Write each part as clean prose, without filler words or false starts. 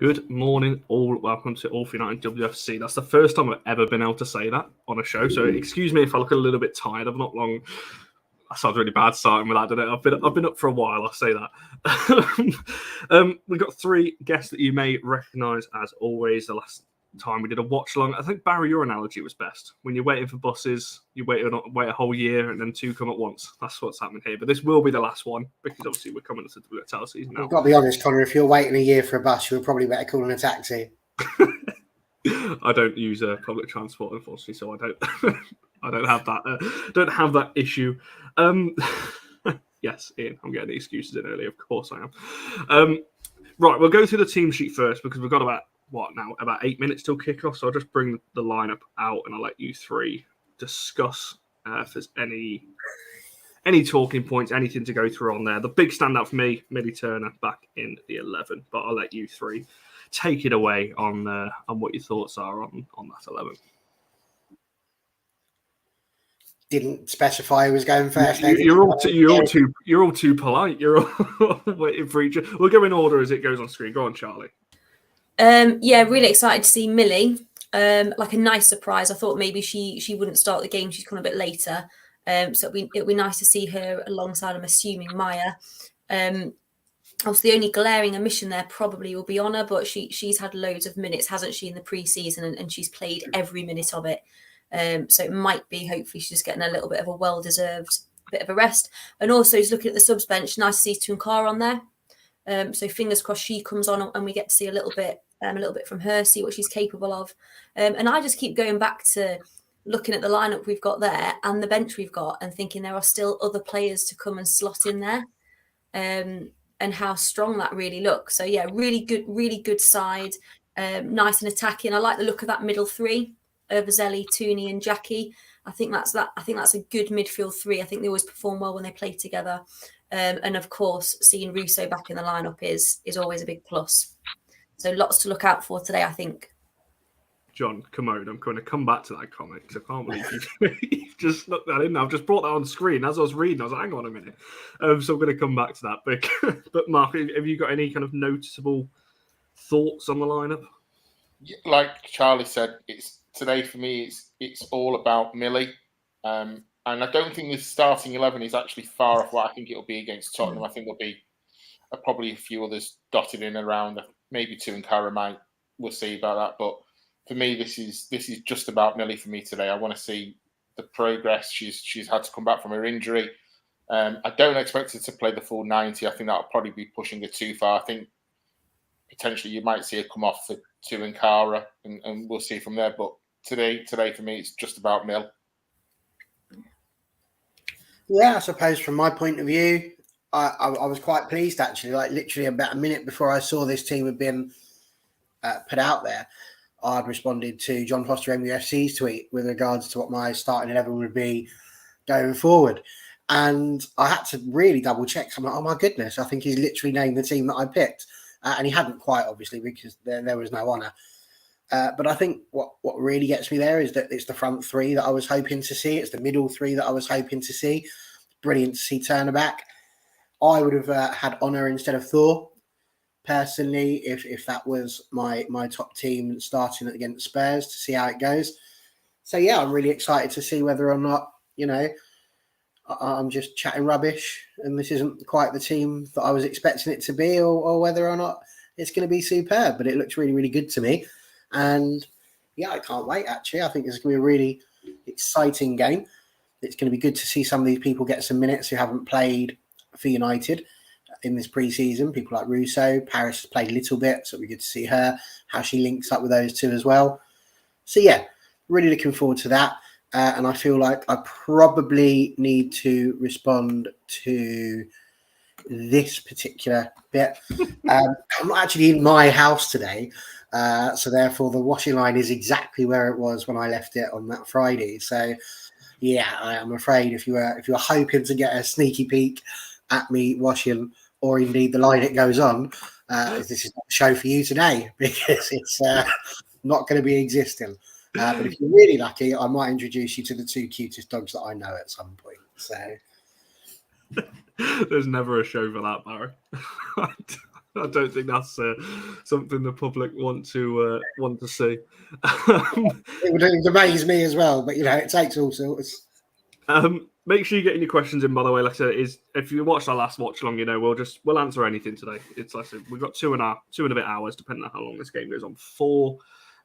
Good morning, all. Welcome to All for United WFC. That's the first time I've ever been able to say that on a show. So excuse me if I look a little bit tired. I've not long. That sounds really bad starting with that, doesn't it? I've been up for a while. I'll say that. We've got three guests that you may recognise as always. The last time we did a watch along, I think Barry, your analogy was best. When you're waiting for buses, you wait a whole year and then two come at once. That's what's happening here. But this will be the last one because obviously we're coming to the title season now. I've got to be honest, Connor. If you're waiting a year for a bus, you were probably better calling a taxi. I don't use public transport, unfortunately, so I don't. I don't have that. Don't have that issue. Yes, Ian, I'm getting the excuses in early. Of course, I am. Right, we'll go through the team sheet first because we've got about 8 minutes till kickoff. So I'll just bring the lineup out and I'll let you three discuss if there's any talking points, anything to go through on there. The big standout for me, Millie Turner back in the 11, but I'll let you three take it away on what your thoughts are on that 11. Didn't specify who was going first. You're all too polite. You're all waiting for each other. We'll go in order as it goes on screen. Go on, Charlie. Really excited to see Millie. Like a nice surprise. I thought maybe she wouldn't start the game. She's come a bit later. So it'll be nice to see her alongside, I'm assuming, Maya. Also, the only glaring omission there probably will be on her, but she's had loads of minutes, hasn't she, in the pre-season, and she's played every minute of it. So it might be, hopefully, she's just getting a little bit of a well-deserved bit of a rest. And also, just looking at the subs bench, nice to see Tunkara on there. So fingers crossed she comes on and we get to see a little bit from her, see what she's capable of. And I just keep going back to looking at the lineup we've got there and the bench we've got and thinking there are still other players to come and slot in there. And how strong that really looks. So yeah, really good side. Nice and attacking. I like the look of that middle three of Zelly, Tooney and Jackie. I think that's a good midfield three. I think they always perform well when they play together. And of course, seeing Russo back in the lineup is always a big plus. So lots to look out for today, I think. John, Commode, I'm going to come back to that comment because I can't believe you've just snuck that in. I've just brought that on screen as I was reading. I was like, hang on a minute. So I'm going to come back to that. But Mark, have you got any kind of noticeable thoughts on the lineup? Like Charlie said, today for me, it's all about Millie. And I don't think this starting 11 is actually far off what I think it'll be against Tottenham. I think there'll be probably a few others dotted in around, maybe two and Cara. We'll see about that. But for me, this is just about Millie for me today. I want to see the progress. She's had to come back from her injury. I don't expect her to play the full 90. I think that'll probably be pushing her too far. I think potentially you might see her come off for two and Cara, and we'll see from there. But today for me, it's just about Mill. Yeah, I suppose from my point of view, I was quite pleased actually. Like literally about a minute before I saw this team had been put out there, I'd responded to John Foster MUFC's tweet with regards to what my starting 11 would be going forward. And I had to really double check. I'm like, oh my goodness, I think he's literally named the team that I picked. And he hadn't quite, obviously, because there was no honour. But I think what really gets me there is that it's the front three that I was hoping to see. It's the middle three that I was hoping to see. Brilliant to see Turner back. I would have had Honour instead of Thor. Personally, if that was my top team starting against Spurs, to see how it goes. So yeah, I'm really excited to see whether or not, I'm just chatting rubbish and this isn't quite the team that I was expecting it to be, or whether or not it's going to be superb. But it looks really, really good to me. And yeah, I can't wait actually. I think it's going to be a really exciting game. It's going to be good to see some of these people get some minutes who haven't played for United in this pre-season. People like Russo, Paris has played a little bit, so it'll be good to see her, how she links up with those two as well. So yeah, really looking forward to that. And I feel like I probably need to respond to this particular bit. I'm not actually in my house today, so therefore the washing line is exactly where it was when I left it on that Friday. So yeah, I'm afraid if you're hoping to get a sneaky peek at me washing, or indeed the line it goes on, this is not the show for you today because it's not going to be existing. But if you're really lucky, I might introduce you to the two cutest dogs that I know at some point. So there's never a show for that, Barry. I don't think that's something the public want to see. It would amaze me as well, but it takes all sorts. Make sure you get any questions in. By the way, like I said, if you watched our last watch along, we'll answer anything today. It's like I said, we've got two and a bit hours, depending on how long this game goes on for.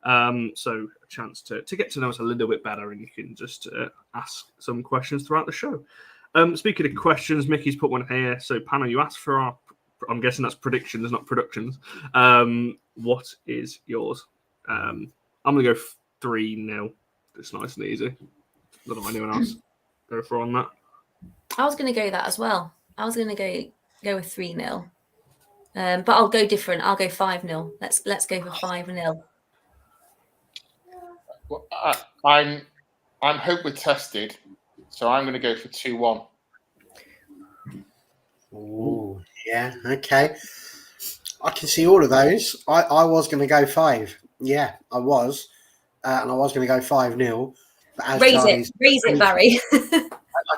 So a chance to get to know us a little bit better, and you can just ask some questions throughout the show. Speaking of questions, Mickey's put one here. So Panna, you asked for our. I'm guessing that's predictions, not productions. What is yours? I'm gonna go 3-0. It's nice and easy. I don't know anyone else go for on that. I was going to go that as well. I was going to go with 3-0. But I'll go different. I'll go 5-0. Let's go for 5-0. Well, I'm hope we're tested, so I'm going to go for 2-1. Oh, yeah, okay. I can see all of those. I was going to go 5. Yeah, I was. And I was going to go 5-0. Raise it, Barry. I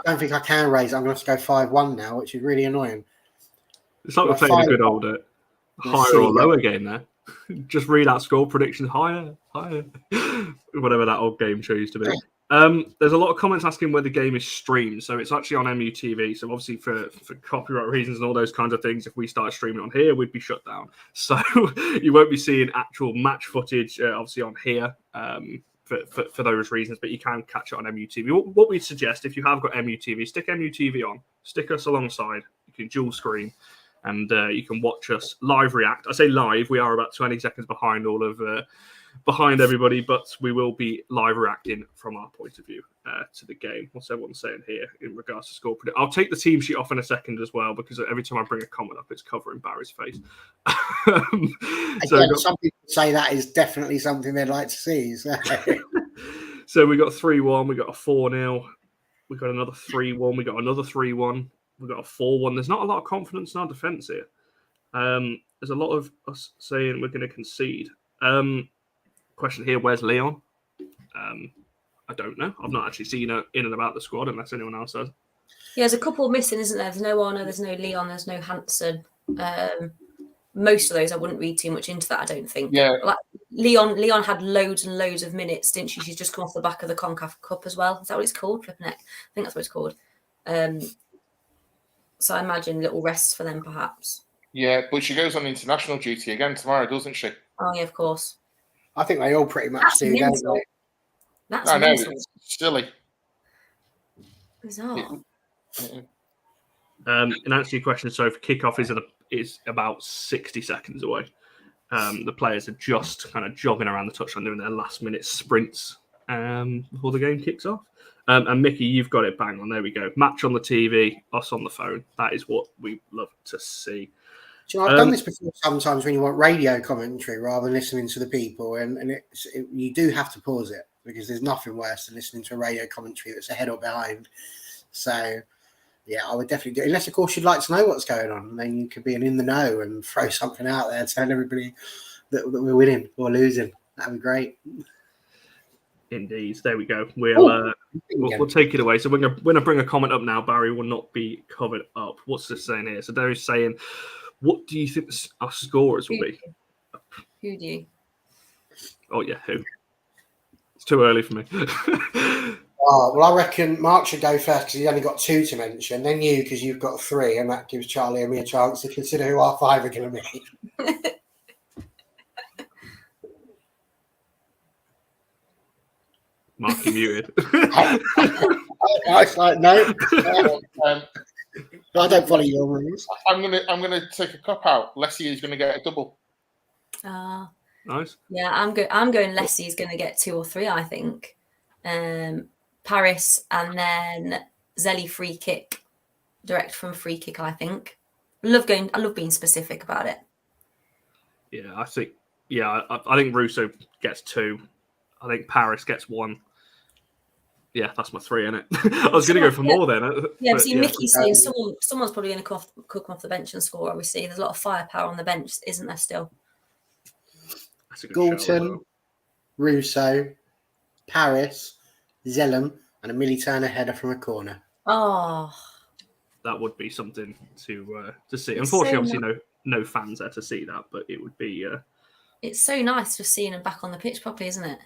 don't think I can raise it. I'm going to have to go 5-1 now, which is really annoying. It's like we're playing a good old higher or lower game there. Just read out score predictions higher. Whatever that old game show used to be. There's a lot of comments asking where the game is streamed. So it's actually on MUTV. So obviously for copyright reasons and all those kinds of things, if we start streaming on here, we'd be shut down. So you won't be seeing actual match footage, obviously on here. For those reasons, but you can catch it on MUTV. What we suggest, if you have got MUTV, stick MUTV on, stick us alongside. You can dual screen, and you can watch us live react. I say live; we are about 20 seconds behind everybody, but we will be live reacting from our point of view to the game. What's everyone saying here in regards to score prediction? I'll take the team sheet off in a second as well, because every time I bring a comment up, it's covering Barry's face. Again, some people say that is definitely something they'd like to see. So we got 3-1, we got a 4-0, we got another 3-1, we got another 3-1, we got a 4-1. There's not a lot of confidence in our defence here. There's a lot of us saying we're going to concede. Question here, where's Leon? I don't know. I've not actually seen her in and about the squad, unless anyone else has. Yeah, there's a couple missing, isn't there? There's no Honor, there's no Leon, there's no Hansen. Most of those, I wouldn't read too much into that, I don't think. Yeah. Like Leon had loads and loads of minutes, didn't she? She's just come off the back of the CONCACAF Cup as well. Is that what it's called? Flipping heck. I think that's what it's called. So I imagine little rests for them, perhaps. Yeah, but she goes on international duty again tomorrow, doesn't she? Oh, yeah, of course. I think they all pretty much do, don't they? That's I know, mental. it's silly. Bizarre. In answer to your question, so for kickoff is about 60 seconds away. The players are just kind of jogging around the touchline doing their last minute sprints before the game kicks off. And Mickey, you've got it bang on. There we go. Match on the TV, us on the phone. That is what we love to see. Do you know, I've done this before sometimes when you want radio commentary rather than listening to the people, and you do have to pause it because there's nothing worse than listening to a radio commentary that's ahead or behind. So, yeah, I would definitely do it. Unless, of course, you'd like to know what's going on. And then you could be in the know and throw something out there telling everybody that we're winning or losing. That'd be great. Indeed. There we go. We'll take it away. So when I bring a comment up now, Barry will not be covered up. What's this saying here? So Barry's saying, what do you think our scorers will be? Who do you? Oh, yeah, who? It's too early for me. Well, I reckon Mark should go first because he's only got 2 to mention. Then you, because you've got 3, and that gives Charlie and me a chance to consider who our 5 are going to be. Mark, you muted. It's like, no. I don't follow your rules. I'm gonna take a cop out. Leslie is gonna get a double. Nice. Yeah, I'm going Leslie's going to get 2 or 3, I think. Paris and then Zelly free kick, direct from free kick, I think. I love being specific about it. Yeah, I think Russo gets 2. I think Paris gets 1. Yeah, that's my 3, isn't it? I was going to go for more then. Yeah, but Mickey's saying someone's probably going to cook off the bench and score, obviously. There's a lot of firepower on the bench, isn't there, still? That's a good Galton, shout, Russo, Paris, Zellum, and a Millie Turner header from a corner. Oh. That would be something to see. Unfortunately, obviously, no fans there to see that, but it would be. It's so nice just seeing them back on the pitch properly, isn't it?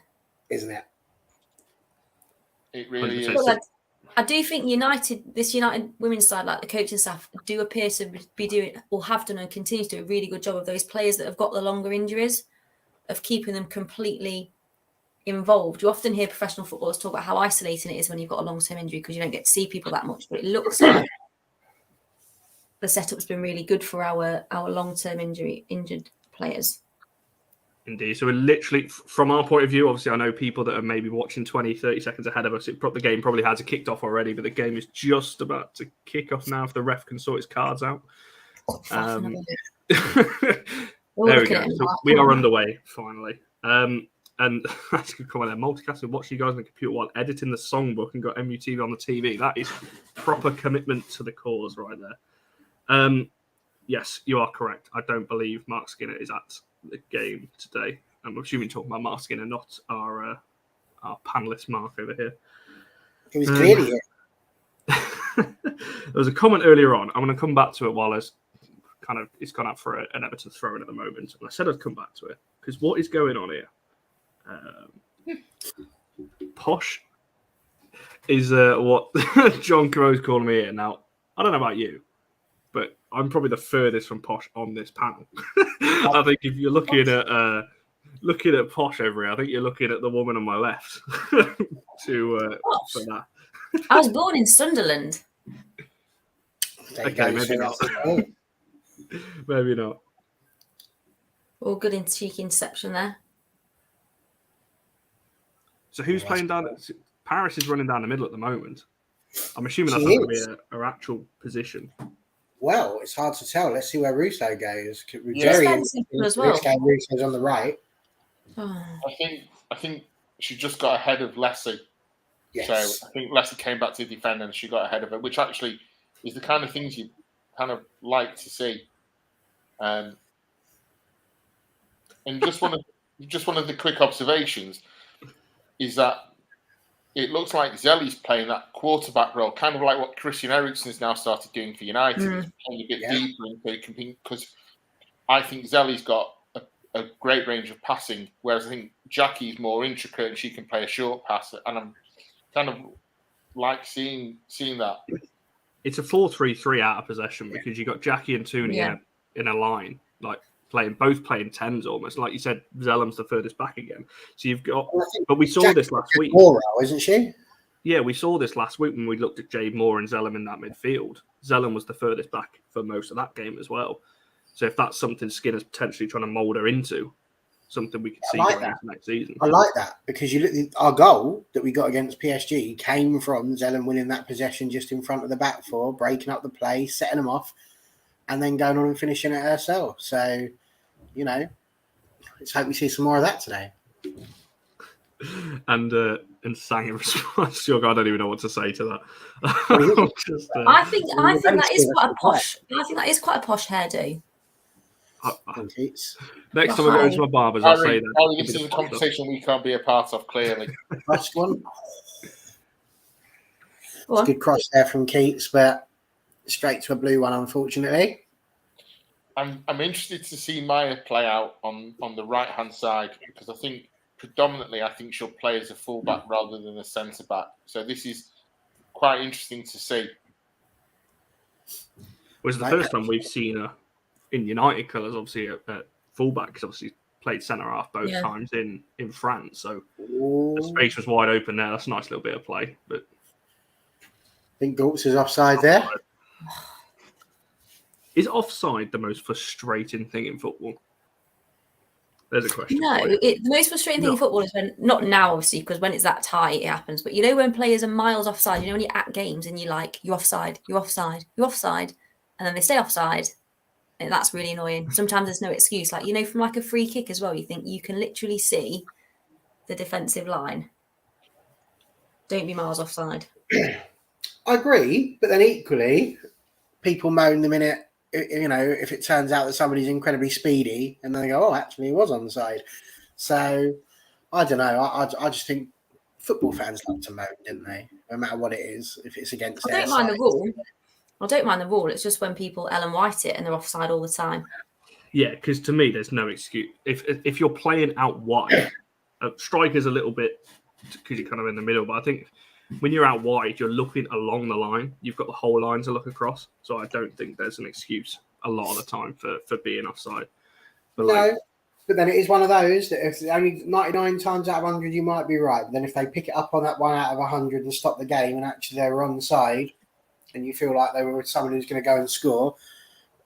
Isn't it? It really 100%. is. Well, I do think this United women's side, like the coaching staff, do appear to be doing, or have done and continue to do a really good job of those players that have got the longer injuries, of keeping them completely involved. You often hear professional footballers talk about how isolating it is when you've got a long-term injury because you don't get to see people that much. But it looks like the setup's been really good for our long-term injured players. Indeed. So we're literally, from our point of view, obviously I know people that are maybe watching 20, 30 seconds ahead of us. The game probably has kicked off already, but the game is just about to kick off now if the ref can sort his cards out. There we go. So we are underway, finally. And that's a good comment there. Multicasting, watching you guys on the computer while editing the songbook and got MUTV on the TV. That is proper commitment to the cause right there. Yes, you are correct. I don't believe Mark Skinner is at the game today. I'm assuming talking about Mark Skinner, not our panelist Mark over here. He was clearly here. There was a comment earlier on. I'm going to come back to it while it's gone out for an Everton throw-in at the moment. And I said I'd come back to it because what is going on here? Posh is what John Crow's calling me here. Now, I don't know about you, but I'm probably the furthest from Posh on this panel. I think if you're looking at Posh over here, I think you're looking at the woman on my left for that. I was born in Sunderland. Okay, maybe not. Maybe not. All good cheeky interception there. So who's playing down? Paris is running down the middle at the moment. I'm assuming that's going to be her actual position. Well, it's hard to tell. Let's see where Russo goes. As well. Russo's on the right. Oh. I think she just got ahead of Leslie. Yes. So I think Leslie came back to defend and she got ahead of her, which actually is the kind of things you kind of like to see. And just one of the quick observations is that it looks like Zelly's playing that quarterback role, kind of like what Christian Eriksen's now started doing for United. He's playing a bit deeper into it because I think Zelly's got a great range of passing, whereas I think Jackie's more intricate and she can play a short pass. And I'm kind of like seeing that. It's a 4-3-3 out of possession because you got Jackie and Tooney in a line, like both playing tens almost. Like you said, Zellam's the furthest back again. So you've got, but we saw this last week. Moore, isn't she? Yeah, we saw this last week when we looked at Jade Moore and Zellam in that midfield. Zellam was the furthest back for most of that game as well. So if that's something Skinner's potentially trying to mould her into, something we could see going into next season. I like that because you look at our goal that we got against PSG came from Zellam winning that possession just in front of the back four, breaking up the play, setting them off, and then going on and finishing it herself. So, let's hope we see some more of that today. And sang in response to your guy, I don't even know what to say to that. I think that is quite a posh. I think that is quite a posh hairdo. Next time I go to my barber's, I'll say that. This is a conversation we can't be a part of, clearly. Last one. It's a good cross there from Keats, but straight to a blue one, unfortunately. I'm interested to see Maya play out on the right-hand side because I think predominantly she'll play as a fullback rather than a centre-back. So this is quite interesting to see. Well, it's the first time we've seen her in United colours, obviously at fullback, because obviously played centre-half both times in France. So the space was wide open there. That's a nice little bit of play. But I think Gultz is offside there. Is offside the most frustrating thing in football? There's a question. No, the most frustrating thing in football is when, not now obviously, because when it's that tight it happens, but when players are miles offside, when you're at games and you're offside, you're offside, and then they stay offside, and that's really annoying. Sometimes there's no excuse. From a free kick as well, you think you can literally see the defensive line. Don't be miles offside. I agree, but then equally, people moan the minute, if it turns out that somebody's incredibly speedy and then they go, actually, he was onside. So, I don't know. I just think football fans like to moan, didn't they? No matter what it is, if it's against I don't mind the rule. It's just when people Ellen White it and they're offside all the time. Yeah, because to me, there's no excuse. If you're playing out wide, striker's a little bit because you're kind of in the middle. But I think when you're out wide, you're looking along the line. You've got the whole line to look across. So I don't think there's an excuse a lot of the time for being offside. But No, but then it is one of those that if only 99 times out of 100 you might be right. But then if they pick it up on that 1 out of 100 and stop the game and actually they were on the side and you feel like they were with someone who's going to go and score,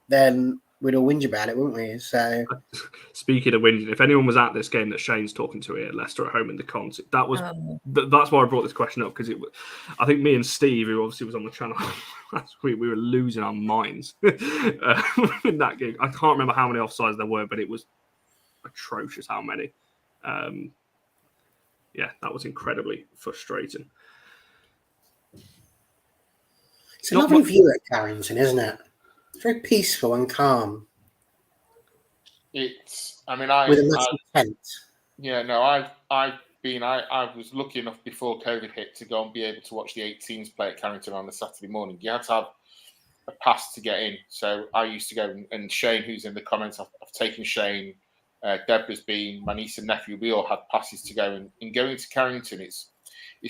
then we'd all whinge about it, wouldn't we? So, speaking of whinging, if anyone was at this game that Shane's talking to here at Leicester at home in the cons, that's why I brought this question up, because I think me and Steve, who obviously was on the channel last week, we were losing our minds in that game. I can't remember how many offsides there were, but it was atrocious how many. Yeah, that was incredibly frustrating. It's a lovely view at Carrington, isn't it? It's very peaceful and calm. With a massive tent. Yeah, no, I was lucky enough before COVID hit to go and be able to watch the 18s play at Carrington on a Saturday morning. You had to have a pass to get in. So I used to go, and Shane, who's in the comments, I've taken Shane, Deborah's been, my niece and nephew, we all had passes to go. And going to Carrington, it's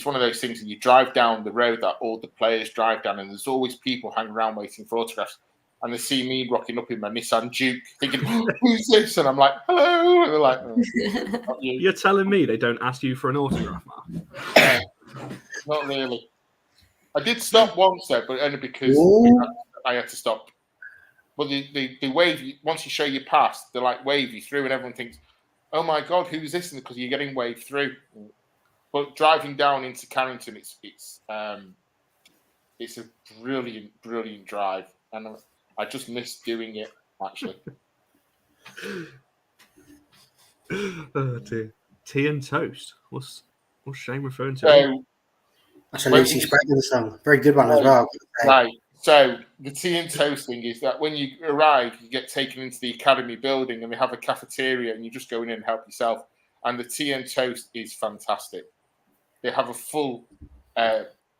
one of those things, and you drive down the road that all the players drive down, and there's always people hanging around waiting for autographs. And they see me rocking up in my Nissan Duke, thinking, who's this? And I'm like, hello. And they're like, oh, You're telling me they don't ask you for an autograph, Mark? Not really. I did stop once, though, but only because I had to stop. But they wave you, once you show your pass, they like wave you through, and everyone thinks, oh my God, who's this? Because you're getting waved through. But driving down into Carrington, it's a brilliant, brilliant drive. And I just miss doing it, actually. Oh dear. Tea and toast. What's Shane referring to? So, that's a Lucy Spradlin song. Very good one as well. Right. So the tea and toast thing is that when you arrive, you get taken into the academy building and they have a cafeteria and you just go in and help yourself. And the tea and toast is fantastic. They have a full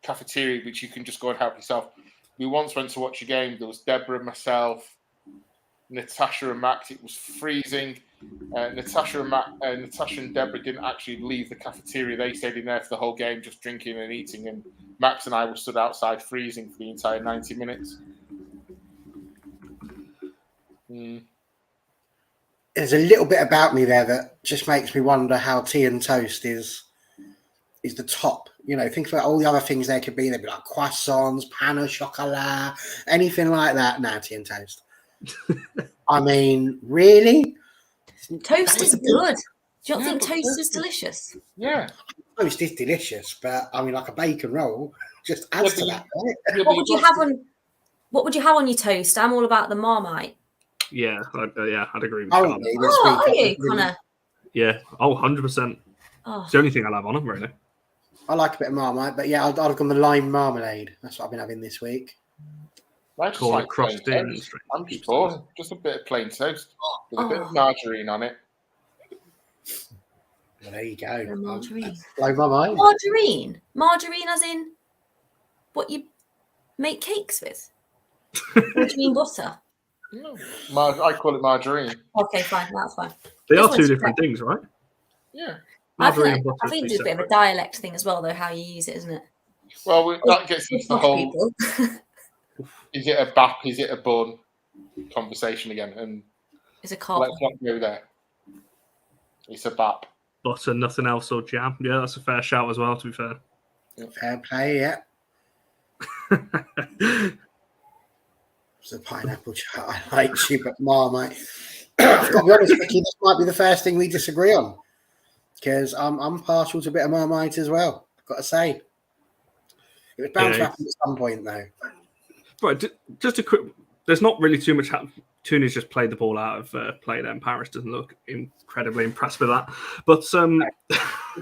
cafeteria which you can just go and help yourself. We once went to watch a game. There was Deborah, myself, Natasha and Max. It was freezing. Natasha and Deborah didn't actually leave the cafeteria. They stayed in there for the whole game, just drinking and eating. And Max and I were stood outside freezing for the entire 90 minutes. There's a little bit about me there that just makes me wonder how tea and toast is the top. You know, think about all the other things there could be. They'd be like croissants, pain au chocolat, anything like that. Now, tea and toast. I mean, really? Toast is good. Do you not think toast is delicious? Yeah. Toast is delicious, but I mean, like a bacon roll just adds to that, right? What would you have on your toast? I'm all about the Marmite. Yeah, I'd agree with Connor. Oh, are you, Connor? Yeah, 100%. Oh. It's the only thing I'll have on them, really. I like a bit of Marmite, but yeah, I'd have gone the lime marmalade. That's what I've been having this week. I just like crushed in. I'm just bored. Just a bit of plain toast with a bit of margarine on it. Well, there you go. Margarine. Blow my mind. Margarine as in what you make cakes with? Or do you mean butter? No. I call it margarine. Okay, fine. That's fine. They are two different things, right? Yeah. I think it's a bit of a dialect thing as well, though, how you use it, isn't it? Well, that gets into the whole is it a bap, is it a bun conversation again. And it's a carb. Let's not go there. It's a bap. Butter, nothing else, or jam. Yeah, that's a fair shout as well, to be fair. Fair play, yeah. It's a pineapple chat. I like you, but Marmite. I've got to be honest, Vicky, this might be the first thing we disagree on. Because I'm partial to a bit of Marmite as well, I've got to say. It was bound to happen at some point, though. Right, just a quick... There's not really too much happening. Tunis just played the ball out of play there, and Paris doesn't look incredibly impressed with that. But there's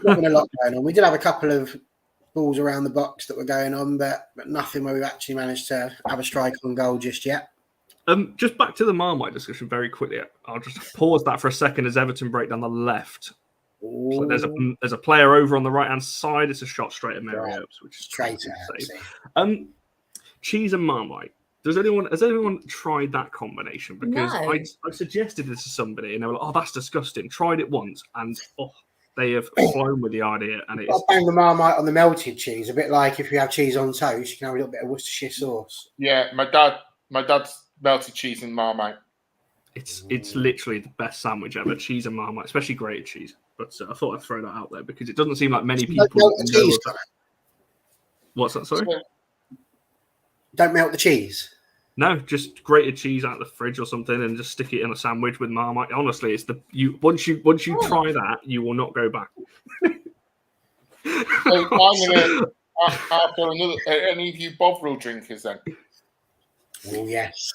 not been a lot going on. We did have a couple of balls around the box that were going on, but nothing where we've actually managed to have a strike on goal just yet. Just back to the Marmite discussion very quickly. I'll just pause that for a second as Everton break down the left. So there's a player over on the right hand side. It's a shot straight at Mary Earps, which is straight at. Cheese and Marmite. Has anyone tried that combination? Because No. I suggested this to somebody, and they were like, "Oh, that's disgusting." Tried it once, and they have flown with the idea, and it's Bang the Marmite on the melted cheese, a bit like if you have cheese on toast, you can have a little bit of Worcestershire sauce. Yeah, my dad's melted cheese and Marmite. it's literally the best sandwich ever. Cheese and Marmite, especially grated cheese. But I thought I'd throw that out there because it doesn't seem like many people Don't melt the know cheese, of that. What's that? Sorry. Don't melt the cheese. No, just grated cheese out of the fridge or something, and just stick it in a sandwich with Marmite. Honestly, it's once you try that, you will not go back. So I'm gonna after any of you Bovril drinkers then. Oh yes.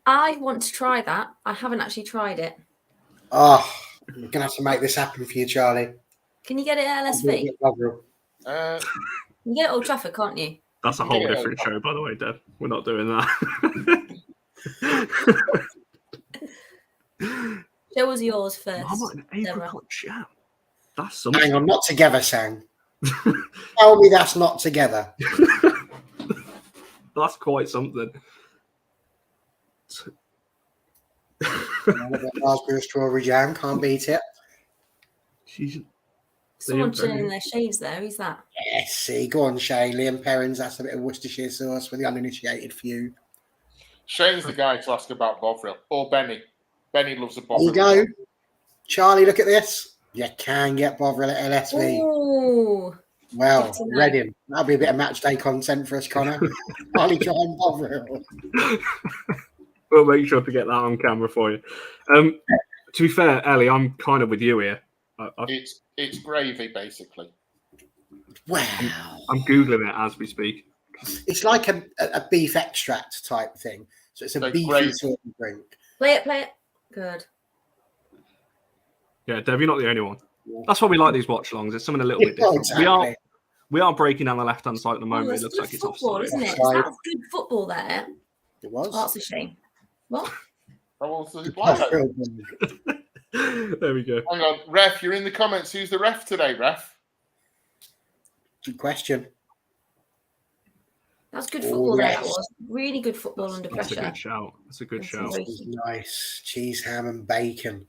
I want to try that. I haven't actually tried it. Oh, we're gonna have to make this happen for you, Charlie. Can you get it at LSV? You Uh, can get it at Old Trafford, can't you? That's a whole different show, by the way, Deb. We're not doing that. Show us yours first. Marmite and Deborah. apricot jam. That's something. Hang on, not together, Sang. Tell me that's not together. That's quite something. Raspberry or strawberry jam, can't beat it. She's Someone Liam chilling Perrin. in their shaves there. Who's that? Yes, see, go on, Shay. Liam Perrins, that's a bit of Worcestershire sauce for the uninitiated few. Shane's the guy to ask about Bovril. Or Benny. Benny loves a There Bovril. you go. Charlie, look at this. You can get Bovril at LSV. Ooh. Well, Good to know. Reading. That'll be a bit of match day content for us, Connor. Charlie trying Bovril. We'll make sure to get that on camera for you. To be fair, Ellie, I'm kind of with you here. It's gravy, basically. Wow. I'm Googling it as we speak. It's like a beef extract type thing. So it's a So beefy great. sort of drink. Play it. Good. Yeah, Dev, you're not the only one. That's why we like these watch-alongs. It's something a little bit Yeah, different. exactly. We are breaking down the left-hand side at the Oh, moment. it's It looks good like it's football, offside. isn't it? Offside. That's good football there. It was. Oh, that's a shame. What? Oh, well, Good why pass, not? Phil. There we go. Hang on, ref, you're in the comments. Who's the ref today, ref? Good question. That's good Oh, football there. yes. That was really good football under That's a pressure. good shout. That's a good That's shout. very- This is nice. Cheese, ham, and bacon.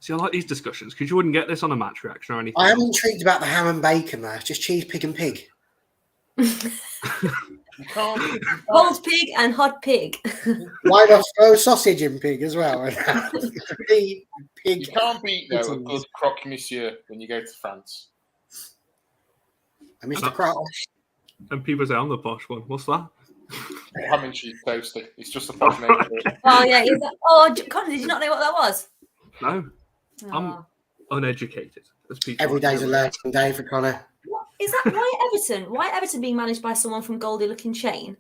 See, I like these discussions because you wouldn't get this on a match reaction or anything. I am else. intrigued about the ham and bacon there. It's just cheese, pig, and pig. You can't. Cold pig and hot pig. Why not throw sausage in pig as well? Pig. You can't beat though a good croque monsieur when you go to France. And Mr. Croc. And people say, I'm the posh one. What's that? Ham and cheese toasty. It's just a posh name for it. Oh yeah. Is that, oh, Connor, did you not know what that was? No, Oh. uneducated. As people Every day's a learning day for Connor. What? Is that White Everton? White Everton being managed by someone from Goldie Looking Shane?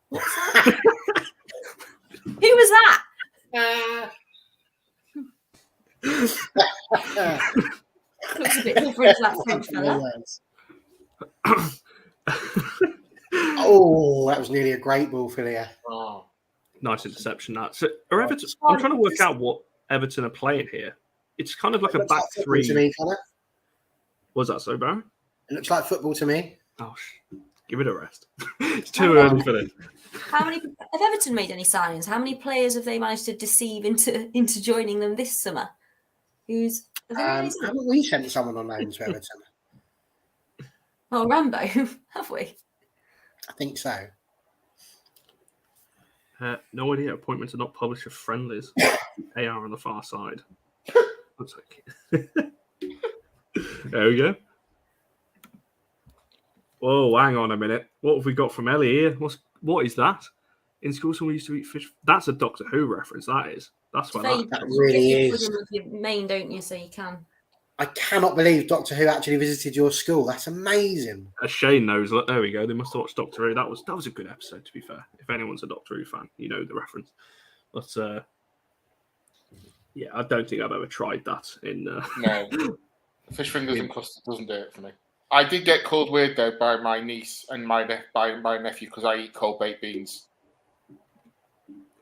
What's that? Who was that? Looks a bit different to that French fella. Oh, that was nearly a great ball for you. Oh. Nice interception. That. So, are Everton? I'm trying to work out what Everton are playing here. It's kind of like a Looks back like football three. to me, Connor. Was that so, Barry? It looks like football to me. Oh, give it a rest. It's too early for this. How many have Everton made any signings? How many players have they managed to deceive into joining them this summer? Who's have they made any signings? Haven't we sent someone on loan to Everton? Oh, Rambo, have we? I think so. No idea. Appointment to not publish of friendlies. AR on the far side. Looks like. There we go. Whoa, hang on a minute. What have we got from Ellie here? What is that? In school, someone used to eat fish. That's a Doctor Who reference. That is. That's what So that. you really get your is. pudding with your main, don't you? So you can. I cannot believe Doctor Who actually visited your school. That's amazing. As Shane knows, look, there we go. They must have watched Doctor Who. That was a good episode, to be fair. If anyone's a Doctor Who fan, you know the reference. But yeah, I don't think I've ever tried that. In No. Fish fingers and custard doesn't do it for me. I did get called weird though by my niece and by my nephew because I eat cold baked beans.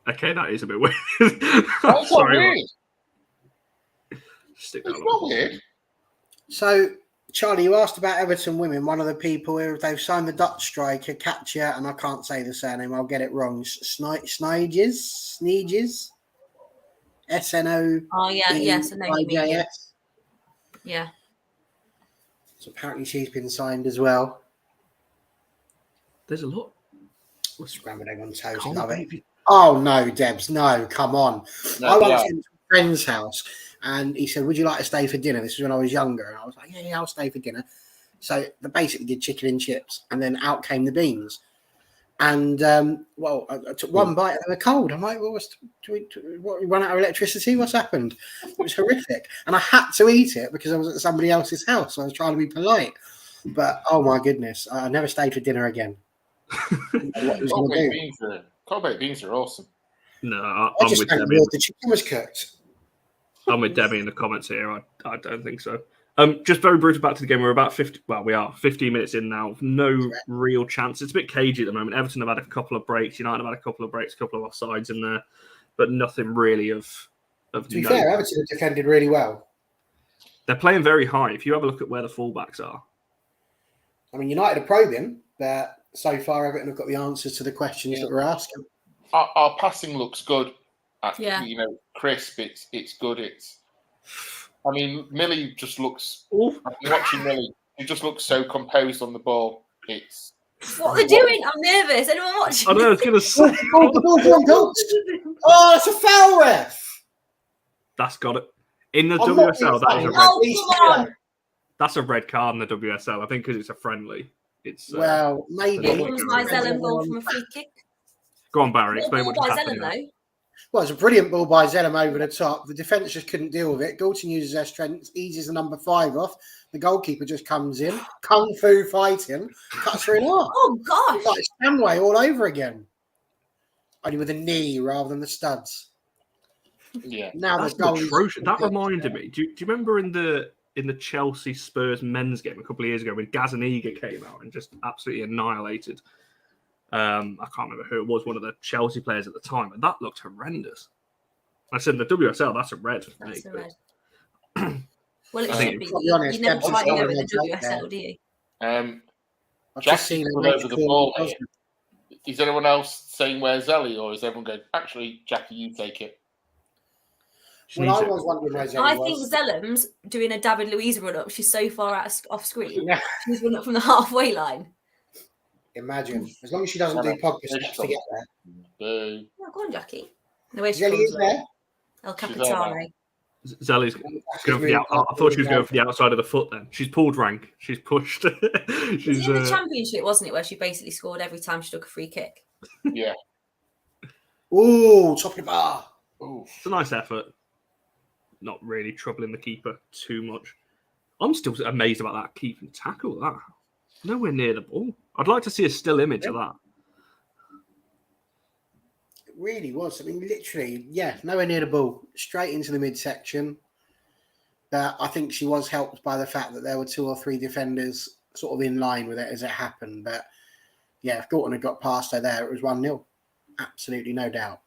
Okay, that is a bit weird. That's not Sorry, weird. Stick that It's on. not weird. So, Charlie, you asked about Everton women. One of the people here, they've signed the Dutch striker, Katja, and I can't say the surname. I'll get it wrong. Sneeges? SNO. Oh yeah, yes, I know who you mean. Yeah. Yeah. So apparently she's been signed as well. There's a lot. Scrambled egg on toast. Can't Love it. believe you- Oh no, Debs, no, come on. No, I once yeah. went to a friend's house and he said, "Would you like to stay for dinner?" This was when I was younger, and I was like, "Yeah, I'll stay for dinner." So they basically did chicken and chips, and then out came the beans. And I took one bite and they were cold. I'm like, "Well, we run out of electricity? What's happened?" It was horrific, and I had to eat it because I was at somebody else's house. So I was trying to be polite, but oh my goodness, I never stayed for dinner again. What was Cold going to baked do? beans are awesome. No, I I'm just with thank Debbie. God the chicken was cooked. I'm with Debbie in the comments here. I don't think so. Just very brutal back to the game. We're about 50. Well, we are 15 minutes in now. No real chance. It's a bit cagey at the moment. Everton have had a couple of breaks. United have had a couple of breaks, a couple of offsides in there, but nothing really of. To be fair, Everton have defended really well. They're playing very high. If you have a look at where the fullbacks are, I mean, United are probing, but so far Everton have got the answers to the questions that we're asking. Our passing looks good. Yeah. You know, crisp. It's good. I mean, Millie just looks. Oof. I'm watching Millie. He just looks so composed on the ball. What are they doing? I'm nervous. Anyone watching? I know. I was going to say Oh, it's a foul, ref. that's got it in the I'm not WSL. That is a being red. Oh, come on. That's a red card in the WSL. I think because it's a friendly. It's Well, maybe. Here comes my Zellum goal from a free kick. Go on, Barry. What Explain ball what just by happened. Zellum, there. though? Well, it's a brilliant ball by Zellum over the top. The defence just couldn't deal with it. Galton uses their strength, eases the number 5 off. The goalkeeper just comes in, kung fu fighting, cuts her in half. Oh, gosh. Like Stanway all over again. Only with a knee rather than the studs. Yeah. Now That's the goal is- atrocious. That reminded me. Do you remember in the Chelsea Spurs men's game a couple of years ago when Gazaniga came out and just absolutely annihilated? I can't remember who it was, one of the Chelsea players at the time, and that looked horrendous. I said in the WSL, that's a red. That's mate, a but- red. Well, it I should think- be. to be honest, You never Debs try is to go not in the a red WSL, do you? I've Jack just seen a put red over the call. ball here. Is anyone else saying where's Ellie, or is everyone going, actually, Jackie, you take it? Well, I was wondering where Zellum I was. think Zellum's doing a David Luiz run up. She's so far off screen. Yeah. She's run up from the halfway line. Imagine. As long as she doesn't do podcast steps to get there. Boo. Oh, go on, Jackie. No way she Zelly comes is there. El She's there Capitale. Zelly's going for the I thought she was going for the outside of the foot then. She's pulled rank. She's pushed. It was She's in the championship, wasn't it, where she basically scored every time she took a free kick? Yeah. Ooh, top of the bar. Ooh. it's a nice effort. Not really troubling the keeper too much. I'm still amazed about that keeping tackle. That nowhere near the ball. I'd like to see a still image of that. It really was. I mean, literally, yeah, nowhere near the ball. Straight into the midsection. But I think she was helped by the fact that there were 2 or 3 defenders sort of in line with it as it happened. But yeah, if Gorton had got past her there, it was 1-0. Absolutely no doubt.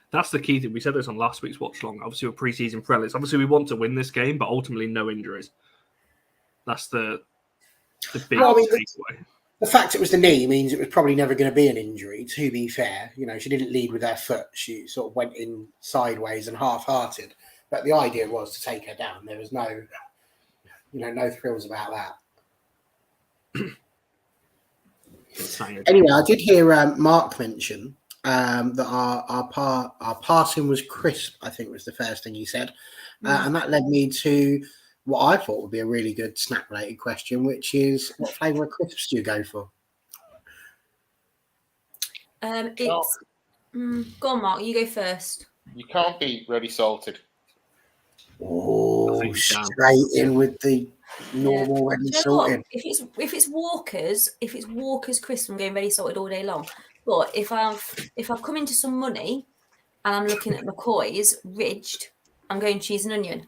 That's the key thing. We said this on last week's watch long. Obviously, we're pre-season friendlies. Obviously, we want to win this game, but ultimately, no injuries. That's the big Well, I mean, takeaway. The fact it was the knee means it was probably never going to be an injury, to be fair. You know, she didn't lead with her foot. She sort of went in sideways and half-hearted. But the idea was to take her down. There was no, no thrills about that. Anyway, I did hear Mark mention that our passing was crisp, I think was the first thing he said. And that led me to what I thought would be a really good snack-related question, which is, what flavour of crisps do you go for? It's go on, Mark. You go first. You can't beat ready salted. Oh, think you can. straight in with the normal ready Do you know what? sorted. If it's Walker's crisp, I'm going ready salted all day long. But if I've come into some money and I'm looking at McCoy's ridged, I'm going cheese and onion.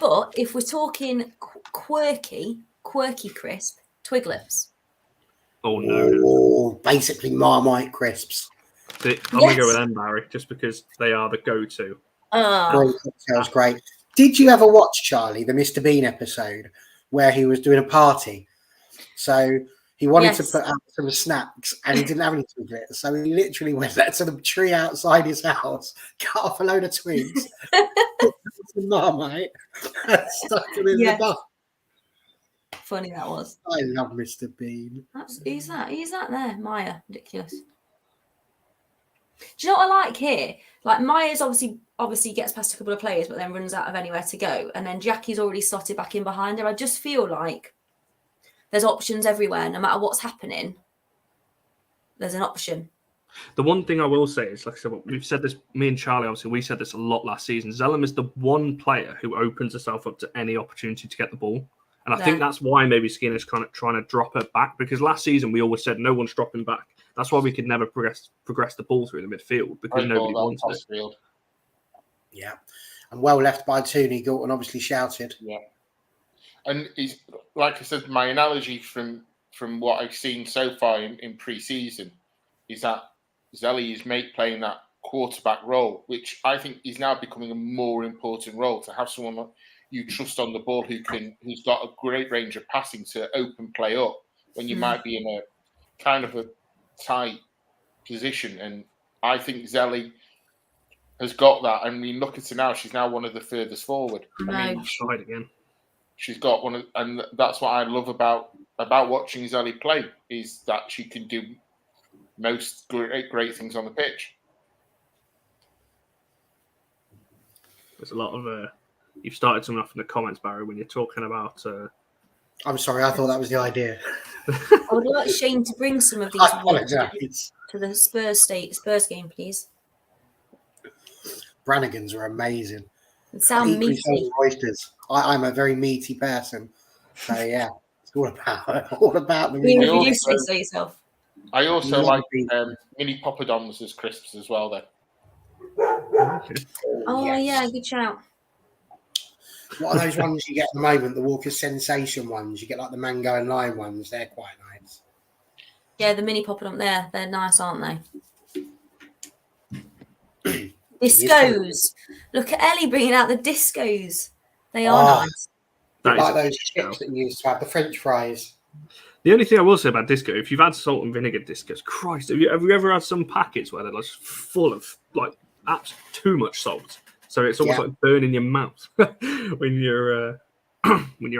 But if we're talking quirky crisp, Twiglets. Oh no! Oh, basically Marmite crisps. I'm gonna go with them, Barry, just because they are the go-to. Great, sounds great. Did you ever watch, Charlie, the Mr. Bean episode where he was doing a party. So he wanted to Yes. put out some snacks and he didn't have any twiglets. So he literally went to the tree outside his house, cut off a load of twigs, put some Marmite, and stuck them in Yes. the box. Funny that was. I love Mr. Bean. Who's that? Who's that there? Maya. Ridiculous. Do you know what I like here? Like Maya's obviously gets past a couple of players, but then runs out of anywhere to go. And then Jackie's already slotted back in behind her. I just feel like there's options everywhere. No matter what's happening, there's an option. The one thing I will say is, like I said, we've said this, me and Charlie, obviously, we said this a lot last season. Zellum is the one player who opens herself up to any opportunity to get the ball. And I think that's why maybe Skinner's kind of trying to drop her back, because last season we always said no one's dropping back. That's why we could never progress the ball through the midfield, because nobody wanted it. Yeah. And well left by Tooney. Gorton obviously shouted. Yeah. And he's, like I said, my analogy from what I've seen so far in pre-season is that Zelly is playing that quarterback role, which I think is now becoming a more important role, to have someone you trust on the ball who's got a great range of passing to open play up when you might be in a kind of a tight position. And I think Zelly has got that. I mean, look at her now; she's now one of the furthest forward. I mean, Side again. she's got one, and that's what I love about watching Zelly play, is that she can do most great things on the pitch. There's a lot of you've started something off in the comments, Barry, when you're talking about. I'm sorry, I thought that was the idea. I would like Shane to bring some of these I apologise. to the Spurs game, please. Brannigan's are amazing. It sound Equally meaty. so as oysters. I'm a very meaty person. So yeah, it's all about the You meat. do say so yourself. I also like mini poppadoms as crisps as well, though. Oh Yes. yeah, good shout. What are those ones you get at the moment? The Walker's Sensation ones. You get like the mango and lime ones. They're quite nice. Yeah, the mini poppadom there. They're nice, aren't they? Discos. Look at Ellie bringing out the discos. They are nice. Like those chips that you used to have, the French fries. The only thing I will say about disco, if you've had salt and vinegar discos, Christ, have you ever had some packets where they're just full of like too much salt? So it's almost like burning your mouth when you're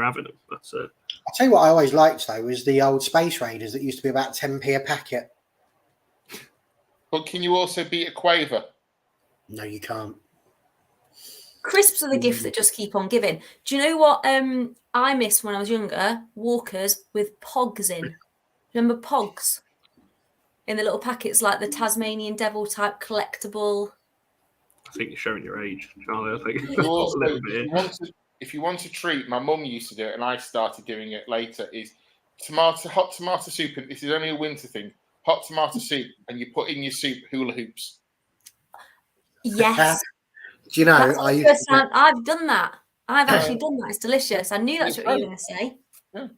having them. That's I'll tell you what I always liked though was the old Space Raiders that used to be about 10p a packet. But can you also beat a quaver? No, you can't. Crisps are the gift that just keep on giving. Do you know what I missed when I was younger? Walkers with pogs in. Remember pogs? In the little packets, like the Tasmanian Devil type collectible. I think you're showing your age, Charlie. I think Also, if you want to treat, my mum used to do it, and I started doing it later. Is hot tomato soup, and this is only a winter thing. Hot tomato soup, and you put in your soup hula hoops. Yes. Do you know? I've done that. I've actually done that. It's delicious. I knew that's what you were going to say.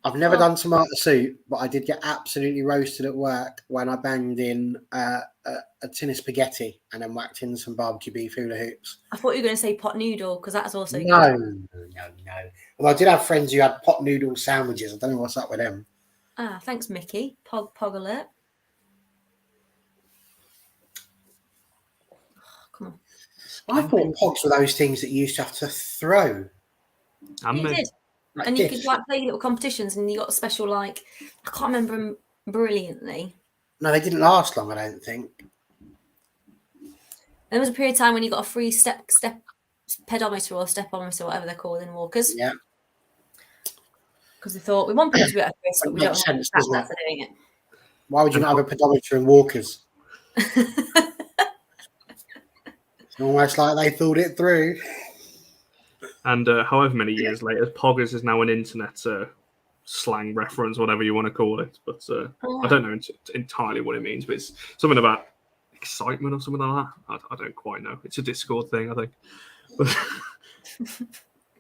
I've never done tomato soup, but I did get absolutely roasted at work when I banged in a tin of spaghetti and then whacked in some barbecue beef hula hoops. I thought you were going to say pot noodle because that's also good. No. Well, I did have friends who had pot noodle sandwiches. I don't know what's up with them. Ah, thanks, Mickey. Pog alert. Oh, come on. I thought pogs were those things that you used to have to throw. You did. Like and you gifts. could like play little competitions and you got a special I can't remember them brilliantly. No, they didn't last long, I don't think. There was a period of time when you got a free step pedometer or stepometer or whatever they're called in Walkers. Yeah. Because they thought we want people to be at a risk, but we don't Makes want sense, that doesn't it? for doing it. Why would you not have a pedometer in Walkers? It's almost like they thought it through. And however many years later, poggers is now an internet slang reference, whatever you want to call it. But I don't know entirely what it means, but it's something about excitement or something like that. I don't quite know. It's a Discord thing, I think. But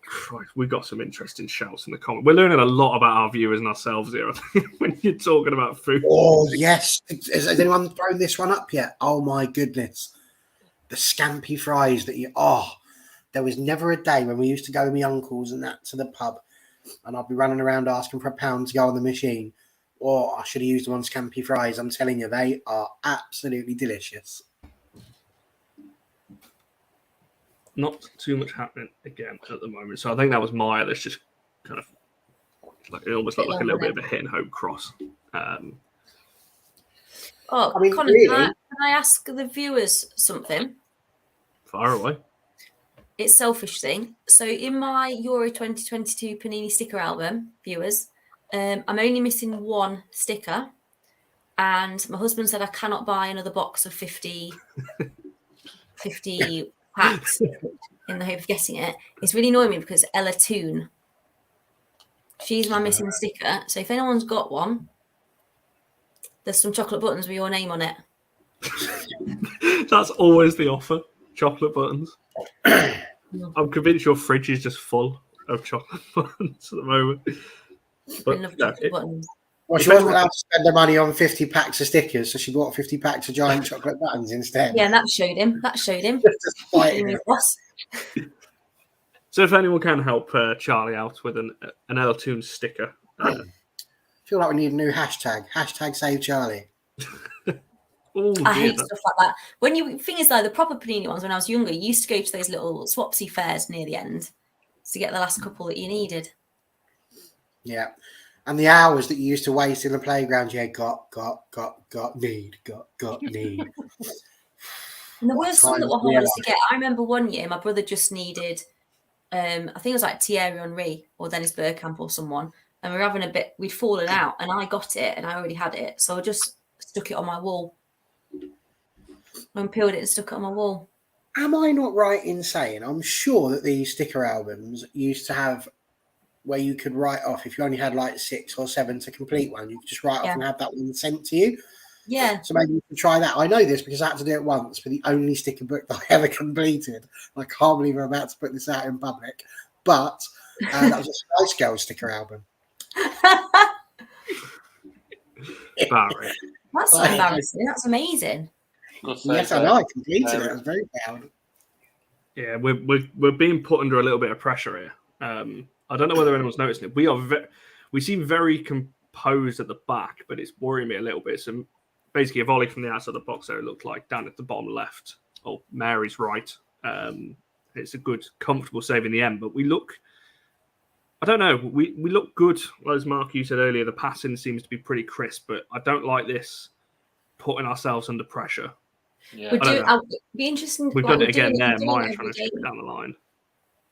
Christ, we got some interesting shouts in the comments. We're learning a lot about our viewers and ourselves here, I think, when you're talking about food. Oh, yes. Has anyone thrown this one up yet? Oh, my goodness. The scampi fries that there was never a day when we used to go with my uncles and that to the pub and I'll be running around asking for a pound to go on the machine. Or I should have used them on scampi fries. I'm telling you, they are absolutely delicious. Not too much happening again at the moment. So I think that was Maya that's just kind of like it almost looked like a little bit of a hit and hope cross. Oh, I mean, Colin, really? can I ask the viewers something? Far away. It's selfish thing. So in my Euro 2022 Panini sticker album, viewers, I'm only missing one sticker. And my husband said I cannot buy another box of 50 packs in the hope of getting it. It's really annoying me because Ella Toon, she's my missing sticker. So if anyone's got one, there's some chocolate buttons with your name on it. That's always the offer. Chocolate buttons. I'm convinced your fridge is just full of chocolate buttons at the moment. But no, buttons. Well, she wasn't allowed to spend her money on 50 packs of stickers, so she bought 50 packs of giant chocolate buttons instead. Yeah, that showed him. So if anyone can help Charlie out with an L-Toon sticker. I feel like we need a new hashtag. Hashtag save Charlie. I hate stuff like that. Thing is though, the proper Panini ones when I was younger, you used to go to those little swapsy fairs near the end to get the last couple that you needed. Yeah. And the hours that you used to waste in the playground, need. And there were some that were harder to get. I remember one year my brother just needed, I think it was like Thierry Henry or Dennis Bergkamp or someone, and we were having we'd fallen out, and I got it, and I already had it, so I just stuck it on my wall. I peeled it and stuck it on my wall. Am I not right in saying I'm sure that these sticker albums used to have where you could write off if you only had like 6 or 7 to complete one, you could just write off and have that one sent to you. Yeah. So maybe you can try that. I know this because I had to do it once for the only sticker book that I ever completed. I can't believe I'm about to put this out in public. But that was a Spice Girls sticker album. Barry. That's so embarrassing. That's amazing. Yes, I know. I completed it. I was very proud. Yeah, we're being put under a little bit of pressure here. I don't know whether anyone's noticing it. We seem very composed at the back, but it's worrying me a little bit. So basically, a volley from the outside of the box there, it looked like down at the bottom left, or Mary's right. It's a good, comfortable save in the end, but we look. I don't know. We look good, as Mark, you said earlier. The passing seems to be pretty crisp, but I don't like this putting ourselves under pressure. Yeah. It'd be interesting. We've done it again there. Maya trying to shoot it down the line.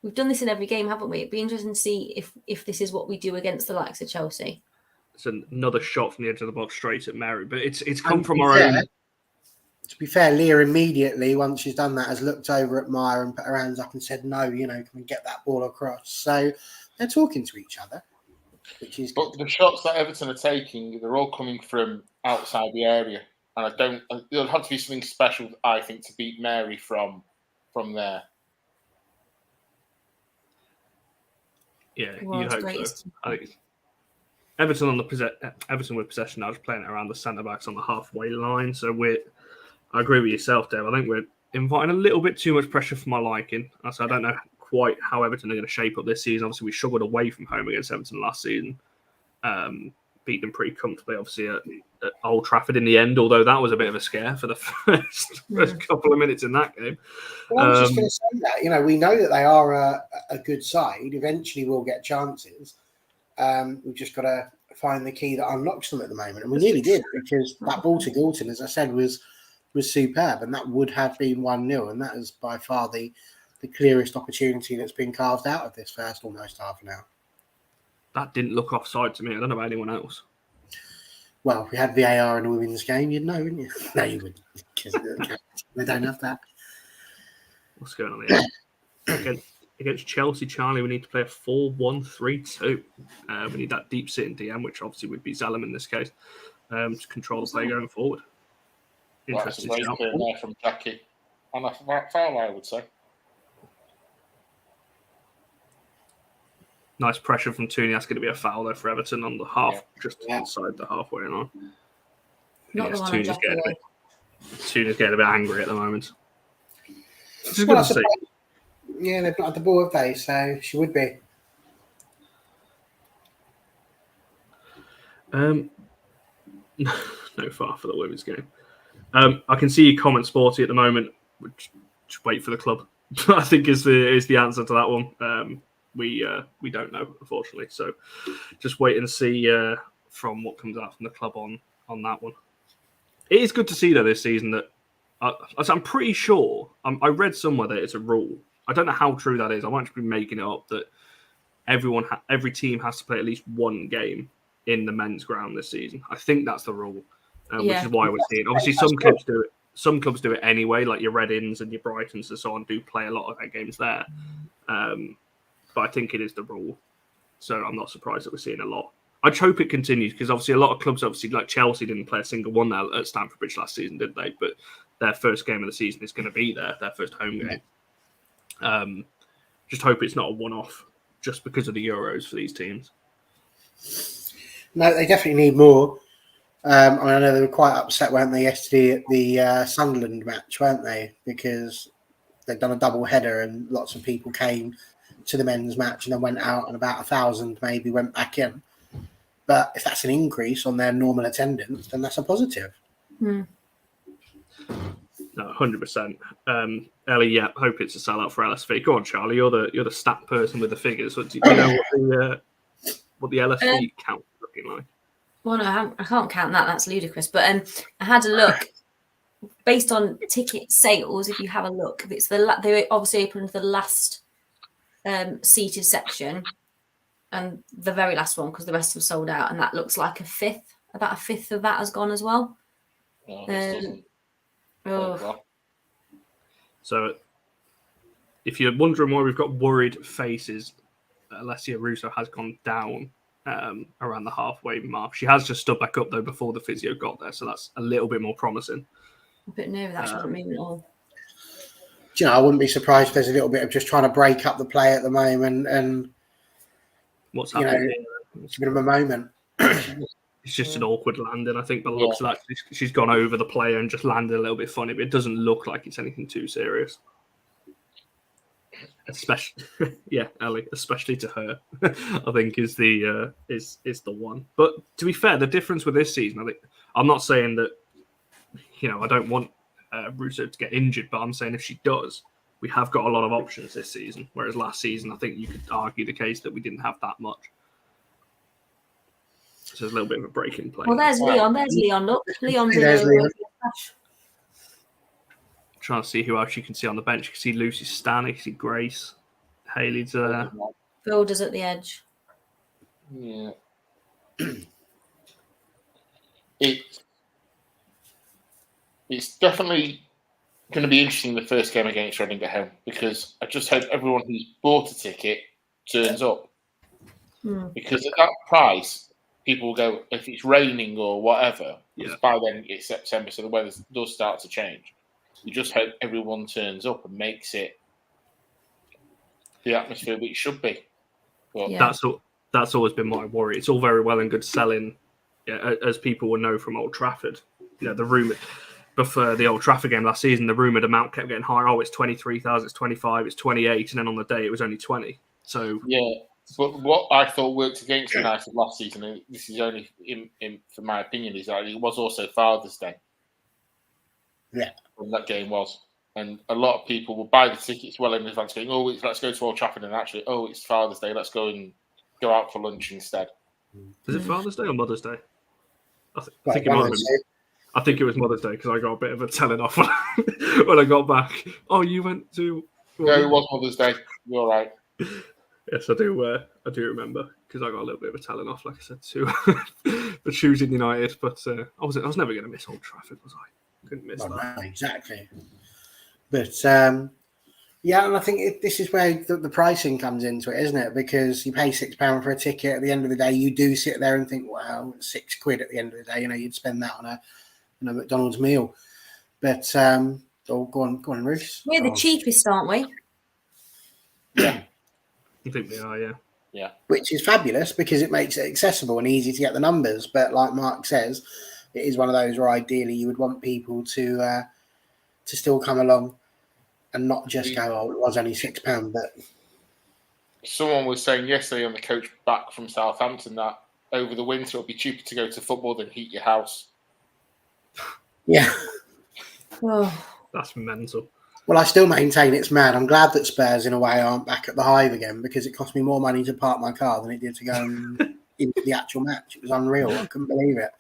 We've done this in every game, haven't we? It'd be interesting to see if this is what we do against the likes of Chelsea. It's another shot from the edge of the box straight at Mary, but it's come from our own. To be fair, Leah immediately, once she's done that, has looked over at Maya and put her hands up and said, "No, can we get that ball across?" So they're talking to each other, which is good. But the shots that Everton are taking, they're all coming from outside the area, and there'll have to be something special, I think, to beat Mary from there. Yeah, you hope so. I think Everton Everton with possession now, just playing it around the centre backs on the halfway line. So I agree with yourself, Dave. I think we're inviting a little bit too much pressure for my liking. So I don't know quite how Everton are going to shape up this season. Obviously, we struggled away from home against Everton last season. Beat them pretty comfortably, obviously, at Old Trafford in the end, although that was a bit of a scare for the first couple of minutes in that game. Well, I was just going to say that. We know that they are a good side. Eventually, we'll get chances. We've just got to find the key that unlocks them at the moment. And we nearly did, because that ball to Galton, as I said, was superb. And that would have been 1-0. And that is by far the clearest opportunity that's been carved out of this first almost half an hour. That didn't look offside to me. I don't know about anyone else. Well, if we had VAR in a women's game, you'd know, wouldn't you? No, you wouldn't, because they don't have that. What's going on here? Against Chelsea, Charlie, we need to play a 4-1-3-2. We need that deep sitting DM, which obviously would be Zalem in this case, to control the play going forward. Interesting there from Jackie. And a foul, I would say. Nice pressure from Tooney. That's going to be a foul there for Everton on the half, just inside the halfway line. Not the one on Jackie. Tooney's getting a bit angry at the moment. Which is good to see. Yeah, they've not had the ball, have they? So she would be. No far for the women's game. I can see your comment, Sporty, at the moment. Just wait for the club. I think is the answer to that one. We don't know, unfortunately. So just wait and see from what comes out from the club on that one. It is good to see though this season that I'm pretty sure I read somewhere that it's a rule. I don't know how true that is. I might just be making it up that every team has to play at least one game in the men's ground this season. I think that's the rule, which is why we're seeing. Obviously, some clubs do it. Some clubs do it anyway, like your Readings and your Brightons and so on do play a lot of their games there. But I think it is the rule, so I'm not surprised that we're seeing a lot. I hope it continues because obviously a lot of clubs, obviously like Chelsea, didn't play a single one there at Stamford Bridge last season, did they? But their first game of the season is going to be there, their first home game. Just hope it's not a one-off just because of the Euros for these teams. No, they definitely need more. I know they were quite upset, weren't they, yesterday at the Sunderland match, weren't they? Because they'd done a double header and lots of people came to the men's match and then went out and about 1,000 maybe went back in. But if that's an increase on their normal attendance, then that's a positive. No, 100%. Ellie, yeah, hope it's a sellout for LSV. Go on, Charlie. You're the stat person with the figures. Do you know what the LSV count is looking like? Well, no, I can't count that. That's ludicrous. But I had a look based on ticket sales. If you have a look, it's they obviously opened the last seated section and the very last one because the rest have sold out, and that looks like about a fifth of that has gone as well. So, if you're wondering why we've got worried faces, Alessia Russo has gone down around the halfway mark. She has just stood back up though before the physio got there, so that's a little bit more promising. A bit nervous that she wasn't moving at all. Do you know, I wouldn't be surprised if there's a little bit of just trying to break up the play at the moment, and what's happening? It's a bit of a moment. It's just an awkward landing. I think the looks of that she's gone over the player and just landed a little bit funny, but it doesn't look like it's anything too serious. Especially, Ellie, especially to her, I think is the one. But to be fair, the difference with this season, I think I'm not saying that I don't want Russo to get injured, but I'm saying if she does, we have got a lot of options this season. Whereas last season, I think you could argue the case that we didn't have that much. So there's a little bit of a break in play. Well, there's Leon. There's Leon. Look, Leon's in Leon. Trying to see who else you can see on the bench. You can see Lucy Stan, you can see Grace, Haley's there. Builders at the edge. Yeah. It's definitely going to be interesting the first game against Reading at home because I just hope everyone who's bought a ticket turns up. Because at that price, people will go, if it's raining or whatever, because by then it's September, so the weather does start to change. You just hope everyone turns up and makes it the atmosphere which it should be. But that's always been my worry. It's all very well and good selling, as people will know from Old Trafford. The rumour before the Old Trafford game last season, the rumoured amount kept getting higher. Oh, it's 23,000, it's 25, it's 28, and then on the day it was only 20. So but what I thought worked against United last season, and this is only for my opinion, is that it was also Father's Day. Yeah. When that game was. And a lot of people will buy the tickets well in advance, going, let's go to Old Trafford, and actually, it's Father's Day, let's go out for lunch instead. Is it Father's Day or Mother's Day? I think it might be. I think it was Mother's Day because I got a bit of a telling off when I got back. Oh, you went to... No, it was Mother's Day. You're right. Yes, I do remember because I got a little bit of a telling off, like I said, too, for choosing United. But I was never going to miss Old Trafford, was I? Couldn't miss that. No, exactly. But and I think this is where the pricing comes into it, isn't it? Because you pay £6 for a ticket. At the end of the day, you do sit there and think, "Wow, £6 at the end of the day." You'd spend that on a McDonald's meal. But go on, Ruth. We're the cheapest, aren't we? Yeah. I think they are, yeah. Which is fabulous because it makes it accessible and easy to get the numbers. But like Mark says, it is one of those where ideally you would want people to still come along and not just go, "Oh, it was only £6." But someone was saying yesterday on the coach back from Southampton that over the winter, it'll be cheaper to go to football than heat your house. Yeah. Oh, That's mental. Well, I still maintain it's mad. I'm glad that Spurs, in a way, aren't back at the Hive again because it cost me more money to park my car than it did to go into the actual match. It was unreal. I couldn't believe it.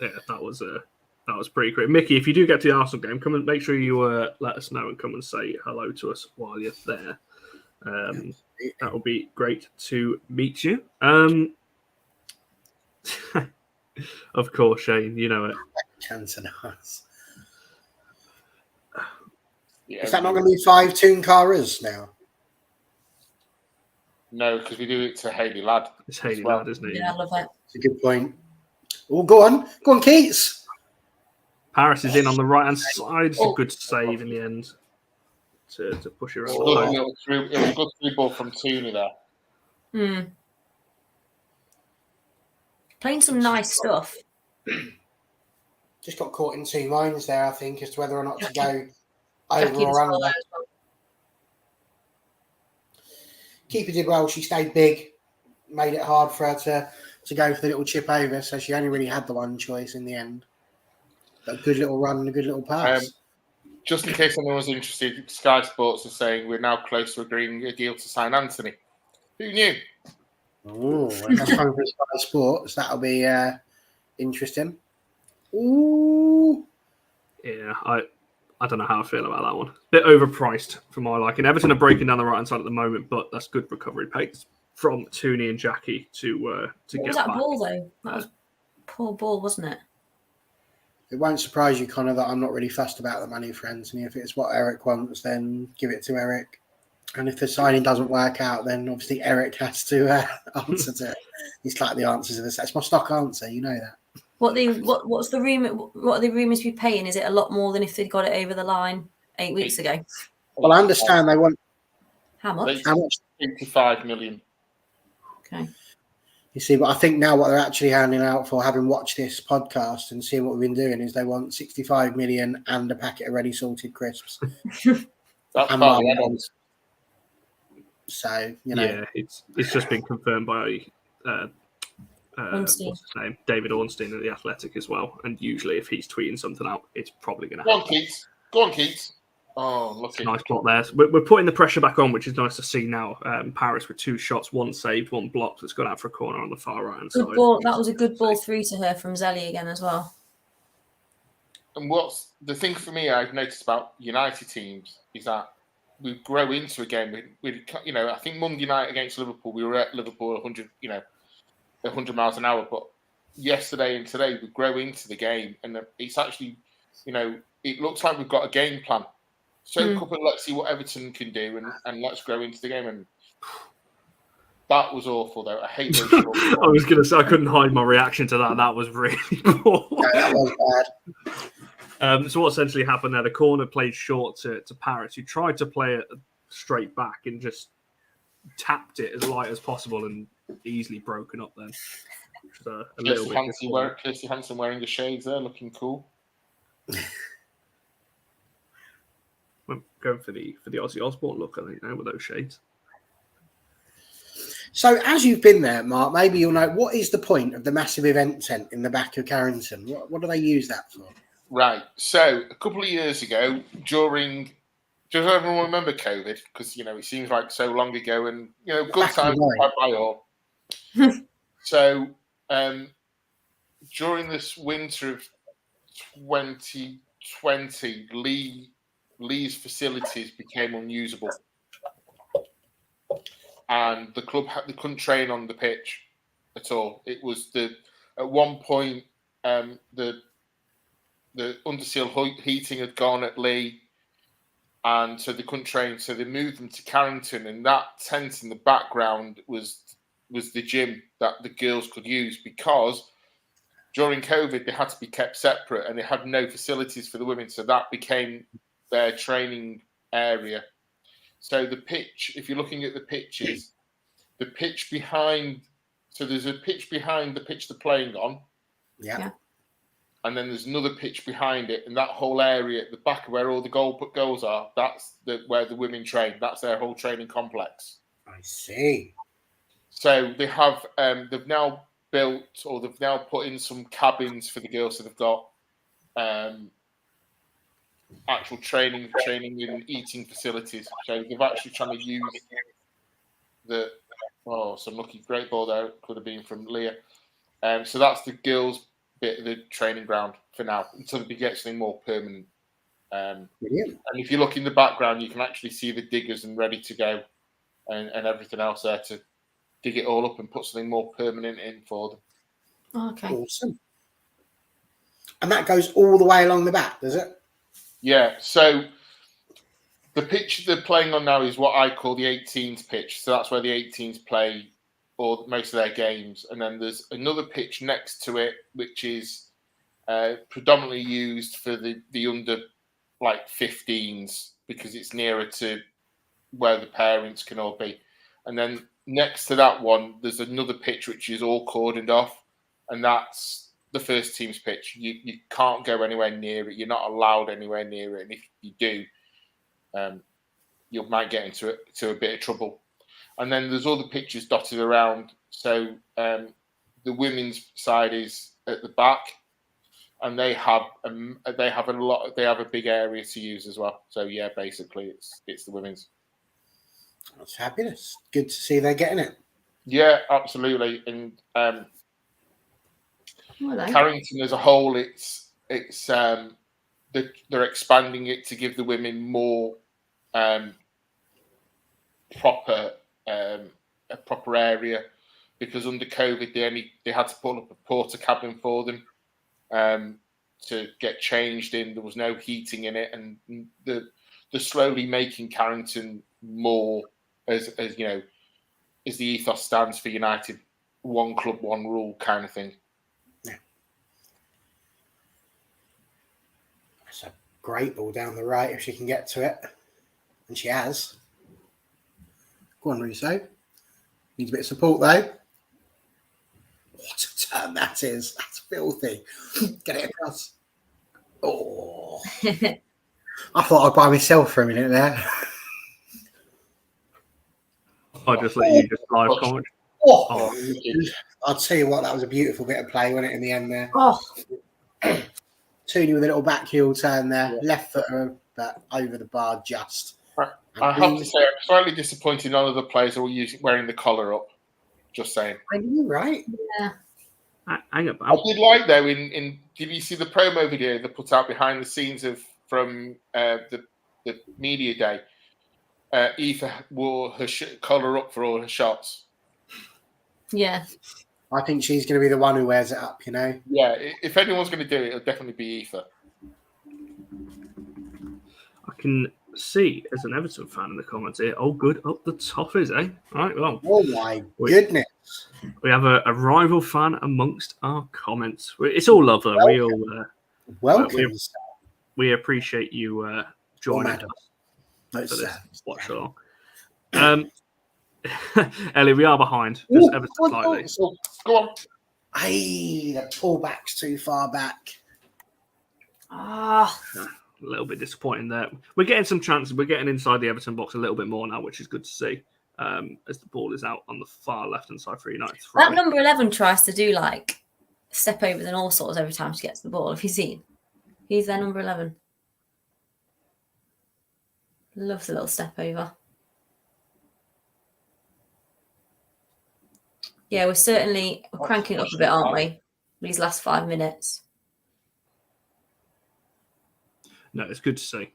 Yeah, that was pretty great. Mickey, if you do get to the Arsenal game, come and make sure you let us know and come and say hello to us while you're there. That will be great to meet you. Of course, Shane, you know it. Chance and us. Yeah, Is that not going to be 5 Tooncaras now? No, because we do it to Haley Ladd. It's Haley Ladd, isn't it? yeah, I love it. It's a good point. Oh, go on, Keats. Paris is in on the right hand side. It's a good save in the end to push it around. It was a good through ball from Tooney there. Playing some nice stuff. Just got caught in 2 minds there, I think, as to whether or not to go over Jackie or under. Keeper did well. She stayed big, made it hard for her to go for the little chip over, so she only really had the one choice in the end. But a good little run and a good little pass. Just in case anyone was interested, Sky Sports are saying we're now close to agreeing a deal to sign Anthony. Who knew? Oh, that's coming from Sky Sports. That'll be interesting. Ooh. Yeah, I don't know how I feel about that one. Bit overpriced for my liking. Everton are breaking down the right hand side at the moment, but that's good recovery pace from Tooney and Jackie to What get was that back. ball though? That was a poor ball, wasn't it? It won't surprise you, Connor, that I'm not really fussed about the money for Anthony. If it's what Eric wants, then give it to Eric. And if the signing doesn't work out, then obviously Eric has to answer to it. He's like the answers of this. That's my stock answer. You know that. What's the rumor? What are the rumours to be paying? Is it a lot more than if they got it over the line 8 weeks ago? Well, I understand they want How much? 85 million. Okay. You see, but I think now what they're actually handing out for having watched this podcast and seeing what we've been doing is they want 65 million and a packet of ready salted crisps. That's And part of the marmalades. So, you know. Yeah, it's just been confirmed by Ornstein. what's his name? David Ornstein at The Athletic as well. And usually if he's tweeting something out, it's probably going to Go happen. on, Keats. Go on, Keats. Oh, lucky. Nice block there. We're putting the pressure back on, which is nice to see now. Paris with 2 shots, 1 saved, 1 blocked. That's gone out for a corner on the far right hand side. Good ball. That was a good ball through to her from Zelly again as well. And what's the thing for me I've noticed about United teams is that we grow into a game. I think Monday night against Liverpool, we were at Liverpool 100 miles an hour. But yesterday and today, we grow into the game, and it's actually, it looks like we've got a game plan. So let's see what Everton can do, and let's grow into the game. And that was awful, though. I hate those short I was going to say I couldn't hide my reaction to that. That was really poor. No, that was bad. So what essentially happened there? The corner played short to Paris, who tried to play it straight back and just tapped it as light as possible and easily broken up then. A little bit. Kirsty Hansen wearing the shades there, looking cool. I'm going for the Ozzy Osbourne look, I think, now with those shades. So, as you've been there, Mark, maybe you'll know what is the point of the massive event tent in the back of Carrington? What do they use that for? Right. So, a couple of years ago, does everyone remember COVID? Because it seems like so long ago, and good times by all. So, during this winter of 2020, Lee's facilities became unusable, and the club they couldn't train on the pitch at all. It was at one point the underseal heating had gone at Lee, and so they couldn't train. So they moved them to Carrington, and that tent in the background was the gym that the girls could use, because during COVID they had to be kept separate and they had no facilities for the women. So that became their training area. So the pitch, if you're looking at the pitches, the pitch behind, so there's a pitch behind the pitch they're playing on. Yeah. And then there's another pitch behind it, and that whole area at the back of where all the goals are, that's where the women train. That's their whole training complex. I see. So they have they've now built, or they've now put in some cabins for the girls. So they've got actual training and eating facilities. So they've actually trying to use the some lucky great ball there could have been from Leah. So that's the girls' bit of the training ground for now until they get something more permanent. Brilliant. And if you look in the background, you can actually see the diggers and ready to go, and everything else there to dig it all up and put something more permanent in for them. Okay. Awesome. And that goes all the way along the back, does it? Yeah. So the pitch they're playing on now is what I call the 18s pitch. So that's where the 18s play or most of their games. And then there's another pitch next to it, which is predominantly used for the under 15s because it's nearer to where the parents can all be. And then next to that one, there's another pitch which is all cordoned off, and that's the first team's pitch. You can't go anywhere near it. You're not allowed anywhere near it, and if you do, you might get into a bit of trouble. And then there's other pitches dotted around. So the women's side is at the back, and they have a big area to use as well. So yeah, basically it's the women's. That's fabulous. Good to see they're getting it. Yeah, absolutely. And Carrington as a whole, they're expanding it to give the women more proper a proper area, because under COVID they had to put up a porta cabin for them to get changed in. There was no heating in it, and they're slowly making Carrington more as you know, as the ethos stands for United, one club, one rule kind of thing. Yeah. That's a great ball down the right if she can get to it. And she has. Go on, Russo. Needs a bit of support though. What a turn that is. That's filthy. Get it across. Oh. I thought I'd buy myself for a minute there. I'll just let you just live comment. Oh. I'll tell you what, that was a beautiful bit of play, wasn't it, in the end there? Oh. Tooney with a little back heel turn there. Yeah. Left footer, but over the bar just. I have to say, I'm slightly disappointed none of the players are wearing the collar up. Just saying. Are you right? Yeah. Hang about. I did like though. Did you see the promo video they put out behind the scenes from the media day? Aoife wore her collar up for all her shots. Yeah. I think she's going to be the one who wears it up, you know? Yeah, if anyone's going to do it, it'll definitely be Aoife. I can see, as an Everton fan in the comments here, oh, good, up the top is, eh? All right, well. Oh, my goodness. We have a rival fan amongst our comments. It's all love, though. Welcome. We appreciate you joining us. For this watch along. Ellie, we are behind. Just ever so slightly. Go on. Hey, the pullback's too far back. A little bit disappointing there. We're getting some chances. We're getting inside the Everton box a little bit more now, which is good to see. As the ball is out on the far left-hand side for United. That number 11 tries to do step overs and all sorts every time she gets the ball. Have you seen? He's their number 11. Loves a little step over. Yeah, we're cranking up a bit, aren't we? These last 5 minutes. No, it's good to see.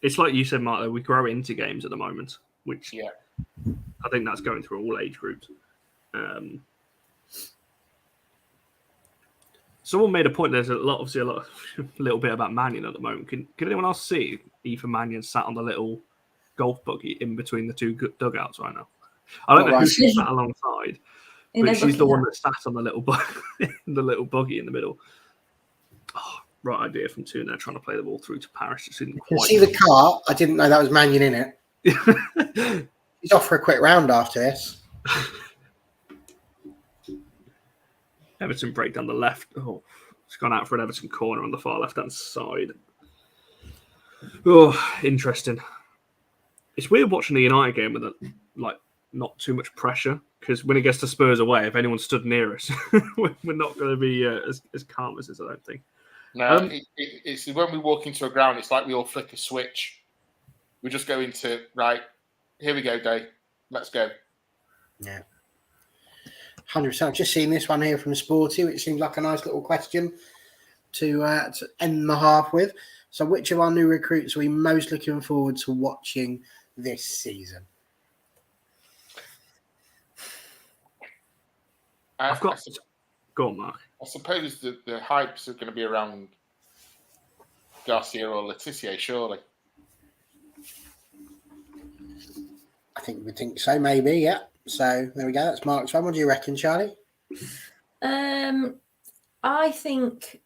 It's like you said, Mark, we grow into games at the moment, which I think that's going through all age groups. Someone made a point. There's a little bit about Mannion at the moment. Can anyone else see Aoife Mannion sat on the little golf buggy in between the two dugouts right now? I don't know who she sat alongside, but she's the one that sat on the little buggy in the middle. Oh, right idea from Toon there, trying to play the ball through to Parrish. Just didn't quite. See the car? I didn't know that was Mannion in it. He's off for a quick round after this. Everton break down the left. Oh, it's gone out for an Everton corner on the far left-hand side. Oh, interesting. It's weird watching the United game with not too much pressure, because when it gets to Spurs away, if anyone stood near us, we're not going to be as calm as this, I don't think. No, it's when we walk into a ground, it's like we all flick a switch. We just go into, right, here we go, Dave. Let's go. Yeah. 100%. I've just seen this one here from Sporty, which seems like a nice little question to end the half with. So which of our new recruits are we most looking forward to watching this season? Go on, Mark. I suppose the hypes are going to be around Garcia or Letitia, surely. I think we think so, maybe, yeah. So there we go. That's Mark's one. What do you reckon, Charlie? I think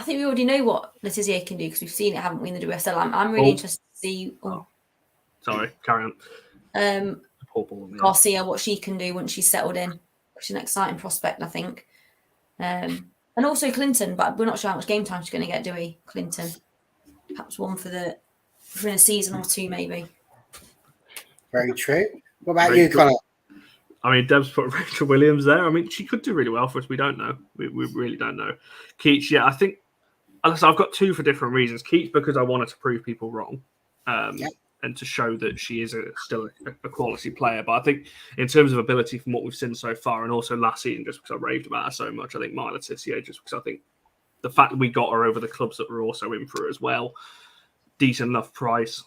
we already know what Letitia can do because we've seen it, haven't we, in the WSL? I'm really interested to see. Sorry, carry on. Garcia, what she can do once she's settled in. She's an exciting prospect, I think. And also Clinton, but we're not sure how much game time she's going to get, do we, Clinton? Perhaps one for a season or two, maybe. Very true. What about you, Connor? I mean, Deb's put Rachel Williams there. I mean, she could do really well for us. We don't know. We really don't know. Keats, yeah, I think. I've got two for different reasons. Keats, because I wanted to prove people wrong. And to show that she is still a quality player. But I think in terms of ability from what we've seen so far, and also last season, just because I raved about her so much, I think Maya Letitia, just because I think the fact that we got her over the clubs that were also in for her as well, decent enough price,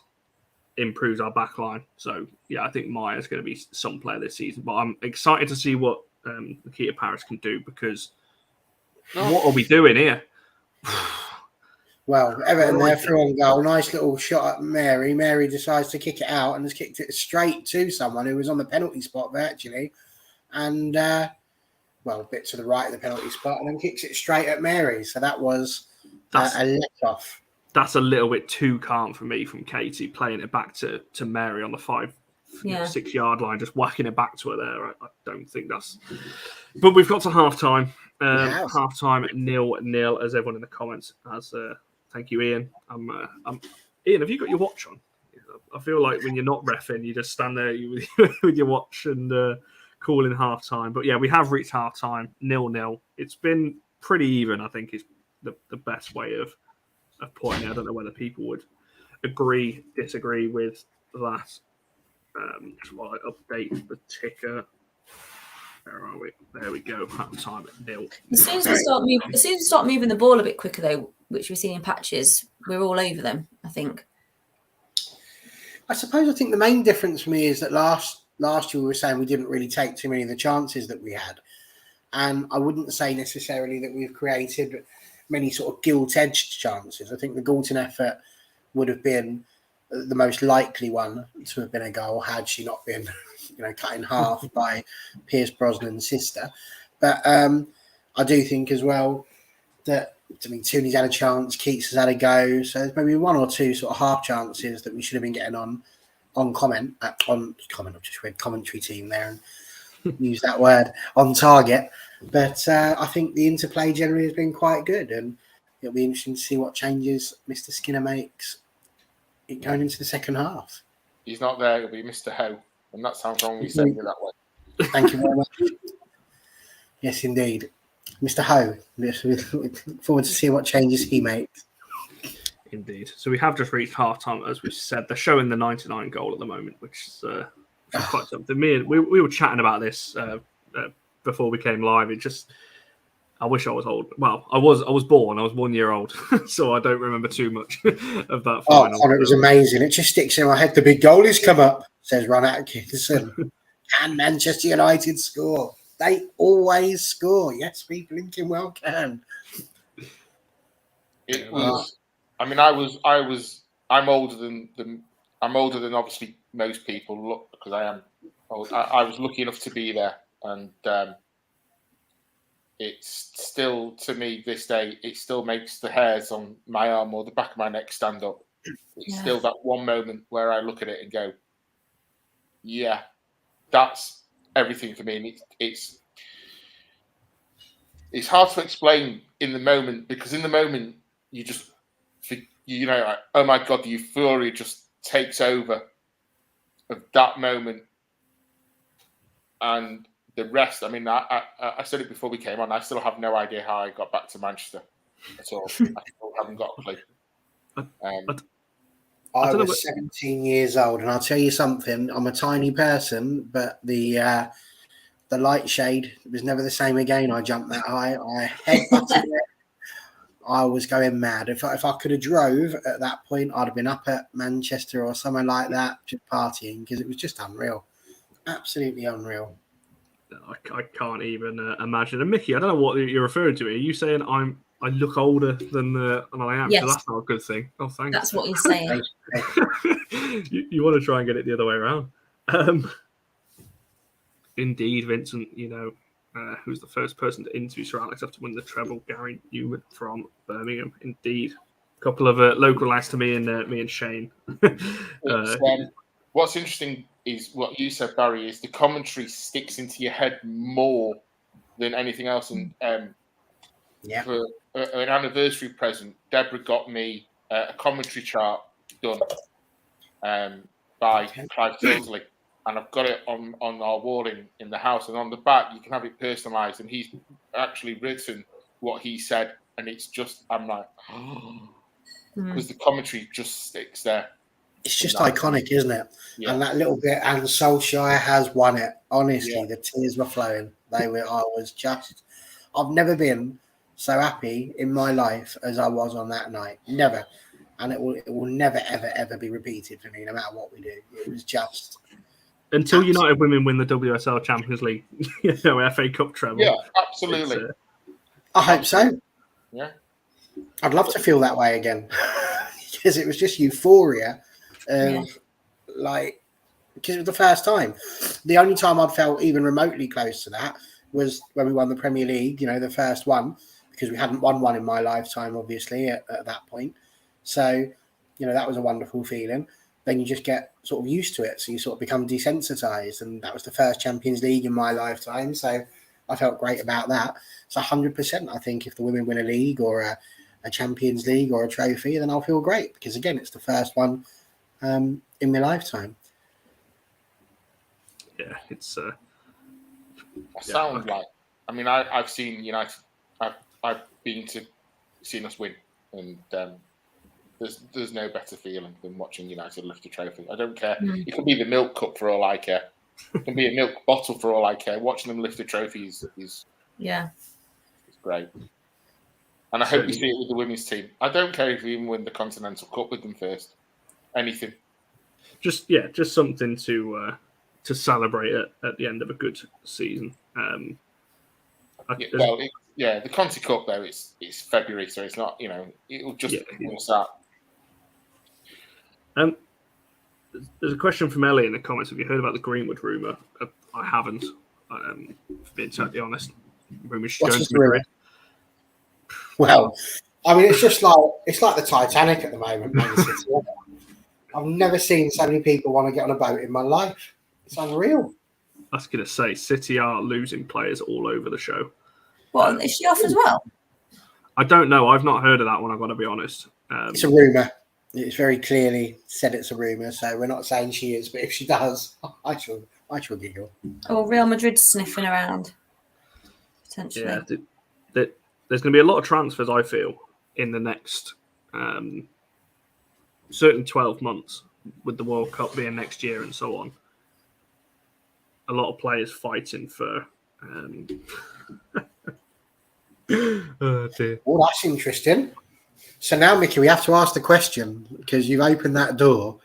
improves our back line. So, yeah, I think Maya's going to be some player this season. But I'm excited to see what Nikita Paris can do, because what are we doing here? Well, Everton there through on goal. Nice little shot at Mary. Mary decides to kick it out and has kicked it straight to someone who was on the penalty spot virtually. And, a bit to the right of the penalty spot, and then kicks it straight at Mary. So that was a let-off. That's a little bit too calm for me from Katie, playing it back to Mary on the 6 yard line, just whacking it back to her there. I don't think that's... But we've got to half-time. Half-time at 0-0, as everyone in the comments has... Thank you, Ian. Ian, have you got your watch on? I feel like when you're not reffing, you just stand there with your watch and call in half-time. But, yeah, we have reached half-time, 0-0. It's been pretty even, I think, is the best way of pointing it. I don't know whether people would agree, disagree with that. Just while I update the ticker. Where are we? There we go. Half-time at 0. As soon as we start moving the ball a bit quicker, though, which we've seen in patches, we're all over them, I think. I think the main difference for me is that last year we were saying we didn't really take too many of the chances that we had. And I wouldn't say necessarily that we've created many sort of gilt-edged chances. I think the Galton effort would have been the most likely one to have been a goal had she not been, cut in half by Pierce Brosnan's sister. But I do think as well that, Tooney's had a chance, Keats has had a go. So there's maybe one or two sort of half chances that we should have been getting on comment. I've just read commentary team there and used that word, on target. But I think the interplay generally has been quite good, and it'll be interesting to see what changes Mr. Skinner makes going into the second half. He's not there, it'll be Mr. Ho, and that sounds wrong when you say it that way. Thank you very much. Yes, indeed. Mr. Ho, we look forward to see what changes he makes. Indeed. So we have just reached half-time, as we said. They're showing the 99 goal at the moment, which is quite something. We were chatting about this before we came live. I wish I was old. Well, I was born. I was 1 year old, so I don't remember too much of that final. Oh, it was amazing. It just sticks in my head. The big goal has come up, says Ron Atkinson. Can Manchester United score? They always score. Yes, we blinking well can. It was. I'm older than obviously most people. Look, because I am old. I was lucky enough to be there, and it's still, to me this day, it still makes the hairs on my arm or the back of my neck stand up. It's still that one moment where I look at it and go, "Yeah, that's everything for me." And it's hard to explain in the moment, because in the moment you just, like, oh my God, the euphoria just takes over of that moment. And the rest, I mean, I said it before we came on, I still have no idea how I got back to Manchester at all. I still haven't got a clue. I was 17 years old, and I'll tell you something. I'm a tiny person, but the light shade was never the same again. I jumped that high. I headbutted it. I was going mad. If I could have drove at that point, I'd have been up at Manchester or somewhere like that, just partying, because it was just unreal. Absolutely unreal. I can't even imagine. And Mickey, I don't know what you're referring to. Are you saying I look older than I am? Yes. So that's not a good thing. Oh, thanks. That's what he's saying. you want to try and get it the other way around. Indeed, Vincent, who's the first person to interview Sir Alex after winning the treble, Gary Newman from Birmingham. Indeed. A couple of local lads to me and Shane. What's interesting is what you said, Barry, is the commentary sticks into your head more than anything else. And for an anniversary present, Deborah got me a commentary chart done by Clive Tilsley. And I've got it on our wall in the house. And on the back, you can have it personalised. And he's actually written what he said. And it's just, I'm like, because the commentary just sticks there. It's just iconic, isn't it? Yeah. And that little bit, and Solskjaer has won it. Honestly, the tears were flowing. I've never been so happy in my life as I was on that night. Never. And it will never, ever, ever be repeated for me, no matter what we do. It was just... Until United Women win the WSL Champions League, FA Cup treble. Yeah, absolutely. I hope so. Yeah. I'd love to feel that way again. Because it was just euphoria. Because it was the first time. The only time I'd felt even remotely close to that was when we won the Premier League, the first one, because we hadn't won one in my lifetime, obviously, at that point. So, that was a wonderful feeling. Then you just get sort of used to it. So you sort of become desensitized. And that was the first Champions League in my lifetime. So I felt great about that. So 100%, I think if the women win a league or a Champions League or a trophy, then I'll feel great. Because, again, it's the first one in my lifetime. Yeah, it's... sounds like... I mean, I've seen United... I've been to seen us win. And... There's no better feeling than watching United lift a trophy. I don't care. It could be the milk cup for all I care. It can be a milk bottle for all I care. Watching them lift a trophy is great. And I hope you see it with the women's team. I don't care if we even win the Continental Cup with them first. Anything. Just something to celebrate at the end of a good season. The Conti Cup though it's February, so it's not. It'll just start. There's a question from Ellie in the comments. Have you heard about the Greenwood rumour? I haven't. Being totally honest, rumours going to Madrid. Well, I mean, it's just like the Titanic at the moment, Man City. I've never seen so many people want to get on a boat in my life. It's unreal. I was going to say, City are losing players all over the show. What, is she off as well? I don't know. I've not heard of that one, I've got to be honest. It's a rumour. It's very clearly said it's a rumour, so we're not saying she is, but if she does, I shall giggle. Or Real Madrid sniffing around, potentially. Yeah, there's going to be a lot of transfers, I feel, in the next certainly 12 months, with the World Cup being next year and so on. A lot of players fighting for... Oh, dear. Well, that's interesting. So now, Mickey, we have to ask the question, because you've opened that door.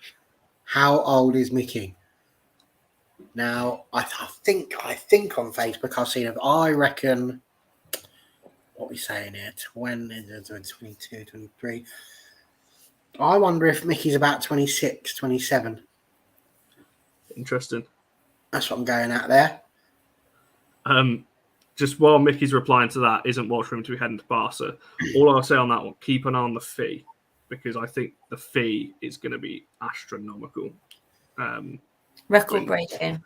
How old is Mickey? Now, I think on Facebook I've seen it. I reckon, what are we saying here? 22, 23. I wonder if Mickey's about 26, 27. Interesting. That's what I'm going at there. Just while Mickey's replying to that, isn't watch for him to be heading to Barca. All I'll say on that one, keep an eye on the fee, because I think the fee is going to be astronomical. Record breaking.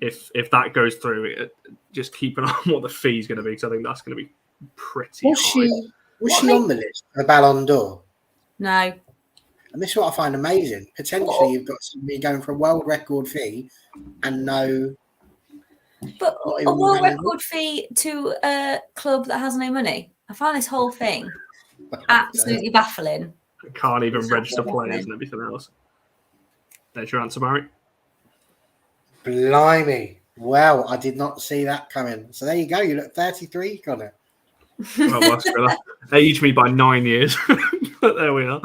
If that goes through, just keep an eye on what the fee is going to be, because I think that's going to be pretty high. Was she on the list for the Ballon d'Or? No. And this is what I find amazing. Potentially, you've got somebody going for a world record fee and no But Not a even world valuable. record fee to a club that has no money. I find this whole thing absolutely baffling. Can't even It's register absolutely players baffling. and everything else. There's your answer, Barry. Blimey. Well, I did not see that coming. So there you go. You look 33, Connor. Well, that's good. Aged me by 9 years. But there we are.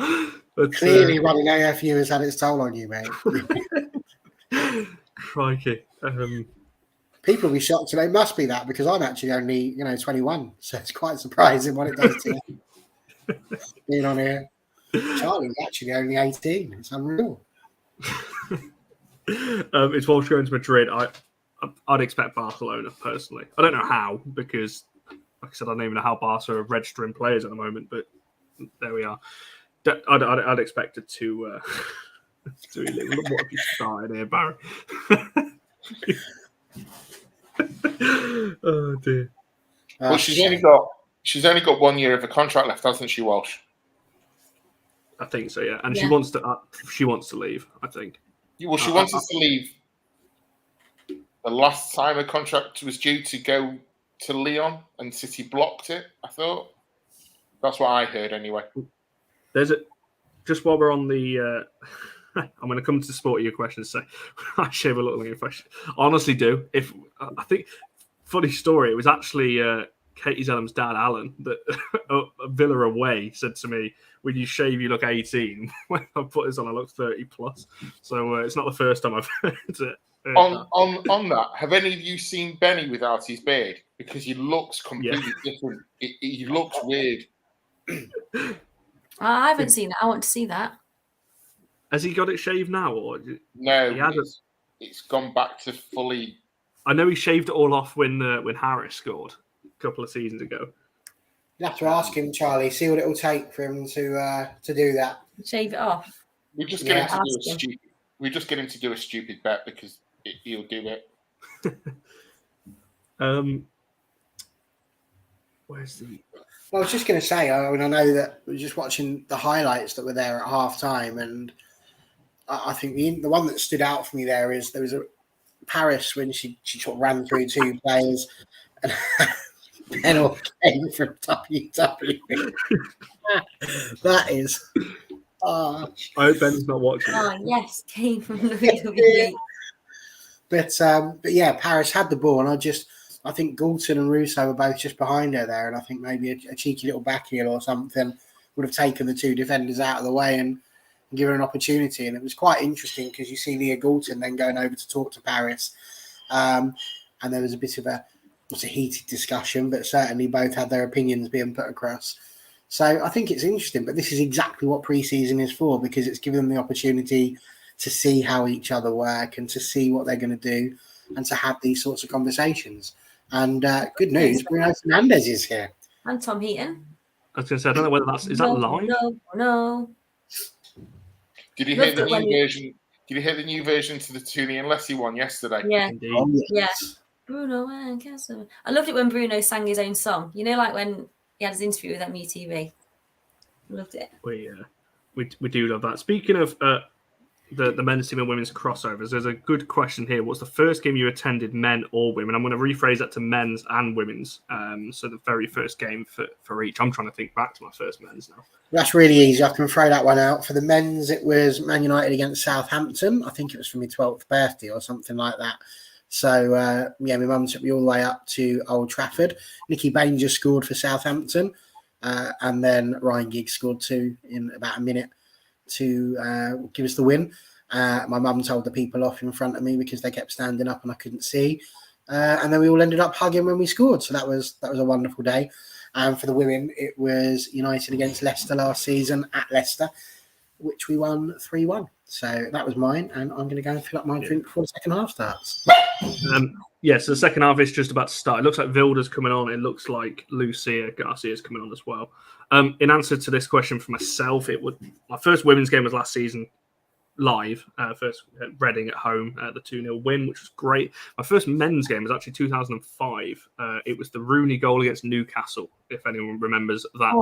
But, Clearly, running AFU has had its toll on you, mate. Crikey. People will be shocked today. Must be that because I'm actually only 21, so it's quite surprising what it does to you. Being on here, Charlie's actually only 18. It's unreal. It's Walsh going to Madrid. I'd expect Barcelona personally. I don't know how because, like I said, I don't even know how Barca are registering players at the moment. But there we are. I'd expect it to. What have you started here, Barry? Oh dear. Well, she's only got 1 year of a contract left, hasn't she, Walsh? I think so, yeah. And Yeah. she wants to leave. I think. Well, she wanted to leave the last time her contract was due to go to Lyon, and City blocked it. I thought that's what I heard anyway. Just while we're on the. I'm going to come to the sport of your questions. So I shave a little if I honestly do. If I think, funny story, it was actually Katie Zellum's dad, Alan, that Villa away said to me, "When you shave, you look 18." When I put this on, I look 30 plus. So it's not the first time I've heard it. On that, have any of you seen Benny without his beard? Because he looks completely different. He looks weird. I haven't seen that. I want to see that. Has he got it shaved now, or No? It's gone back to fully. I know he shaved it all off when Harris scored a couple of seasons ago. You have to ask him, Charlie. See what it will take for him to do that. Shave it off. We just get him to do a stupid. We just get him to do a stupid bet because he'll do it. Where's the? Well, I was just going to say. I know that we were just watching the highlights that were there at half time, and I think the one that stood out for me there was a Paris when she sort of ran through two players and penalty came from WWE. That is. I hope Ben's not watching. Oh yes, came from WWE. But yeah, Paris had the ball, and I think Goulton and Russo were both just behind her there, and I think maybe a cheeky little back heel or something would have taken the two defenders out of the way and give her an opportunity. And it was quite interesting because you see Leah Goulton then going over to talk to Paris, and there was a bit of a heated discussion, but certainly both had their opinions being put across. So I think it's interesting, but this is exactly what pre-season is for, because it's giving them the opportunity to see how each other work and to see what they're going to do and to have these sorts of conversations. And good news, Bruno Fernandes is here. And Tom Heaton. I was going to say, I don't know whether is that live? No. Did you hear the new version? Did you hear the new version to the Tooney and Leslie one yesterday? Yeah. Indeed. Oh, yes. Yeah. Bruno and Castle. I loved it when Bruno sang his own song. You know, like when he had his interview with MUTV. I loved it. We do love that. Speaking of the men's team and women's crossovers, there's a good question here. What's the first game you attended, men or women? I'm going to rephrase that to men's and women's. So the very first game for each. I'm trying to think back to my first men's now. That's really easy. I can throw that one out. For the men's, it was Man United against Southampton. I think it was for my 12th birthday or something like that. So, my mum took me all the way up to Old Trafford. Nicky Bain just scored for Southampton. And then Ryan Giggs scored two in about a minute to give us the win. My mum told the people off in front of me because they kept standing up and I couldn't see. And then we all ended up hugging when we scored. So that was a wonderful day. And for the women, it was United against Leicester last season at Leicester, which we won 3-1. So that was mine. And I'm going to go and fill up my drink before the second half starts. So the second half is just about to start. It looks like Vilda's coming on. It looks like Lucia Garcia's coming on as well. In answer to this question for myself, my first women's game was last season live. First Reading at home, the 2-0 win, which was great. My first men's game was actually 2005. It was the Rooney goal against Newcastle, if anyone remembers that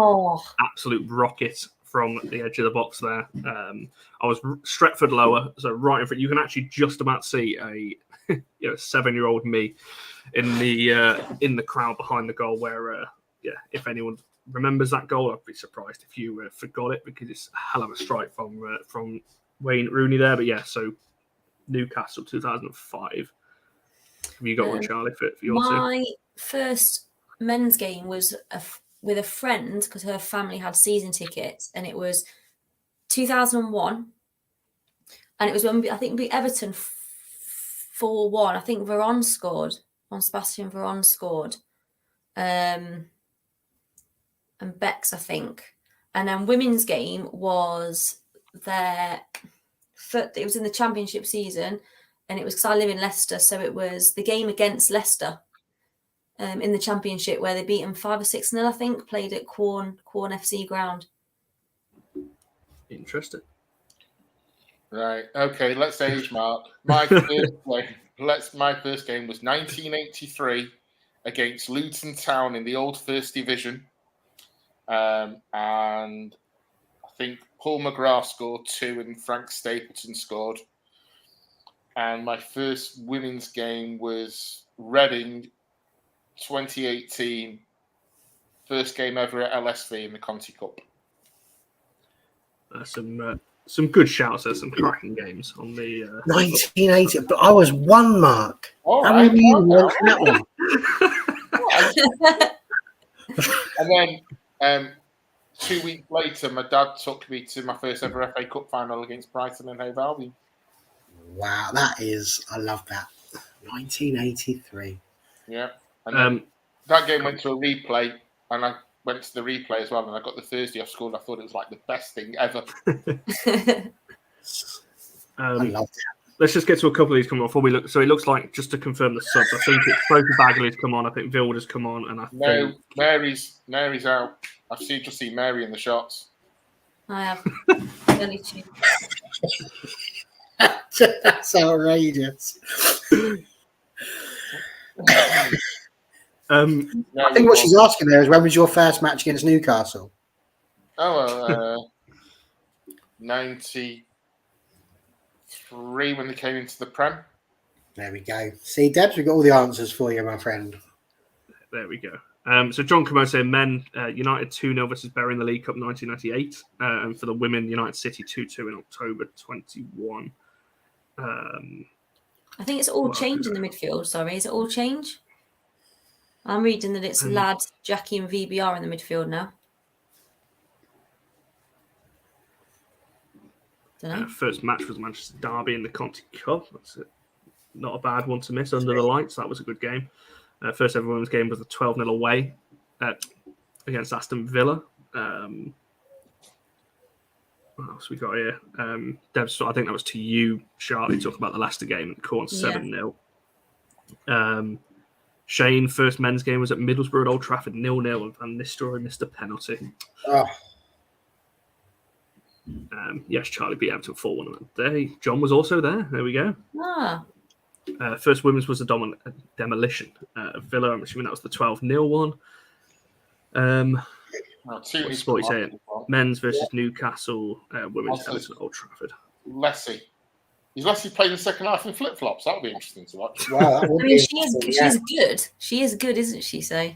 absolute rocket from the edge of the box there. I was Stretford lower, so right in front. You can actually just about see a 7-year-old me in the crowd behind the goal. Where if anyone remembers that goal, I'd be surprised if you forgot it, because it's a hell of a strike from Wayne Rooney there. But yeah, so Newcastle 2005. Have you got one, Charlie, for your two? My first men's game was with a friend, because her family had season tickets, and it was 2001. And it was when I think we beat Everton 4-1. I think Veron scored. Sebastian Veron scored. And Bex, I think. And then women's game was it was in the championship season, and it was because I live in Leicester, so it was the game against Leicester in the championship, where they beat them 5 or 6-0, I think, played at Quorn FC ground. Interesting. Right. Okay. Let's age mark. My first game was 1983 against Luton Town in the old First Division, and I think Paul McGrath scored 2 and Frank Stapleton scored. And my first women's game was Reading 2018, first game ever at LSV in the Conti Cup. Some good shouts there, some cracking games on the 1980. But I was 1 mark. All How right. many you went from that one? And then 2 weeks later, my dad took me to my first ever FA Cup final against Brighton and Hove Albion. Wow, I love that. 1983. Yeah. And then that game went to a replay, and I went to the replay as well, and I got the Thursday off school, and I thought it was like the best thing ever. I love that. Let's just get to a couple of these coming on before we look. So it looks like, just to confirm the subs, I think it's Sophie Bagley's come on. I think Vilda's come on, and I think Mary's out. I've just seen Mary in the shots. I have. Only 2. That's outrageous. I think what she's asking there is, when was your first match against Newcastle? 93 when they came into the Prem. There we go. See, Debs, we've got all the answers for you, my friend. There we go. So John Commode saying men United 2-0 versus Bury in the League Cup 1998, and for the women United City 2-2 in October 21. I think it's all change in the midfield. Sorry, is it all change? I'm reading that it's Ladd, Jackie, and VBR in the midfield now. First match was Manchester Derby in the Conti Cup. That's not a bad one to miss under the lights. That was a good game. First ever women's game was a 12-0 away against Aston Villa. What else we got here? Debs, I think that was to you, Charlie, talking about the Leicester game at Corn 7-0. Shane, first men's game was at Middlesbrough at Old Trafford 0-0, and Van Nistelrooy missed a penalty. Yes, Charlie beat Everton 4-1 on that day. John was also there. There we go. First women's was a demolition of Villa. I'm assuming that was the 12-0 one. Sporty saying men's versus Newcastle, women's at Old Trafford. Leslie. Is Leslie playing the second half in flip-flops? That would be interesting to watch. Wow, I mean, she's good. She is good, isn't she? So,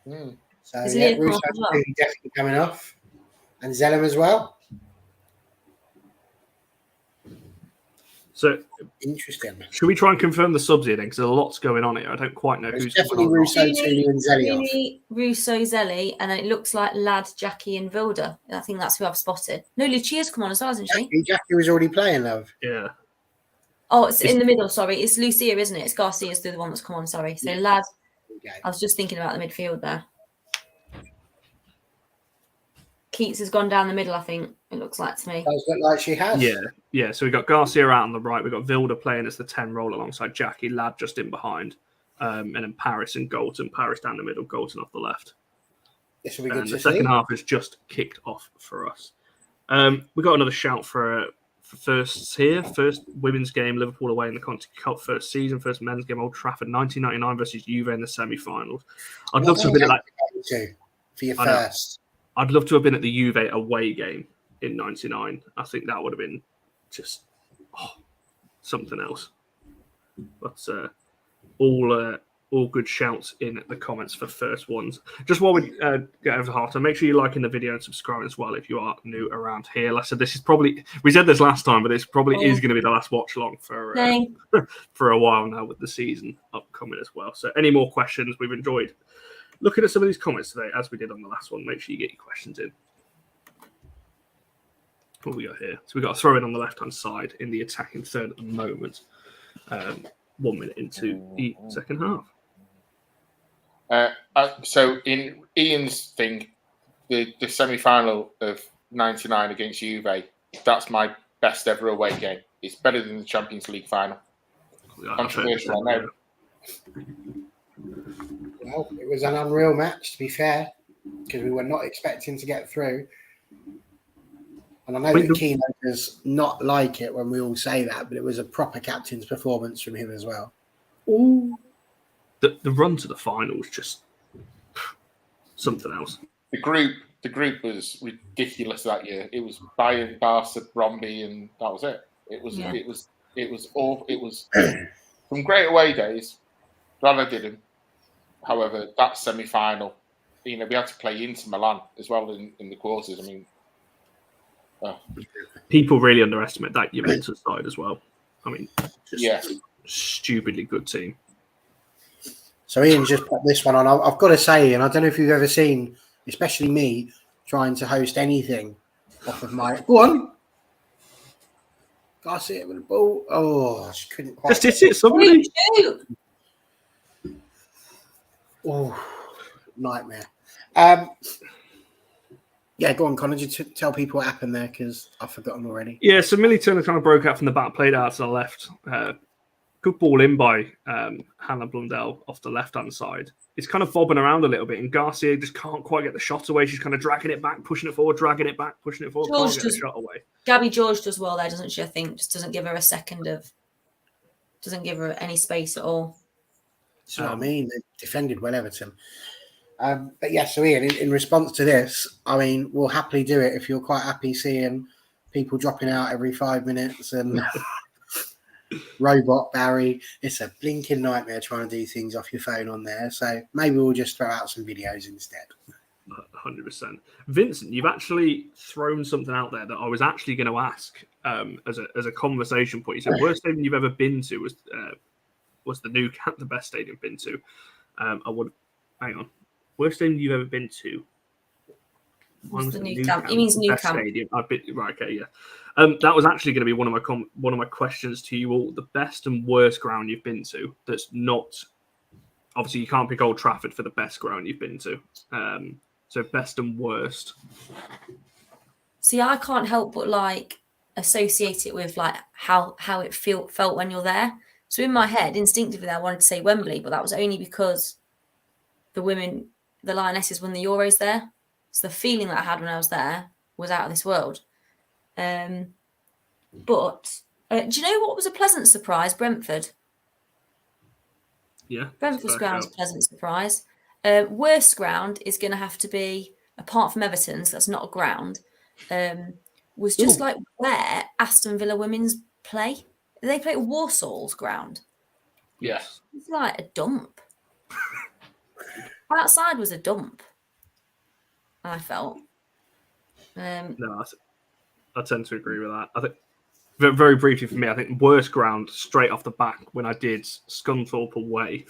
So Is yeah, Leah Russo's Clark as well? definitely coming off, and Zellum as well. So Interesting. should we try and confirm the subs here then? Because there's a lot's going on here. I don't quite know It's who's definitely coming on. Russo, Tooney, and Zelly off. Rooney, Russo, Zelly, and then it looks like Ladd, Jackie, and Vilda. I think that's who I've spotted. No, Lucia's come on as well, hasn't she? Jackie was already playing, love. Yeah. Oh, it's in the middle. Sorry, it's Lucia, isn't it? It's Garcia's the one that's come on. Sorry. So Ladd. Okay. I was just thinking about the midfield there. Keats has gone down the middle, I think, it looks like to me. Does look like she has. Yeah. So we got Garcia out on the right. We got Vilda playing as the 10 role alongside Jackie, Ladd just in behind, and then Paris and Galton. Paris down the middle, Galton off the left. This will be good And to the see. second half has just kicked off for us. We got another shout for firsts here. First women's game, Liverpool away in the Conti Cup. First season, first men's game, Old Trafford, 1999 versus Juve in the semi-finals. I'd love to have been like for your first. I'd love to have been at the Juve away game in '99. I think that would have been just something else. But all good shouts in the comments for first ones. Just while we get over to halftime, make sure you're liking the video and subscribing as well if you are new around here. Like I said, this is probably, we said this last time, but this probably is going to be the last watch along for a while now with the season upcoming as well. So any more questions? We've enjoyed looking at some of these comments today, as we did on the last one. Make sure you get your questions in. What we got here? So we got a throw in on the left-hand side in the attacking third at the moment. 1 minute into the second half. So in Ian's thing, the semi-final of '99 against Juve, that's my best ever away game. It's better than the Champions League final. Controversial, I know. Well, it was an unreal match, to be fair, because we were not expecting to get through. And I know that Keane does not like it when we all say that, but it was a proper captain's performance from him as well. Ooh. The run to the final was just something else. The group was ridiculous that year. It was Bayern, Barca, Bromby, and that was it. It was all. It was some great away days. Glad I did them. However, that semi-final, we had to play Inter Milan as well in the quarters. I mean, people really underestimate that Juventus side as well. I mean, just stupidly good team. So Ian just put this one on. I've got to say, Ian, I don't know if you've ever seen, especially me, trying to host anything off of my... Go on. Got to see it with the ball. Oh, I just couldn't quite... Just hit it, somebody. Oh, nightmare. Yeah, go on, Connor. Just tell people what happened there, because I've forgotten already. Yeah, so Millie Turner kind of broke out from the back, played out to the left. Good ball in by Hannah Blundell off the left-hand side. It's kind of bobbing around a little bit, and Garcia just can't quite get the shot away. She's kind of dragging it back, pushing it forward, dragging it back, pushing it forward. Can't get the shot away. Gabby George does well there, doesn't she? I think just doesn't give her a second of, doesn't give her any space at all. That's what I mean. They defended well, Everton. But yeah, so Ian, in response to this, I mean, we'll happily do it if you're quite happy seeing people dropping out every 5 minutes and robot Barry. It's a blinking nightmare trying to do things off your phone on there. So maybe we'll just throw out some videos instead. 100%. Vincent, you've actually thrown something out there that I was actually going to ask as a conversation point. You said worst stadium you've ever been to was the Nou Camp the best stadium you've been to. Hang on. Worst stadium you've ever been to? What's the Nou Camp? He means Nou Camp. Stadium. Right, okay, yeah. That was actually going to be one of my questions to you all. The best and worst ground you've been to. That's not obviously you can't pick Old Trafford for the best ground you've been to. So best and worst. See, I can't help but associate it with how it felt when you're there. So in my head, instinctively, I wanted to say Wembley, but that was only because the Lionesses won the Euros there. So the feeling that I had when I was there was out of this world. But do you know what was a pleasant surprise? Brentford. Yeah. Brentford's ground was a pleasant surprise. Worst ground is going to have to be, apart from Everton's, that's not a ground, was just where Aston Villa women's play. They play at Warsaw's ground. Yeah. It's like a dump. Outside was a dump, I felt. No, I tend to agree with that. I think very briefly for me, I think worst ground straight off the back when I did Scunthorpe away.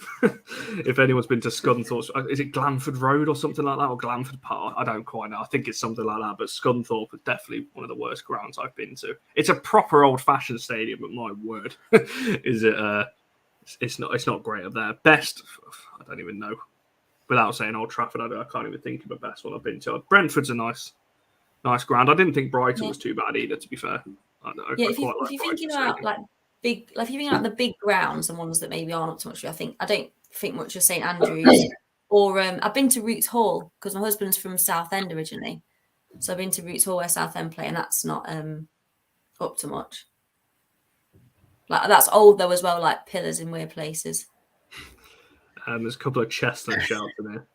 If anyone's been to Scunthorpe, is it Glanford Road or something like that, or Glanford Park? I don't quite know. I think it's something like that. But Scunthorpe is definitely one of the worst grounds I've been to. It's a proper old-fashioned stadium, but my word, is it? It's not great up there. Best, I don't even know. Without saying Old Trafford, I can't even think of a best one I've been to. Brentford's a nice ground. I didn't think Brighton was too bad either, to be fair. If you're thinking about the big grounds and ones that maybe aren't up to much, I don't think much of St Andrews. Or I've been to Roots Hall because my husband's from Southend originally, so I've been to Roots Hall where Southend play, and that's not up to much. That's old though as well, like pillars in weird places. There's a couple of Chestnut shouts in there.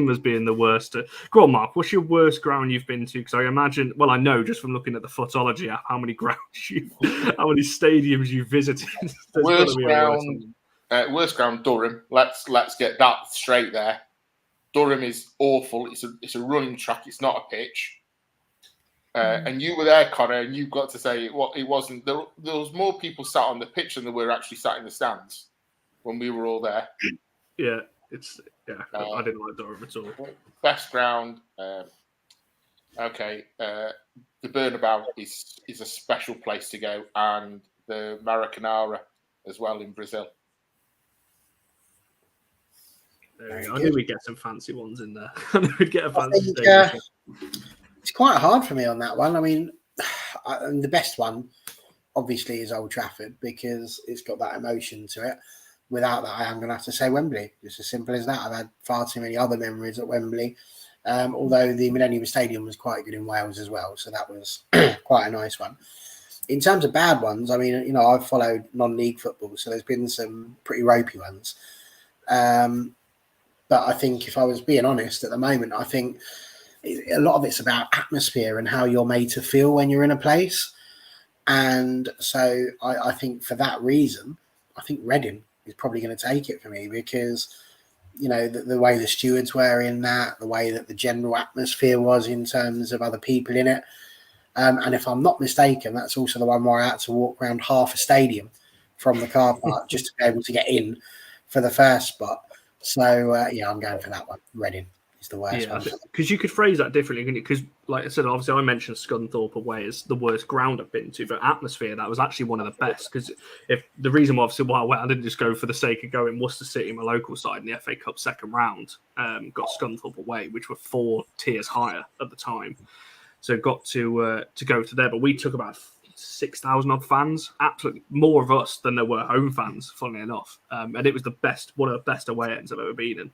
as being the worst. Go on, Mark. What's your worst ground you've been to? Because I imagine, well, I know just from looking at the Footology app how many stadiums you've visited. Worst ground, Durham. Let's get that straight there. Durham is awful. It's a running track. It's not a pitch. And you were there, Connor, and you've got to say it wasn't. There was more people sat on the pitch than there were actually sat in the stands when we were all there. Yeah, I didn't like Durham at all. Best ground. Okay, the Bernabeu is a special place to go, and the Maracanã as well in Brazil. I knew we'd get some fancy ones in there. I knew we'd get a fancy stadium. It's quite hard for me on that one. I mean, the best one, obviously, is Old Trafford because it's got that emotion to it. Without that, I am going to have to say Wembley. Just as simple as that. I've had far too many other memories at Wembley. Although the Millennium Stadium was quite good in Wales as well. So that was quite a nice one. In terms of bad ones, I mean, I've followed non-league football. So there's been some pretty ropey ones. But I think if I was being honest at the moment, I think a lot of it's about atmosphere and how you're made to feel when you're in a place. And so I think for that reason, I think Reading is probably going to take it for me because, the way the stewards were in that, the way that the general atmosphere was in terms of other people in it. And if I'm not mistaken, that's also the one where I had to walk around half a stadium from the car park just to be able to get in for the first spot. So, I'm going for that one. Reading is the worst one. Because you could phrase that differently, couldn't you? Because, like I said, obviously I mentioned Scunthorpe away as the worst ground I've been to, but atmosphere, that was actually one of the best. Because if the reason why I didn't just go for the sake of going Worcester City, my local side, in the FA Cup second round, got Scunthorpe away, which were 4 tiers higher at the time. So got to go to there, but we took about 6,000 odd fans, absolutely more of us than there were home fans, funnily enough. And it was one of the best away ends I've ever been in.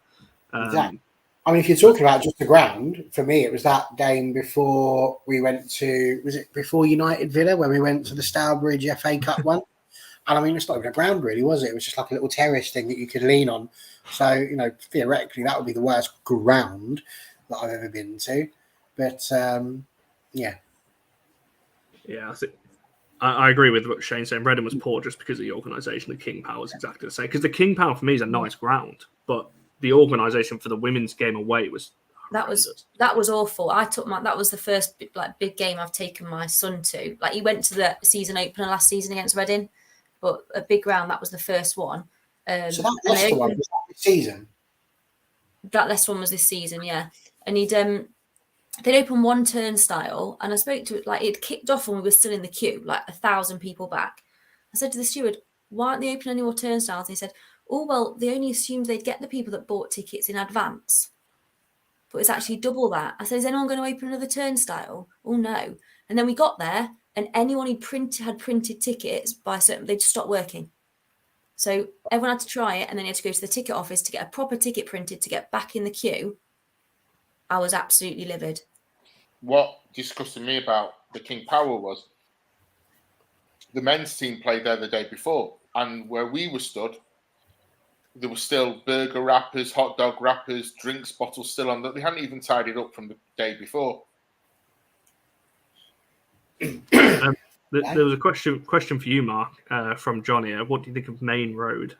Exactly. I mean, if you're talking about just the ground, for me, it was that game before we went to, was it before United Villa, when we went to the Stourbridge FA Cup one? And I mean, it's not even a ground really, was it? It was just like a little terrace thing that you could lean on. So, theoretically, that would be the worst ground that I've ever been to. But, yeah. Yeah, I agree with what Shane's saying. Reading was poor just because of the organisation. The King Power was exactly the same. Because the King Power for me is a nice ground, but the organisation for the women's game away was horrendous. That was awful. That was the first big game I've taken my son to. Like, he went to the season opener last season against Reading, but a big ground, that was the first one. So that Leicester one was that this season? That Leicester one was this season, yeah. And they'd opened one turnstile, and I spoke to it, it kicked off when we were still in the queue, 1,000 people back. I said to the steward, why aren't they opening any more turnstiles? And he said, oh, well, they only assumed they'd get the people that bought tickets in advance. But it's actually double that. I said, is anyone going to open another turnstile? Oh, no. And then we got there, and anyone who had printed tickets by they'd stopped working. So everyone had to try it, and then you had to go to the ticket office to get a proper ticket printed to get back in the queue. I was absolutely livid. What disgusted me about the King Power was the men's team played there the day before, and where we were stood, there were still burger wrappers, hot dog wrappers, drinks bottles still on that. They hadn't even tidied up from the day before. There was a question for you, Mark, from Johnny. What do you think of Main Road?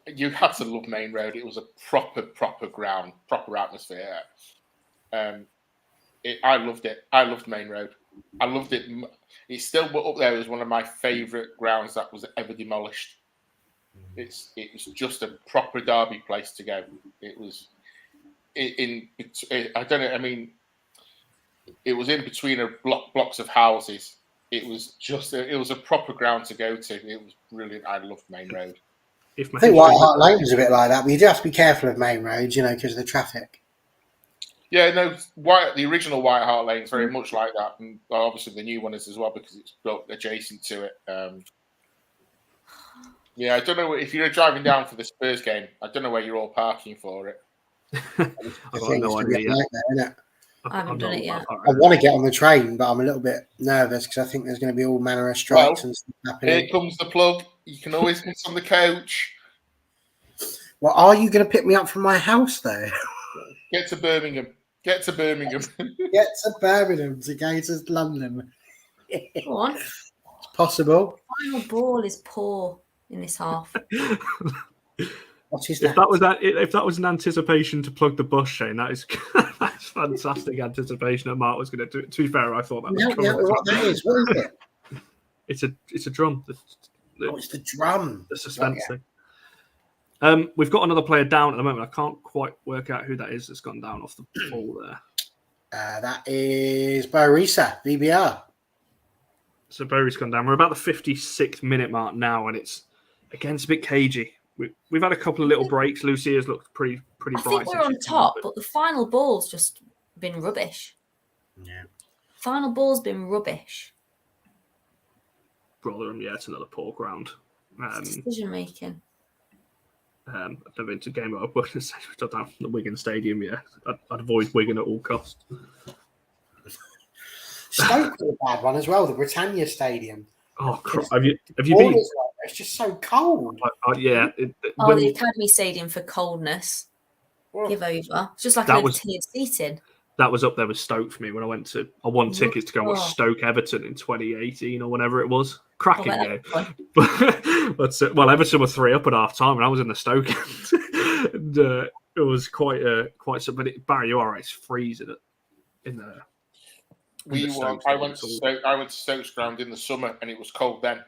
You had to love Main Road. It was a proper ground, proper atmosphere. I loved it. I loved Main Road. I loved it. It's still up there as one of my favourite grounds that was ever demolished. It was just a proper derby place to go. It was I don't know. I mean, it was in between blocks of houses. It was a proper ground to go to. It was brilliant. I loved Main Road. I think White Hart Lane was a bit like that, but you do have to be careful of main roads, because of the traffic. Yeah, no, the original White Hart Lane is very much like that, and obviously the new one is as well because it's built adjacent to it. Yeah, I don't know if you're driving down for the Spurs game. I don't know where you're all parking for it. I've got no idea. I haven't done it yet. I want to get on the train, but I'm a little bit nervous because I think there's going to be all manner of strikes and stuff happening. Here comes the plug. You can always get on the coach. Well, are you going to pick me up from my house, though? Get to Birmingham. Get to Birmingham. Get to Birmingham to go to London. Go on. It's possible. Final ball is poor in this half. What's his If that was an anticipation to plug the bus, Shane, that's fantastic anticipation that Mark was going to do. To be fair, I thought that was coming. What that is? What is it? It's a drum. It's the drum. The suspense thing. We've got another player down at the moment. I can't quite work out who that is that's gone down off the ball there. That is Barisa, VBR. So Barry's gone down. We're about the 56th minute mark now, and it's a bit cagey. We've had a couple of little breaks. Lucia's looked pretty bright. I think we're on top, but the final ball's just been rubbish. Yeah. Final ball's been rubbish. Rotherham, yeah, it's another poor ground. Decision making. I've never been to a game at the Wigan Stadium. Yeah, I'd avoid Wigan at all costs. Stoke was a bad one as well. The Britannia Stadium. Oh, have you been? It's just so cold. Yeah. The Academy Stadium for coldness. Give over. It's just like an tiered seating. That was up there with Stoke for me when I won tickets to go and watch Stoke Everton in 2018 or whenever it was. Cracking game. But Everton were 3-up at half time and I was in the Stoke end. And it was quite something. Barry, you are right. It's freezing in there. I went to Stoke's ground in the summer and it was cold then.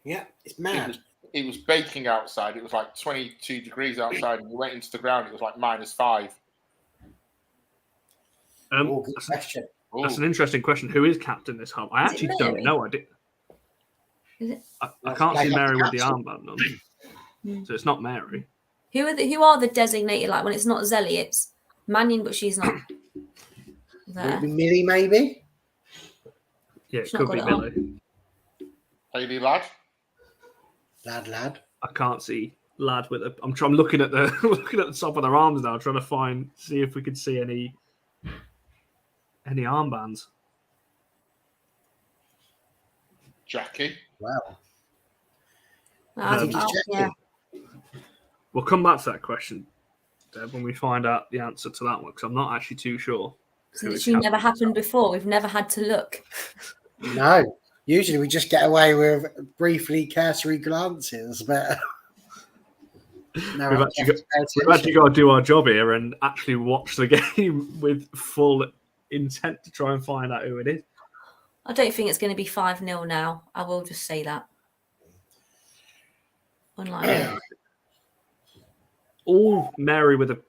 Yeah, it's mad. It was baking outside. It was like 22 degrees outside, and we went into the ground. It was like -5. Good question. That's an interesting question. Who is captain this half? I actually don't know. I can't see Mary with the armband on, so it's not Mary. Who are the designated? Like when it's not Zelly, it's Mannion, but she's not there. Would it be Millie, maybe? Yeah, it could be Millie. Hayley Ladd. Lad. I can't see Lad with I'm looking at the top of their arms now, trying to see if we could see any armbands. Jackie. Wow. Yeah. We'll come back to that question, Deb, when we find out the answer to that one, because I'm not actually too sure. It's literally never happened before. We've never had to look. No. Usually we just get away with briefly cursory glances, but we've actually got to do our job here and actually watch the game with full intent to try and find out who it is. I don't think it's going to be 5-0 now. I will just say that. Unlikely. Mary with a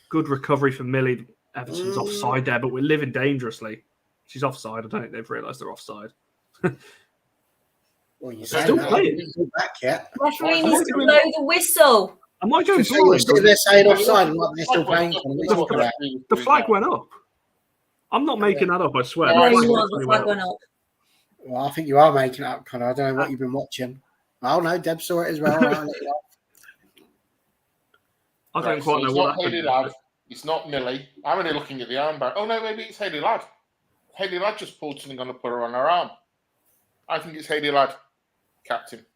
good recovery from Millie. Everton's offside there, but we're living dangerously. She's offside. I don't think they've realised they're offside. Well, you still playing. Back yet. Referee needs to blow the whistle. Am I going blind? They're saying offside and what they're still playing for. The flag went up. I'm not making that up, I swear. The flag went up. Well, I think you are making it up, Connor. I don't know what you've been watching. Oh, no, Deb saw it as well. I'll let you know. I don't quite know what happened. It's not Millie. I'm only looking at the armband. Oh, no, maybe it's Hayley Ladd. Hayley Ladd just pulled something on to put her on her arm. I think it's Hayley Ladd, captain.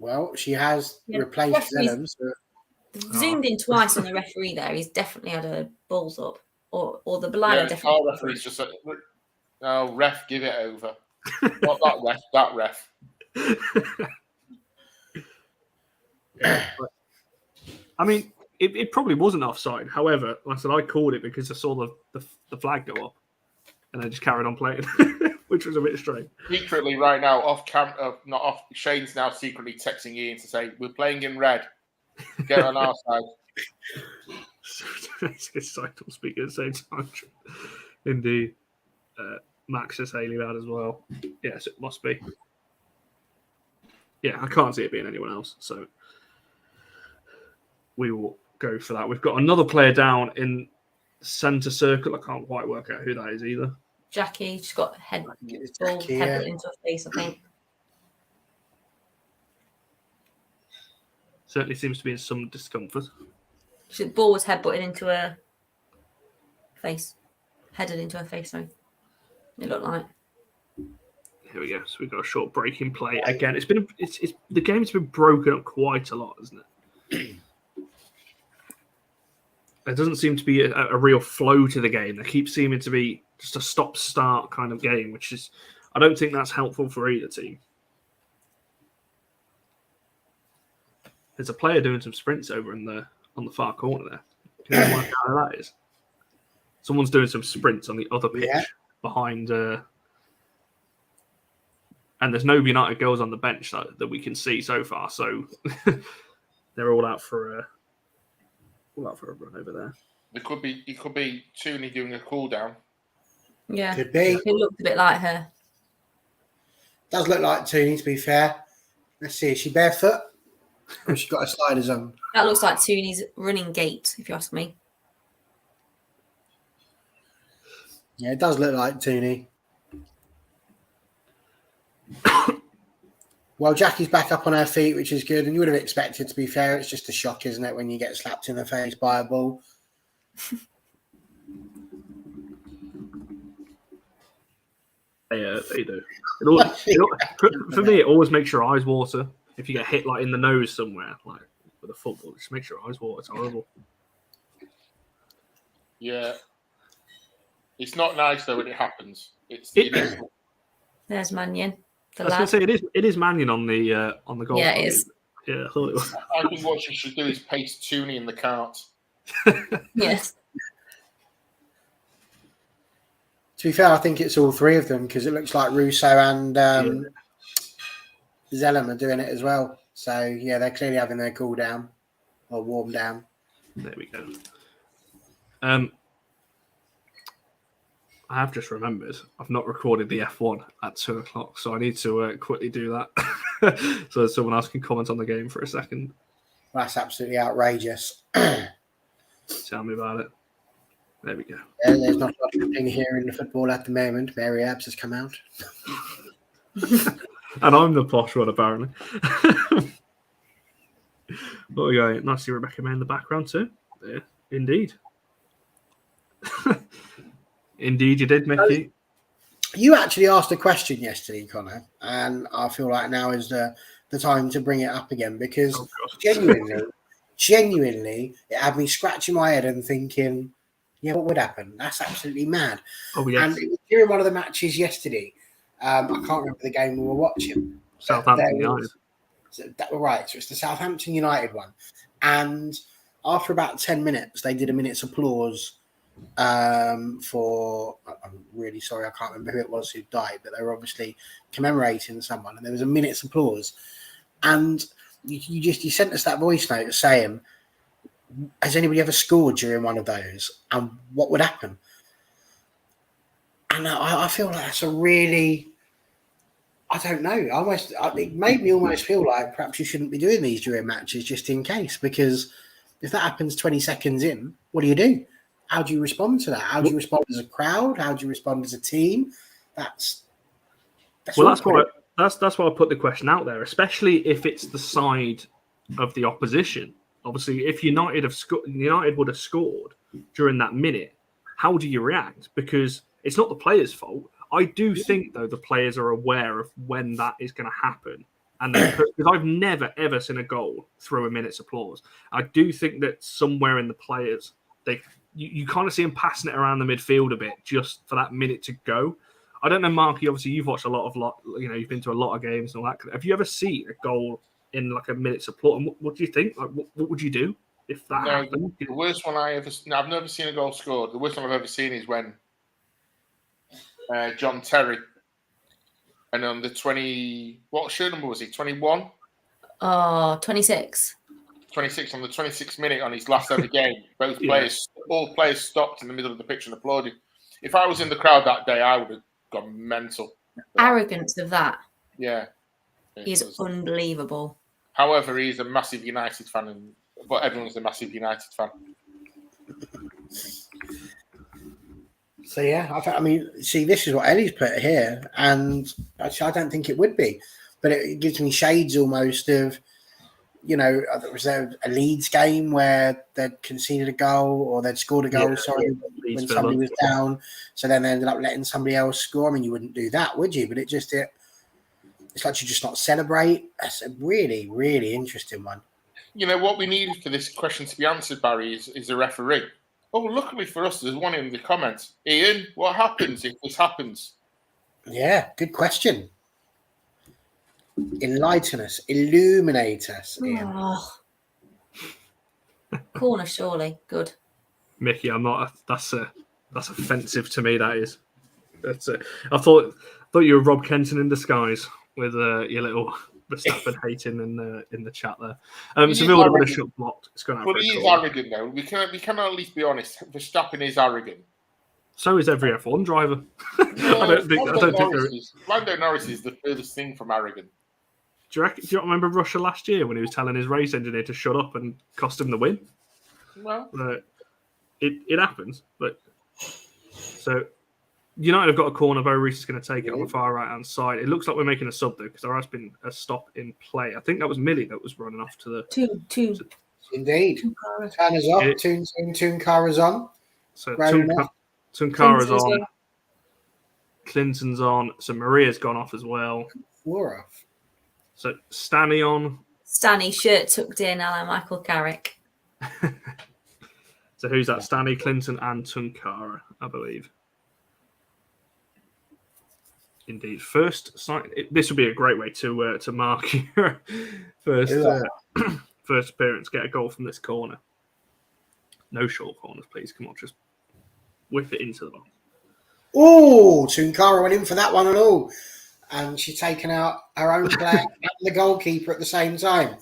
Well, she has replaced Zellum. So... Zoomed in twice on the referee there. He's definitely had her balls up. Or the blind definitely. Our referee's just like, oh, ref, give it over. Not that ref, I mean, it probably wasn't offside. However, like I said, I called it because I saw the flag go up, and I just carried on playing, which was a bit strange. Secretly, right now, not off. Shane's now secretly texting Ian to say we're playing in red. Get on our side. Cycle speaking at the same time. Indeed, Max is Hayley Ladd as well. Yes, it must be. Yeah, I can't see it being anyone else, so we will go for that. We've got another player down in centre circle. I can't quite work out who that is either. Jackie just got head into her face, I think. Certainly seems to be in some discomfort. The ball was headbutted into her face. Headed into her face, sorry. It looked like. Here we go. So we've got a short break in play again. It's the game's been broken up quite a lot, hasn't it? There doesn't seem to be a real flow to the game. There keeps seeming to be just a stop-start kind of game, which is, I don't think that's helpful for either team. There's a player doing some sprints over on the far corner there. Can you work out who that is? Someone's doing some sprints on the other pitch behind. And there's no United girls on the bench that we can see so far. So they're all out for a run over there. It could be Tooney doing a cool down. Yeah, Could be. It looked a bit like her. Does look like Tooney, to be fair. Let's see, is she barefoot? Or has she got her sliders on? That looks like Tooney's running gait, if you ask me. Yeah, it does look like Tooney. Well, Jackie's back up on her feet, which is good. And you would have expected, to be fair. It's just a shock, isn't it, when you get slapped in the face by a ball? They do. For me, it always makes your eyes water. If you get hit like in the nose somewhere, like with a football, it just makes your eyes water. It's horrible. Yeah. It's not nice, though, when it happens. There's Mannion. I was going to say it is Mannion on the goal. Yeah, it is. Yeah, I thought it was. I think what you should do is paste Tooney in the cart. Yes. To be fair, I think it's all three of them because it looks like Russo and Zellum are doing it as well. So, yeah, they're clearly having their cool down or warm down. There we go. I have just remembered I've not recorded the F1 at 2:00, so I need to quickly do that so someone else can comment on the game for a second. That's absolutely outrageous. Tell me about it. There we go. There's not a lot of thing here in the football at the moment. Mary Ebbs has come out. And I'm the posh one, apparently. But we go. Nice to see Rebecca May in the background too. There, indeed. Indeed, you did, Mickey. You actually asked a question yesterday, Connor, and I feel like now is the time to bring it up again because genuinely, it had me scratching my head and thinking, yeah, what would happen? That's absolutely mad. Oh, yes. And it was during one of the matches yesterday. I can't remember the game we were watching. Southampton United. Right, so it's the Southampton United one. And after about 10 minutes, they did a minute's applause for, I'm really sorry, I can't remember who it was who died, but they were obviously commemorating someone, and there was a minute's applause. And you sent us that voice note saying, has anybody ever scored during one of those, and what would happen? And I feel like that's a really, I don't know, it made me almost feel like perhaps you shouldn't be doing these during matches just in case, because if that happens 20 seconds in, what do you do? How do you respond to that? How do you respond as a crowd? How do you respond as a team? That's why I put the question out there, especially if it's the side of the opposition. Obviously, if United would have scored during that minute, how do you react? Because it's not the players' fault. I do think, though, the players are aware of when that is going to happen. And because I've never, ever seen a goal through a minute's applause. I do think that somewhere in the players, you kind of see them passing it around the midfield a bit just for that minute to go. I don't know, Marky, obviously you've watched you've been to a lot of games and all that. Have you ever seen a goal in like a minute's applause? And what do you think? Like, what would you do if that happened? The worst one I've never seen a goal scored. The worst one I've ever seen is when John Terry, and on the 20, what shirt number was he? 21? Oh, 26. 26 on the 26th minute on his last ever game. All players stopped in the middle of the pitch and applauded. If I was in the crowd that day, I would have gone mental. Arrogance of that. Yeah. Is unbelievable. However, he's a massive United fan, but everyone's a massive United fan. So, yeah, I mean, see, this is what Ellie's put here, and actually, I don't think it would be, but it gives me shades almost of, was there a Leeds game where they'd conceded a goal or they'd scored a goal, when somebody was down, so then they ended up letting somebody else score. I mean, you wouldn't do that, would you? But it It's like you just not celebrate. That's a really, really interesting one. You know, what we need for this question to be answered, Barry, is a referee. Oh, luckily for us, there's one in the comments. Ian, what happens if this happens? Yeah, good question. Enlighten us, illuminate us, Ian. Oh. Corner, surely. Good. Mickey, I'm not. That's offensive to me. That is. I thought you were Rob Kenton in disguise with your little Verstappen hating in the chat there. Seville would have been a shot blocked. It's going out. But he is arrogant, though. We can at least be honest. Verstappen is arrogant. So is every F1 driver. No, I don't think. Lando Norris is the furthest thing from arrogant. Do you remember Russia last year when he was telling his race engineer to shut up and cost him the win? Well, it happens. But so United have got a corner. Bo Reese is going to take it on the far right hand side. It looks like we're making a sub though, because there has been a stop in play. I think that was Millie that was running off to the two. Indeed. Turner's off. Tunkara's on. So Tunkara's on. Clinton's on. So Maria's gone off as well. Four off. So Stanny on. Stanny, shirt tucked in, a la Michael Carrick. So who's that? Stanley, Clinton, and Tunkara, I believe. Indeed. First sign. This would be a great way to mark your first first appearance. Get a goal from this corner. No short corners, please. Come on, just whip it into the box. Oh, Tunkara went in for that one and all. And she's taken out her own player and the goalkeeper at the same time.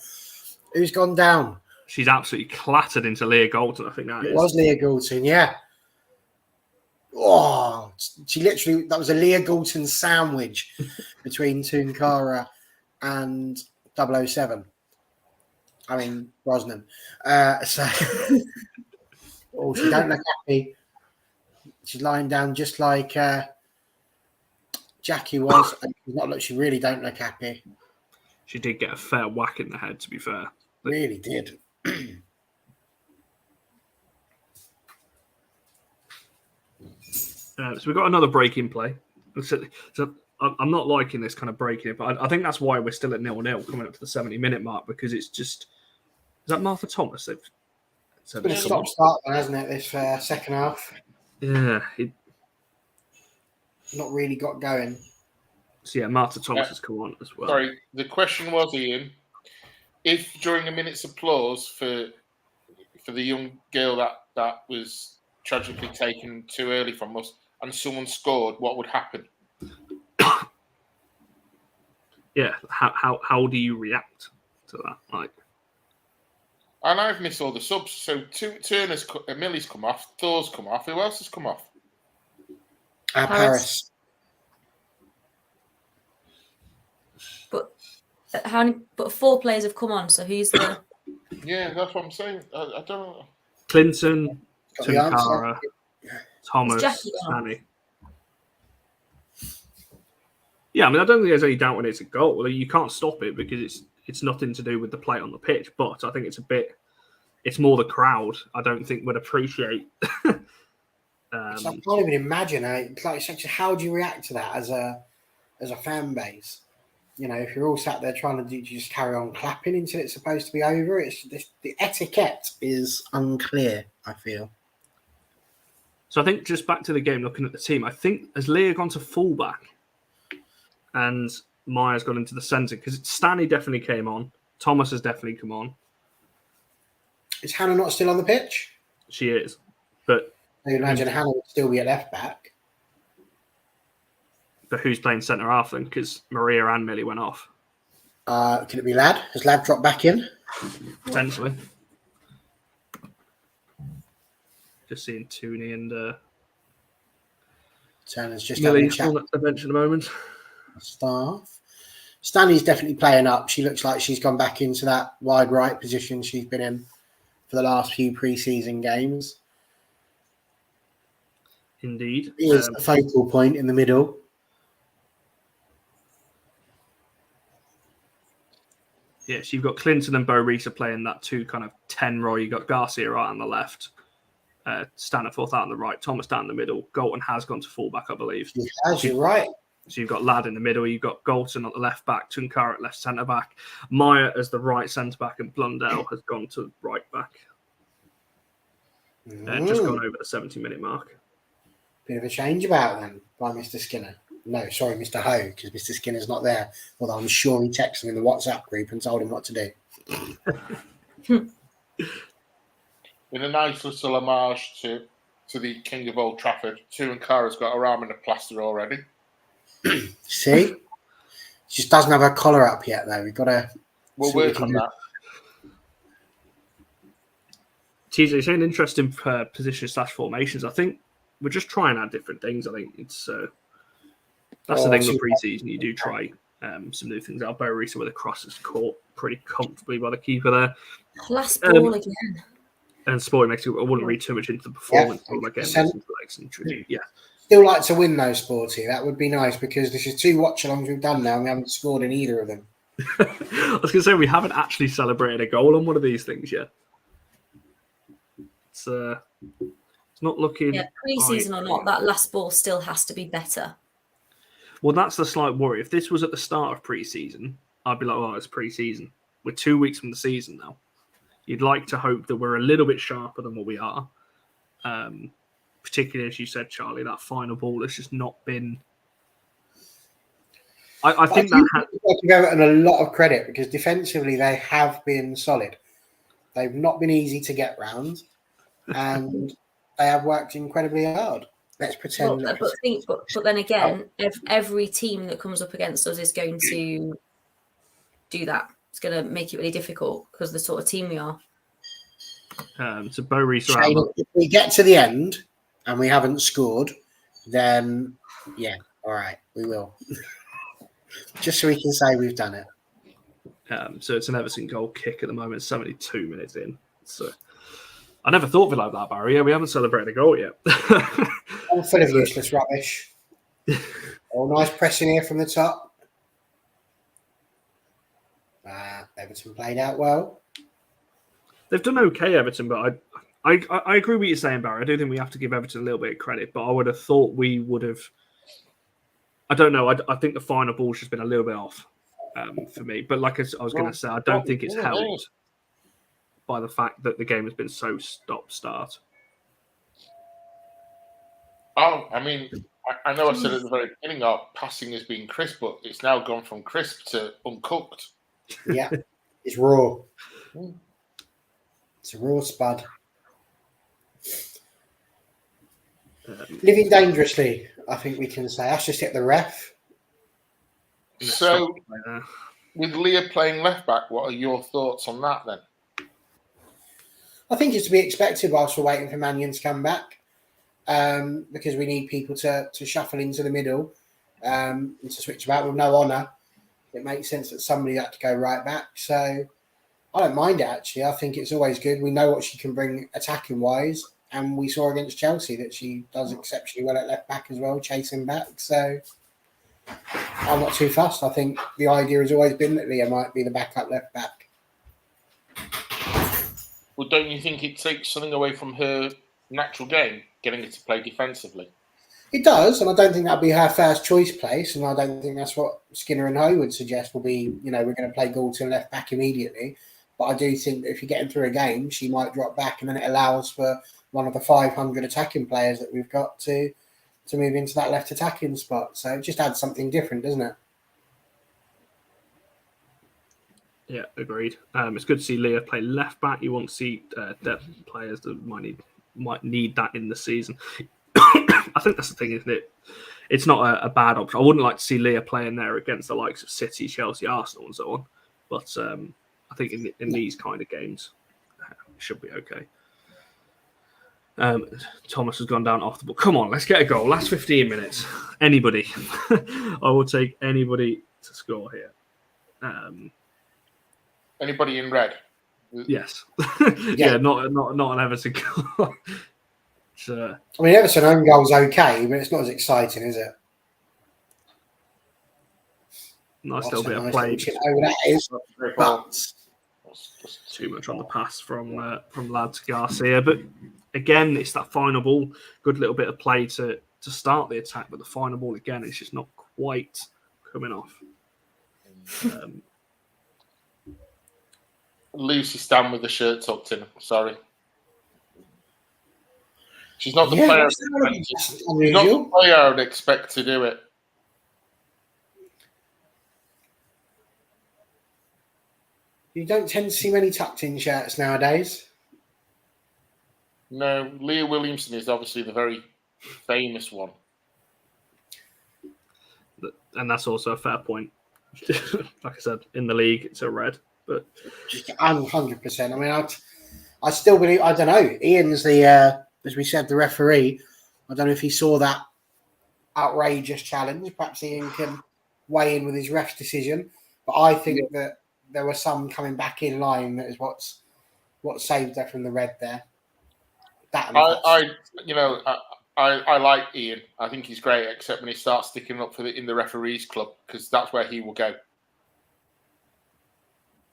Who's gone down? She's absolutely clattered into Leah Galton, I think that is. It was Leah Galton, yeah. Oh, that was a Leah Galton sandwich between Tunkara and 007. I mean, Brosnan. She don't look happy. She's lying down just like Jackie was. And she really don't look happy. She did get a fair whack in the head, to be fair. Really did. So we've got another break in play. So I'm not liking this kind of breaking it, but I think that's why we're still at 0-0 coming up to the 70-minute mark, because it's just... Is that Martha Thomas? It's been a stop-start, hasn't it, this second half? Yeah. Not really got going. So, yeah, Martha Thomas has come on as well. Sorry, the question was, Ian, if during a minute's applause for the young girl that was tragically taken too early from us and someone scored, what would happen? Yeah, how do you react to that? Like, and I've missed all the subs. So Millie's come off, Thor's come off. Who else has come off? Paris. But how many? But 4 players have come on. So who's the? Yeah, that's what I'm saying. I don't know. Clinton, Tunkara, Thomas, Stanley. Yeah, I mean, I don't think there's any doubt when it's a goal. You can't stop it because it's nothing to do with the play on the pitch. But I think it's more the crowd. I don't think would appreciate. I can't even imagine. How do you react to that as a fan base? You know, if you're all sat there trying to just carry on clapping until it's supposed to be over, the etiquette is unclear, I feel. So I think just back to the game, looking at the team, I think has Leah gone to fullback and Maya's gone into the centre, because Stanley definitely came on. Thomas has definitely come on. Is Hannah not still on the pitch? She is. But I imagine Hannah would still be at left back. But who's playing centre half then? Because Maria and Millie went off. Could it be Ladd? Has Ladd dropped back in? Potentially. Just seeing Tooney and Turner's just Millie on the bench at the moment. Staff. Stanley's definitely playing up. She looks like she's gone back into that wide right position she's been in for the last few pre-season games. Indeed. He is a focal point in the middle. Yeah, so you've got Clinton and Bo Reese playing that 2 kind of 10 role. You've got Garcia right on the left, Staniforth out on the right, Thomas down the middle. Galton has gone to fullback, I believe. He has, you're right. So you've got Ladd in the middle, you've got Galton at the left back, Tunkar at left centre back, Maya as the right centre back, and Blundell has gone to right back. Just gone over the 70-minute mark. Bit of a change about then by Mr. Skinner. No, sorry, Mr. Ho, because Mr. Skinner's not there. Although I'm sure he texted him in the WhatsApp group and told him what to do. In a nice little homage to the King of Old Trafford, Tunkara's got her arm in a plaster already. See? She just doesn't have her collar up yet, though. We've got to... We'll work on that. TJ, it's an interesting position/formations. I think we're just trying out different things. I think it's that's the thing with pre-season. You do try some new things out. Bo Reese with a cross is caught pretty comfortably by the keeper there. Last ball again. And Sporting makes it. I wouldn't read too much into the performance. Yeah. Still like to win though, Sporty. That would be nice because this is 2 watch-alongs we've done now and we haven't scored in either of them. I was going to say we haven't actually celebrated a goal on one of these things yet. It's not looking. Yeah, pre-season or not, that last ball still has to be better. Well, that's the slight worry. If this was at the start of pre-season, I'd be like, "Oh, it's pre-season." We're 2 weeks from the season now. You'd like to hope that we're a little bit sharper than what we are. Particularly, as you said, Charlie, that final ball has just not been... I think that... I give Everton a lot of credit because defensively they have been solid. They've not been easy to get round and they have worked incredibly hard. Let's pretend... But then again, every team that comes up against us is going to do that. It's going to make it really difficult because of the sort of team we are. So Bo Reese, if we get to the end and we haven't scored, then yeah, all right, we will. Just so we can say we've done it. So it's an Everton goal kick at the moment, 72 minutes in. So I never thought of it like that, Barry. Yeah, we haven't celebrated a goal yet. All full of useless rubbish. All nice pressing here from the top. Everton played out well. They've done okay, Everton, but I agree with what you're saying, Barry. I do think we have to give Everton a little bit of credit, but I would have thought we would have... I don't know. I think the final ball's just been a little bit off for me. But like I was going to say, I don't think it's helped by the fact that the game has been so stop-start. Oh, I mean, I know I said at the very beginning our passing has been crisp, but it's now gone from crisp to uncooked. Yeah, it's raw. It's a raw spud. Living dangerously, I think we can say. That's just hit the ref. So, with Leah playing left back, what are your thoughts on that then? I think it's to be expected whilst we're waiting for Man United to come back, because we need people to shuffle into the middle and to switch about with no honour. It makes sense that somebody had to go right back. So I don't mind it, actually. I think it's always good. We know what she can bring attacking-wise, and we saw against Chelsea that she does exceptionally well at left back as well, chasing back. So I'm not too fussed. I think the idea has always been that Leah might be the backup left back. Well, don't you think it takes something away from her natural game, getting her to play defensively? It does, and I don't think that'll be her first choice place, and I don't think that's what Skinner and Ho would suggest will be, we're going to play Galton left back immediately. But I do think that if you're getting through a game, she might drop back, and then it allows for one of the 500 attacking players that we've got to move into that left attacking spot. So it just adds something different, doesn't it? Yeah, agreed. It's good to see Leah play left back. You want to see depth players that might need that in the season. I think that's the thing, isn't it? It's not a bad option. I wouldn't like to see Leah playing there against the likes of City, Chelsea, Arsenal, and so on. But I think in these kind of games, it should be okay. Thomas has gone down off the ball. Come on, let's get a goal. Last 15 minutes. Anybody. I will take anybody to score here. Anybody in red? Yes. Yeah, not an Everton goal. I mean, Everton own goal's okay, but it's not as exciting, is it? Nice little bit of play. That is, but too much on the pass from Ladd to Garcia. But again, it's that final ball. Good little bit of play to start the attack, but the final ball again, it's just not quite coming off. Lucy Stan with the shirt tucked in. Sorry. She's not the Yeah, player. that's She's not unusual. the player I would expect to do it. You don't tend to see many tucked-in shirts nowadays. No, Leah Williamson is obviously the very famous one. And that's also a fair point. Like I said, in the league, it's a red. But Just 100%. I mean, I still believe. I don't know. Ian's the, as we said, the referee. I don't know if he saw that outrageous challenge. Perhaps Ian can weigh in with his ref's decision. But I think that there were some coming back in line. That is what saved her from the red there. That I like Ian. I think he's great, except when he starts sticking up in the referees club, because that's where he will go.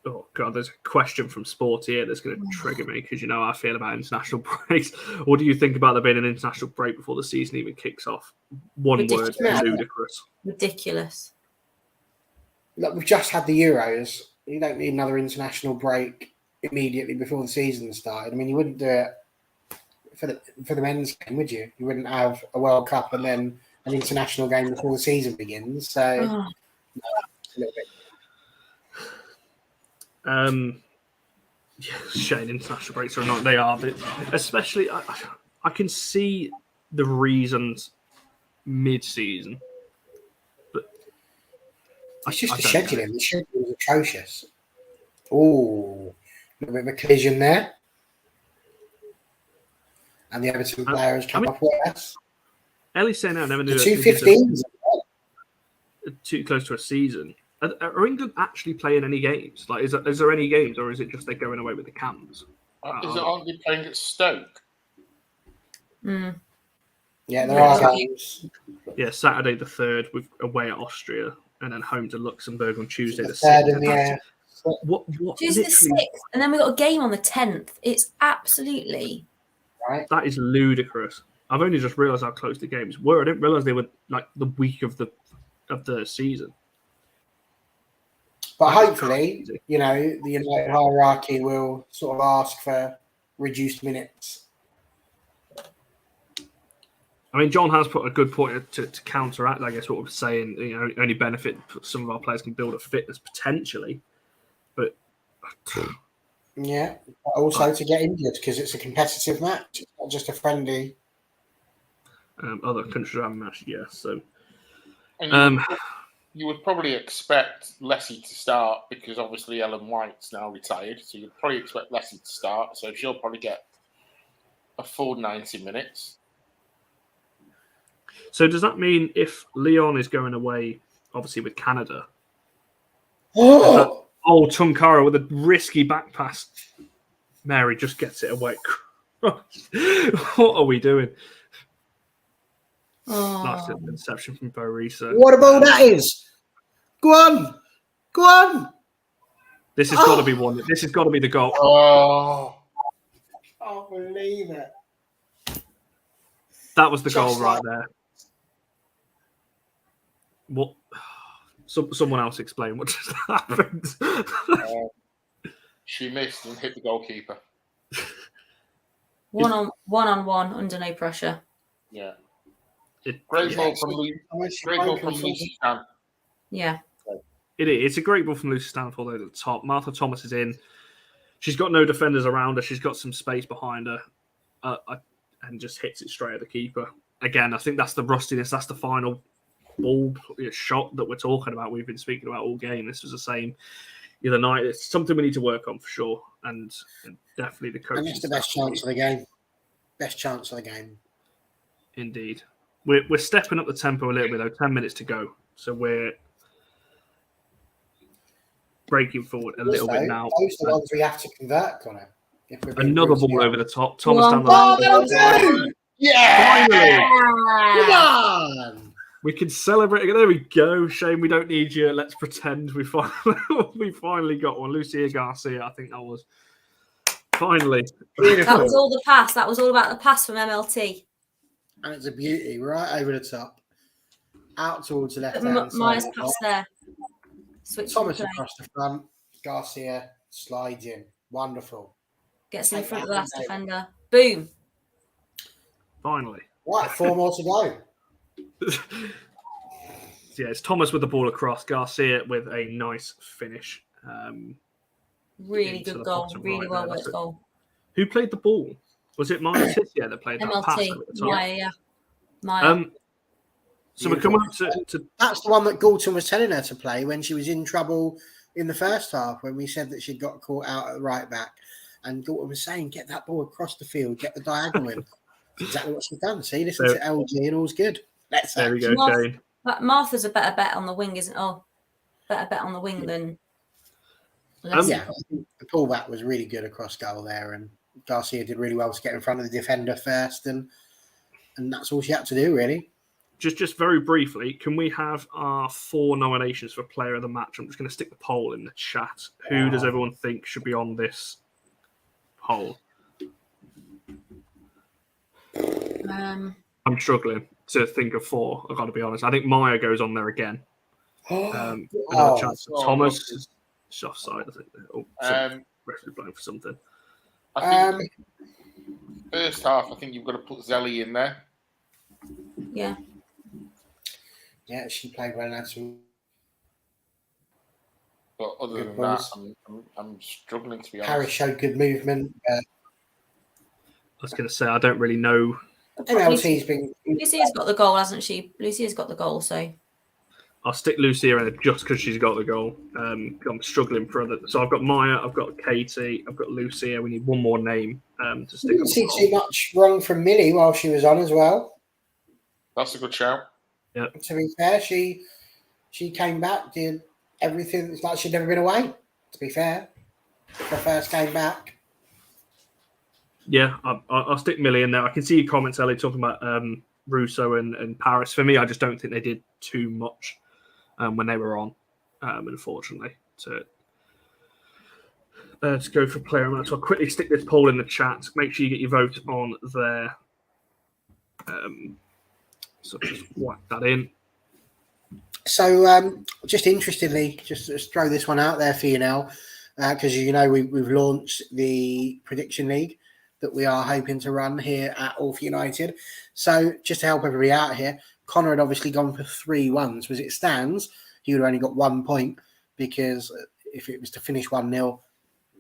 oh god, there's a question from Sport here that's going to trigger me because you know how I feel about international breaks. What do you think about there being an international break before the season even kicks off? One word: ludicrous. Ridiculous. Look, we've just had the Euros. You don't need another international break immediately before the season started. I mean, you wouldn't do it for the men's game, would you? You wouldn't have a World Cup and then an international game before the season begins. So, a little bit. Shane, international breaks or not, they are. But especially, I can see the reasons mid-season, but it's just the scheduling. The schedule is atrocious. Oh, a little bit of a collision there. And the Everton player has come off worse. Ellie's saying I never knew the 215s. Too close to a season. Are England actually playing any games? Like, is there any games, or is it just they're going away with the Cams? Aren't they playing at Stoke? Mm. Yeah, there are games. Yeah, Saturday the 3rd with away at Austria, and then home to Luxembourg on Tuesday the 3rd 6th. in the air. What Tuesday the 6th, and then we got a game on the 10th. It's absolutely right. That is ludicrous. I've only just realised how close the games were. I didn't realise they were like the week of the season. But hopefully, you know, the United hierarchy will sort of ask for reduced minutes. I mean, John has put a good point to counteract, I guess, what we're saying. You know, only benefit some of our players can build up fitness potentially, but yeah, but also to get injured because it's a competitive match. It's not just a friendly. Other countries have matched, yes. So, you would probably expect Leslie to start because obviously Ellen White's now retired, so you'd probably expect Leslie to start. So she'll probably get a full 90 minutes. So does that mean if Leon is going away, obviously with Canada, Tunkara with a risky back pass, Mary just gets it away? What are we doing? Nice little interception from Bo Risa. What a ball that is! Go on! This has got to be one. This has got to be the goal. Oh, I can't believe it. That was the goal right there. What? Someone else explain what just happened. She missed and hit the goalkeeper. One on one under no pressure. Yeah. Great ball from Lucy Stan. Yeah. It is. It's a great ball from Lucy Stanford over the top. Martha Thomas is in. She's got no defenders around her. She's got some space behind her, and just hits it straight at the keeper. Again, I think that's the rustiness. That's the final ball shot that we're talking about. We've been speaking about all game. This was the same the other night. It's something we need to work on for sure, and definitely the coach. And that's the best chance of the game. Best chance of the game. Indeed. We're stepping up the tempo a little bit, though. 10 minutes to go. So we're breaking forward a little bit now. Those are the ones we have to convert, Connor. Another ball over the top. Thomas down the line. Yeah! Finally! Come on! We can celebrate. There we go. Shane, we don't need you. Let's pretend we finally got one. Lucia Garcia, I think that was. Finally. That was all the pass. That was all about the pass from MLT. And it's a beauty right over the top. out towards the left-hand side. Maya's pass there. Switch Thomas play. across the front. Garcia slides in. Wonderful. Gets in Take front of that the last one, David. defender. Boom. Finally. Right, 4 more to go. Yeah, it's Thomas with the ball across, Garcia with a nice finish. Really into good the goal. bottom Really right well there. worked That's it. goal. Who played the ball? Was it Lionesses? Yeah, that played that pass MLT. over the top. Maya, yeah. Maya. So we're coming up to That's the one that Galton was telling her to play when she was in trouble in the first half, when we said that she got caught out at the right back. And Galton was saying, get that ball across the field, get the diagonal in. That's exactly what she's done. See, listen to LG and all's good. there we go, Shane. Martha's a better bet on the wing, isn't? Oh, better bet on the wing than. Yeah, I think the pullback was really good across goal there, and Garcia did really well to get in front of the defender first, and that's all she had to do, really. Just very briefly, can we have our 4 nominations for Player of the Match? I'm just going to stick the poll in the chat. Who does everyone think should be on this poll? I'm struggling to think of 4. I've got to be honest. I think Maya goes on there again. Another chance. Thomas is offside, I think. Ref is blowing for something. I think first half, I think you've got to put Zelly in there. Yeah. Yeah, she played well and had some. But other than that, I'm struggling, to be honest. Harris showed good movement. I was going to say, I don't really know. MLT's been. Lucia's got the goal, hasn't she? Lucia's got the goal, so. I'll stick Lucia in it just because she's got the goal. I'm struggling for other. So I've got Maya, I've got Katie, I've got Lucia. We need one more name to stick. Didn't see too much wrong from Millie while she was on as well. That's a good shout. Yeah. To be fair, she came back, did everything. It's like she'd never been away. To be fair, her first game back. Yeah, I'll stick Millie in there. I can see your comments, Ellie, talking about Russo and Paris. For me, I just don't think they did too much when they were on, unfortunately, to go for player match. So I'll quickly stick this poll in the chat. Make sure you get your vote on there. So just whack that in. So, just interestingly, just throw this one out there for you now, because you know we've launched the prediction league that we are hoping to run here at All for United. So, just to help everybody out here, Connor had obviously gone for 3 1s. As it stands, he would have only got 1 point, because if it was to finish 1-0,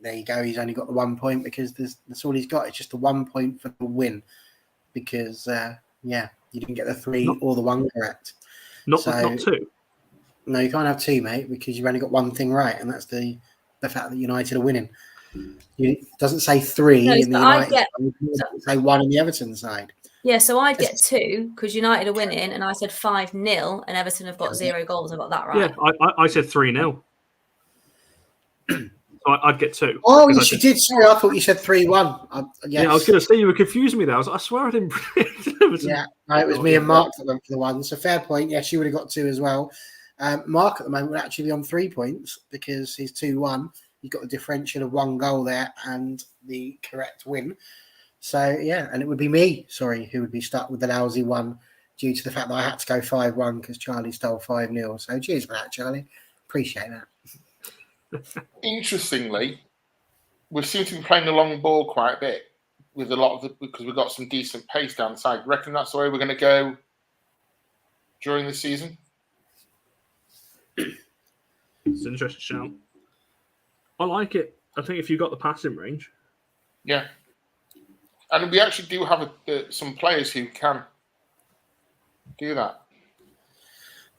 there you go. He's only got the 1 point, because that's all he's got. It's just the 1 point for the win, because you didn't get the 3 or the 1 correct. Not 2. No, you can't have 2, mate, because you've only got one thing right, and that's the fact that United are winning. It doesn't say 3 in the United side. It doesn't say 1 in the Everton side. Yeah, so I'd get 2 because United are winning, and I said 5-0, and Everton have got 0 goals. I got that right. Yeah, I said 3-0. So I'd get 2. Oh, yes, you did. Sorry, I thought you said 3-1. Yes. Yeah, I was going to say you were confusing me there. I swear I didn't predict Everton. Yeah, no, it was me and Mark that went for the 1. So fair point. Yes, you would have got 2 as well. Mark at the moment would actually be on 3 points because he's 2-1. You've got the differential of 1 goal there and the correct win. So, yeah, and it would be me, who would be stuck with the lousy 1 due to the fact that I had to go 5-1 because Charlie stole 5-0. So, cheers for that, Charlie. Appreciate that. Interestingly, we seem to be playing the long ball quite a bit with a lot of because we've got some decent pace down the side. Reckon that's the way we're going to go during the season? It's an interesting shout. I like it. I think if you've got the passing range. Yeah. And we actually do have some players who can do that.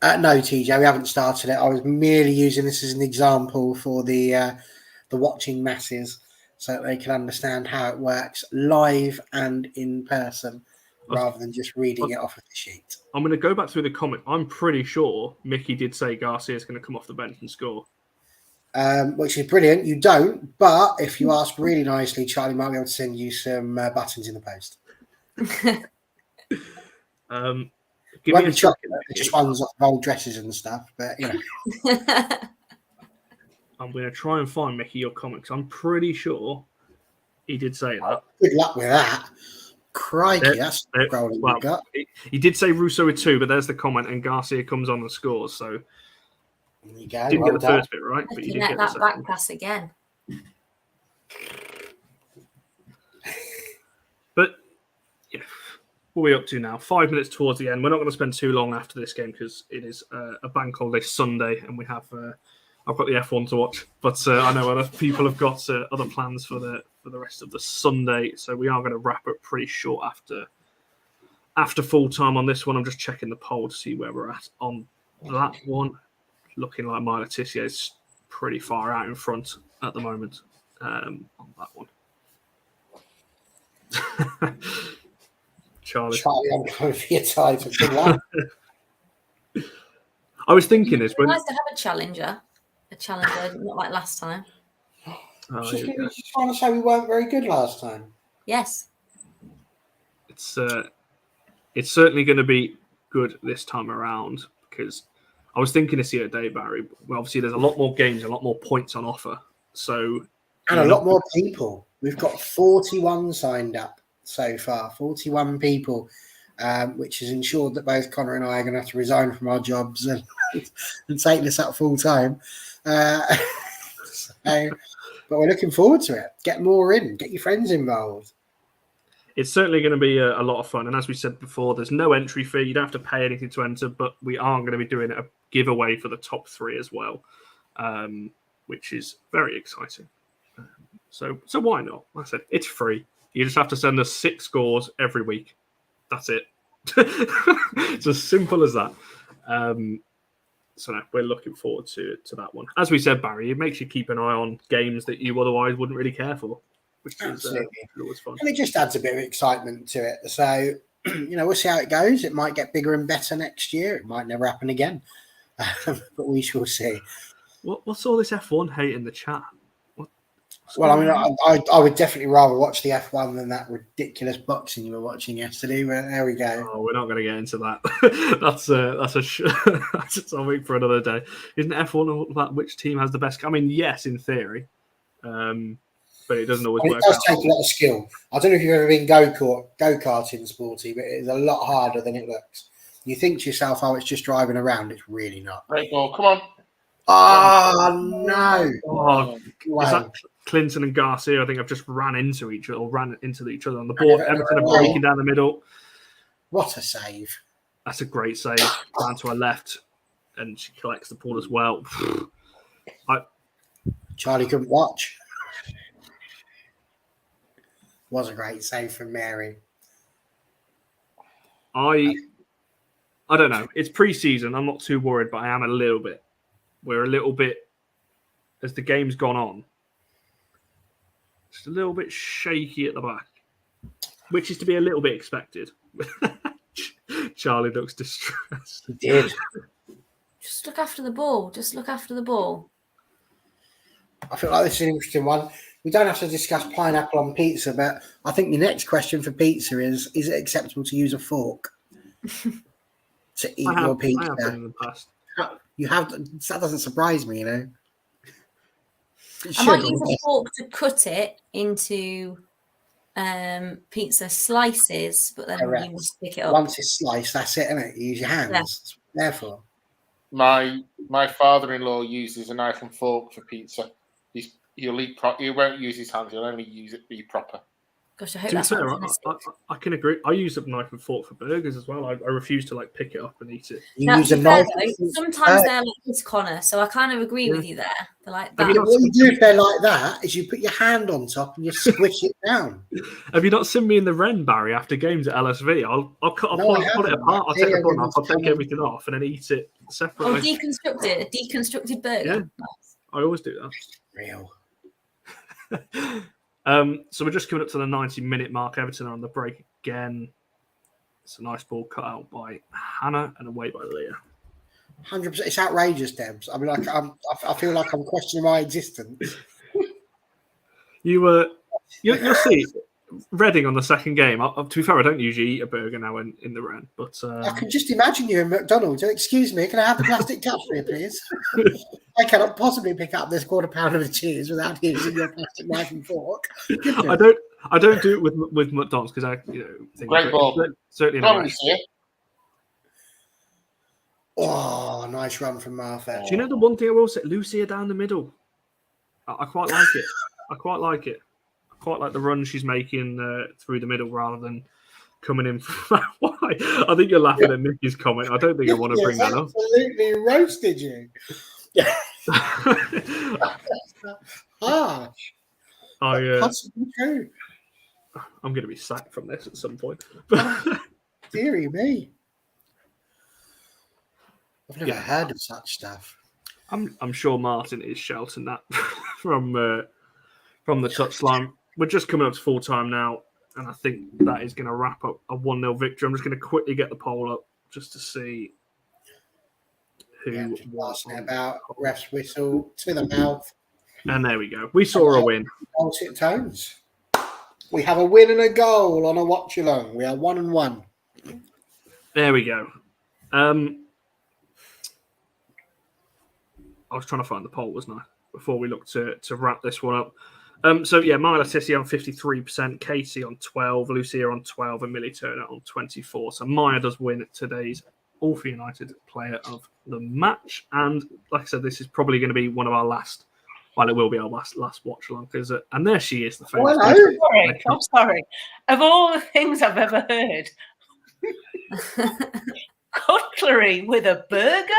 No, TJ, we haven't started it. I was merely using this as an example for the watching masses so that they can understand how it works live and in person rather than just reading it off of the sheet. I'm going to go back through the comment. I'm pretty sure Mickey did say Garcia's going to come off the bench and score. Which is brilliant. You don't, but if you ask really nicely, Charlie might be able to send you some buttons in the post. Give me a chocolate, just ones off old dresses and stuff, but you know. I'm going to try and find Mickey your comment because I'm pretty sure he did say that. Good luck with that. Crikey, that's the goal that well, we got. he did say Russo with 2, but there's the comment, and Garcia comes on and scores. So There you go. didn't Well get the done. first bit right, but you did Connect get the that back second. pass again. But yeah, what are we up to now? 5 minutes towards the end. We're not going to spend too long after this game because it is a bank holiday Sunday, and we have. I've got the F1 to watch, but I know other people have got other plans for the rest of the Sunday. So we are going to wrap up pretty short after full time on this one. I'm just checking the poll to see where we're at on that one. Looking like Maya Letitia is pretty far out in front at the moment on that one. Charlie, I'm going for your title. Good luck. I was thinking this when Nice to have a challenger, not like last time. Just trying to say we weren't very good last time. Yes. it's certainly going to be good this time around because I was thinking this the other day, Barry. Well, obviously, there's a lot more games, a lot more points on offer. So and a lot more people. We've got 41 signed up so far. 41 people, which has ensured that both Connor and I are going to have to resign from our jobs and take this up full time. But we're looking forward to it. Get more in. Get your friends involved. It's certainly going to be a lot of fun. And as we said before, there's no entry fee. You don't have to pay anything to enter, but we are going to be doing a giveaway for the top 3 as well, which is very exciting. So why not? Like I said, it's free. You just have to send us 6 scores every week. That's it. It's as simple as that. So no, we're looking forward to that one. As we said, Barry, it makes you keep an eye on games that you otherwise wouldn't really care for, which is always fun. And it just adds a bit of excitement to it. So, we'll see how it goes. It might get bigger and better next year. It might never happen again. But we shall see. What's all this F1 hate in the chat? Well, I mean, I would definitely rather watch the F1 than that ridiculous boxing you were watching yesterday. But there we go. Oh, we're not going to get into that. that's a topic for another day. Isn't F1 all about which team has the best? I mean, yes, in theory, but it doesn't always work. It does take a lot of skill. I don't know if you've ever been go-karting sporty, but it's a lot harder than it looks. You think to yourself, "Oh, it's just driving around." It's really not. Great goal. Come on. Oh no! Oh, Wow. is that Clinton and Garcia? I think I've just ran into each other on the board. Everton are breaking down the middle. What a save! That's a great save. Down to her left, and she collects the ball as well. Charlie couldn't watch. Was a great save from Mary. I don't know. It's pre-season. I'm not too worried, but I am a little bit. We're a little bit, as the game's gone on, just a little bit shaky at the back, which is to be a little bit expected. Charlie looks distressed. He did. Just look after the ball. Just look after the ball. I feel like this is an interesting one. We don't have to discuss pineapple on pizza, but I think the next question for pizza is it acceptable to use a fork to eat your pizza? I have done in the past. You have. That doesn't surprise me, I might use a fork to cut it into pizza slices, but then you must pick it up. Once it's sliced, that's it, isn't it? You use your hands. Yeah. Therefore, my father-in-law uses a knife and fork for pizza. He won't use his hands. He'll only use it be proper. Gosh, I hope To be that's fair, not I can agree. I use a knife and fork for burgers as well. I refuse to pick it up and eat it. you use a knife. Sometimes they're like this, Connor. So I kind of agree with you there. They're like that. What you do if they're like that is you put your hand on top and you squish it down. Have you not seen me in the Wren, Barry, after games at LSV? I'll pull it apart. I'll take the bun off. I'll take everything off and then eat it separately. A deconstructed burger. Yeah, I always do that. Real. So we're just coming up to the 90-minute mark. Everton are on the break again. It's a nice ball cut out by Hannah and away by Leah. 100%. It's outrageous, Debs. I mean, I feel like I'm questioning my existence. You'll see Reading on the second game. To be fair, I don't usually eat a burger now in the Wren, but I can just imagine you in McDonald's. Excuse me, can I have the plastic cup here, please? I cannot possibly pick up this quarter pound of cheese without using your plastic knife and fork. I don't do it with McDonald's because I think Great ball. certainly Come on, not. Lucia. Oh, nice run from Martha. Do you know the one thing I will say? Lucia down the middle. I quite like it. I quite like it. I quite like the run she's making through the middle rather than coming in. Why? I think you're laughing at Nicky's comment. I don't think I want to bring that up. Absolutely roasted you. Harsh. Possibly true. I'm going to be sacked from this at some point. Deary me. I've never heard of such stuff. I'm sure Martin is shouting that from the touchline. We're just coming up to full time now, and I think that is going to wrap up a 1-0 victory. I'm just going to quickly get the poll up just to see who was about ref's whistle to the mouth. And there we go. We saw a win. Dulcet tones. We have a win and a goal on a watch along. We are 1-1. There we go. I was trying to find the poll, wasn't I? Before we look to wrap this one up. Maya Tissy on 53%, Katie on 12%, Lucia on 12%, and Millie Turner on 24%. So Maya does win today's All for United Player of the Match. And like I said, this is probably going to be one of our last. Well, it will be our last watch along because, and there she is, the famous. I'm sorry. Of all the things I've ever heard, cutlery with a burger.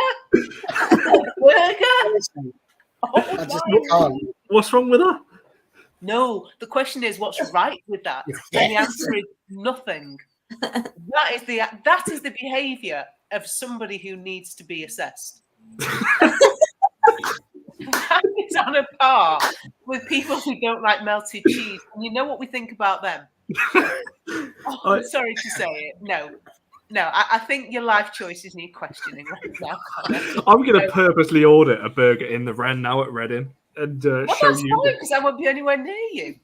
What's wrong with her? No, the question is, what's right with that? And the answer is nothing. That is the behaviour of somebody who needs to be assessed. That is on a par with people who don't like melted cheese. And you know what we think about them? I'm sorry to say it. No, I think your life choices need questioning right now. I'm going to purposely order a burger in the Wren now at Reading and show you. Because I won't be anywhere near you.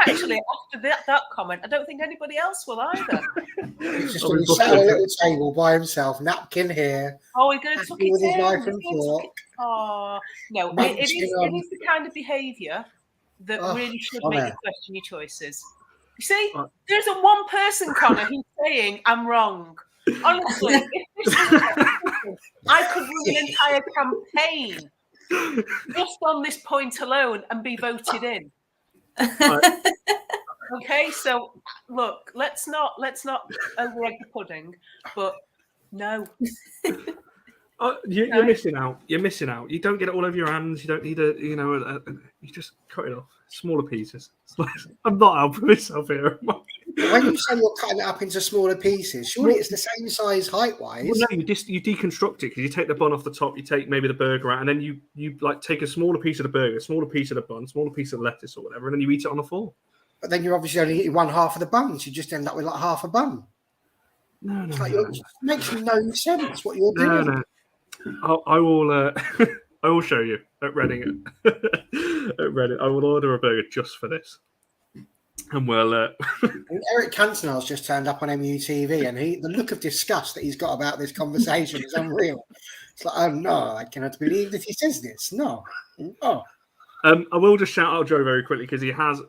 Actually, after that comment, I don't think anybody else will either. He's just sat at a little table by himself, napkin here. Oh, we're going to tuck it with his in. knife and fork. Oh, no, it is the kind of behaviour that really should make you question your choices. You see, there isn't one person, Connor, who's saying I'm wrong. Honestly, I could run an entire campaign just on this point alone and be voted in. Okay, so look, let's not over-egg the pudding, but no. You're missing out. You're missing out. You don't get it all over your hands. You don't need you just cut it off. Smaller pieces. I'm not helping myself here. When you say you're cutting it up into smaller pieces, surely it's the same size height-wise. Well, no, you deconstruct it because you take the bun off the top, you take maybe the burger out, and then you like take a smaller piece of the burger, a smaller piece of the bun, smaller piece of lettuce or whatever, and then you eat it on the floor. But then you're obviously only eating one half of the bun, so you just end up with like half a bun. No. It makes no sense what you're doing. No. I will. I will show you at Reading. At Reading, I will order a burger just for this, and we'll. Eric Cantonal's just turned up on MUTV, and the look of disgust that he's got about this conversation is unreal. It's like, oh no, I cannot believe that he says this. No. I will just shout out Joe very quickly because he has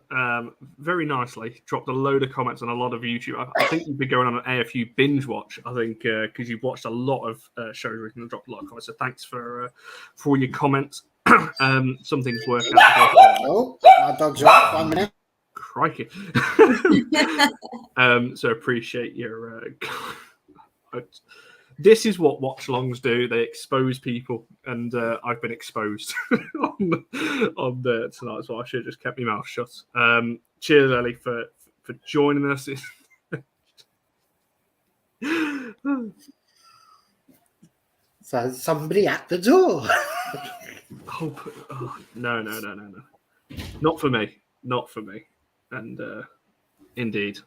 very nicely dropped a load of comments on a lot of YouTube. I think you've been going on an AFU binge watch. I think because you've watched a lot of shows where you can drop a lot of comments. So thanks for all your comments. Some things work out. Oh, our dog's off. 1 minute. Crikey. So appreciate your. This is what watch-alongs do. They expose people, and I've been exposed on the tonight, so I should have just kept my mouth shut. Cheers, Ellie, for joining us. So somebody at the door. No. Not for me. And indeed.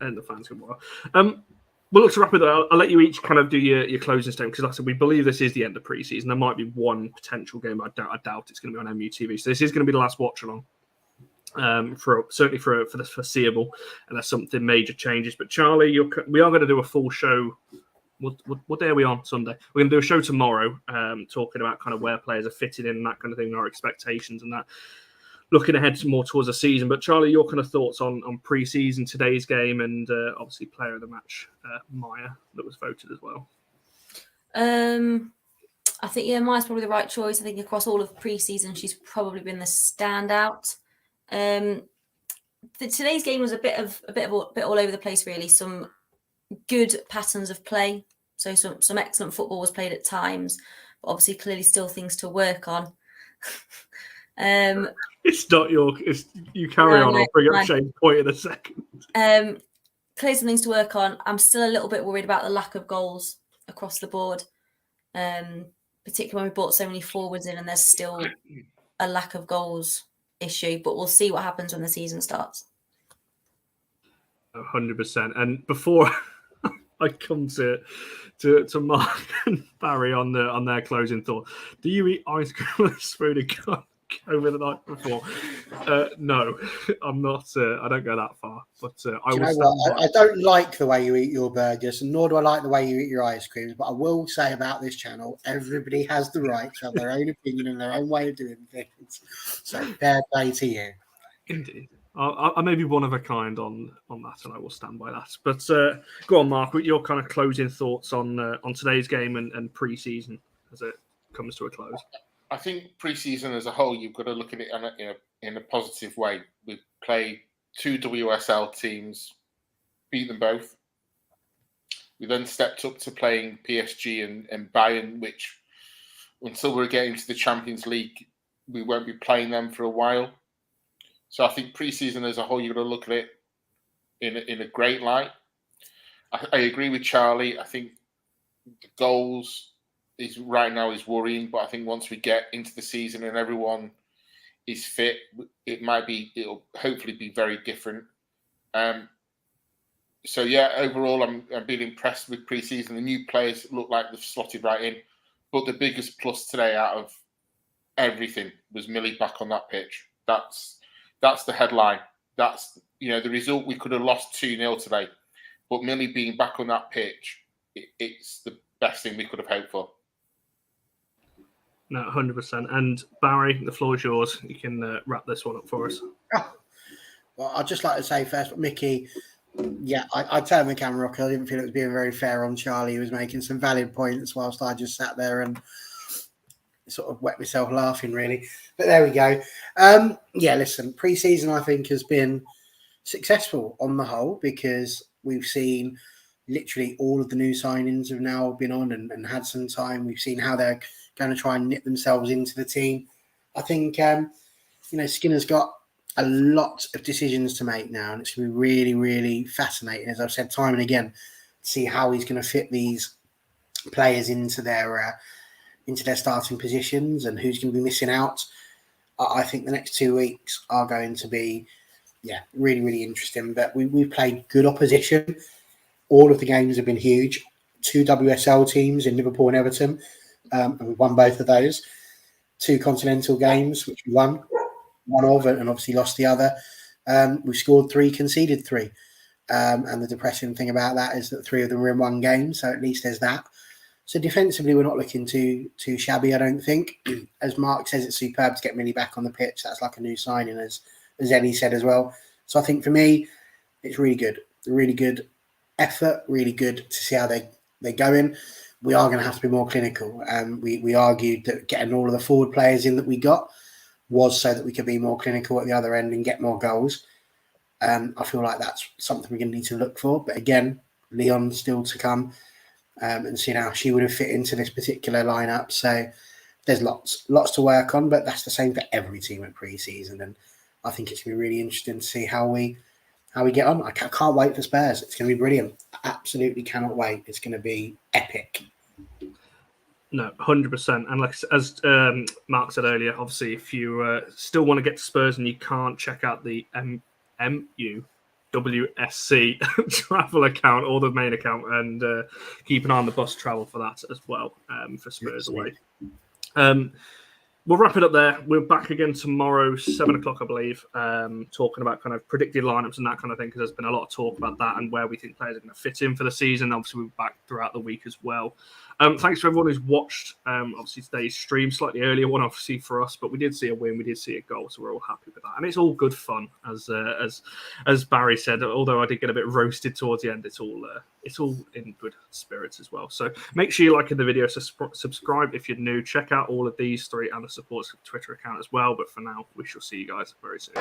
And the fans can well. Well, look, to wrap it up, I'll let you each kind of do your closing statement because, like I said, we believe this is the end of pre-season. There might be one potential game. I doubt it's going to be on MUTV. So this is going to be the last watch-along, certainly for the foreseeable, unless something major changes. But Charlie, we are going to do a full show. What day are we on? Sunday. We're going to do a show tomorrow, talking about kind of where players are fitted in and that kind of thing, our expectations and that. looking ahead more towards the season. But Charlie, your kind of thoughts on pre-season, today's game, and obviously player of the match, Maya, that was voted as well. I think Maya's probably the right choice. I think across all of pre-season, she's probably been the standout. Today's game was a bit all over the place, really. Some good patterns of play, so some excellent football was played at times, but obviously clearly still things to work on. It's not you carry on. I'll bring up Shane's point in a second. Clearly some things to work on. I'm still a little bit worried about the lack of goals across the board, particularly when we brought so many forwards in and there's still a lack of goals issue, but we'll see what happens when the season starts. 100%. And before I come to Mark and Barry on their closing thought, do you eat ice cream with a spoon and Coke over the night before? No, I'm not. I don't go that far. But I will. I don't like the way you eat your burgers, and nor do I like the way you eat your ice creams. But I will say about this channel, everybody has the right to have their own opinion and their own way of doing things. So fair play to you. Indeed. I may be one of a kind on that, and I will stand by that. But go on, Mark, with your kind of closing thoughts on today's game and pre-season as it comes to a close. I think pre-season as a whole, you've got to look at it in a positive way. We played 2 WSL teams, beat them both. We then stepped up to playing PSG and Bayern, which until we're getting to the Champions League, we won't be playing them for a while. So I think pre-season as a whole, you've got to look at it in a great light. I agree with Charlie. I think the goals right now is worrying, but I think once we get into the season and everyone is fit, it'll hopefully be very different. So yeah, overall, I'm being impressed with pre-season. The new players look like they've slotted right in, but the biggest plus today out of everything was Millie back on that pitch. That's the headline. That's the result. We could have lost 2-0 today, but Millie being back on that pitch, it's the best thing we could have hoped for. No, 100%. And Barry, the floor is yours. You can wrap this one up for us. Well, I'd just like to say first, Mickey, I turned the camera off. I didn't feel it was being very fair on Charlie. He was making some valid points whilst I just sat there and sort of wet myself laughing, really. But there we go. Listen, pre-season I think has been successful on the whole because we've seen literally all of the new signings have now been on and had some time. We've seen how they're going to try and knit themselves into the team. I think, Skinner's got a lot of decisions to make now, and it's going to be really, really fascinating, as I've said time and again, to see how he's going to fit these players into their starting positions and who's going to be missing out. I think the next 2 weeks are going to be, really, really interesting. But we've played good opposition. All of the games have been huge. 2 WSL teams in Liverpool and Everton, and we won both of those. 2 continental games, which we won one of, and obviously lost the other. We scored 3, conceded 3. And the depressing thing about that is that 3 of them were in one game, so at least there's that. So defensively, we're not looking too shabby, I don't think. As Mark says, it's superb to get Millie back on the pitch. That's like a new signing, as Eddie said as well. So I think for me, it's really good. Really good effort, really good to see how they're going. We are going to have to be more clinical. We argued that getting all of the forward players in that we got was so that we could be more clinical at the other end and get more goals. I feel like that's something we're going to need to look for. But again, Leon still to come. And seeing how she would have fit into this particular lineup. So there's lots to work on, but that's the same for every team at pre-season. And I think it's going to be really interesting to see how we get on. I can't wait for Spurs. It's going to be brilliant. I absolutely cannot wait. It's going to be epic. No, 100%. And as Mark said earlier, obviously, if you still want to get to Spurs and you can't check out the MU WSC travel account or the main account, and keep an eye on the bus travel for that as well, for Spurs away. we'll wrap it up there. We're back again tomorrow, 7 o'clock, I believe, talking about kind of predicted lineups and that kind of thing, because there's been a lot of talk about that and where we think players are going to fit in for the season. Obviously, we're back throughout the week as well. Thanks to everyone who's watched. Obviously, today's stream, slightly earlier one, obviously, for us, but we did see a win, we did see a goal, so we're all happy with that. And it's all good fun, as Barry said, although I did get a bit roasted towards the end, it's all in good spirits as well. So make sure you like the video, subscribe if you're new, check out all of these 3 and the support's Twitter account as well. But for now, we shall see you guys very soon.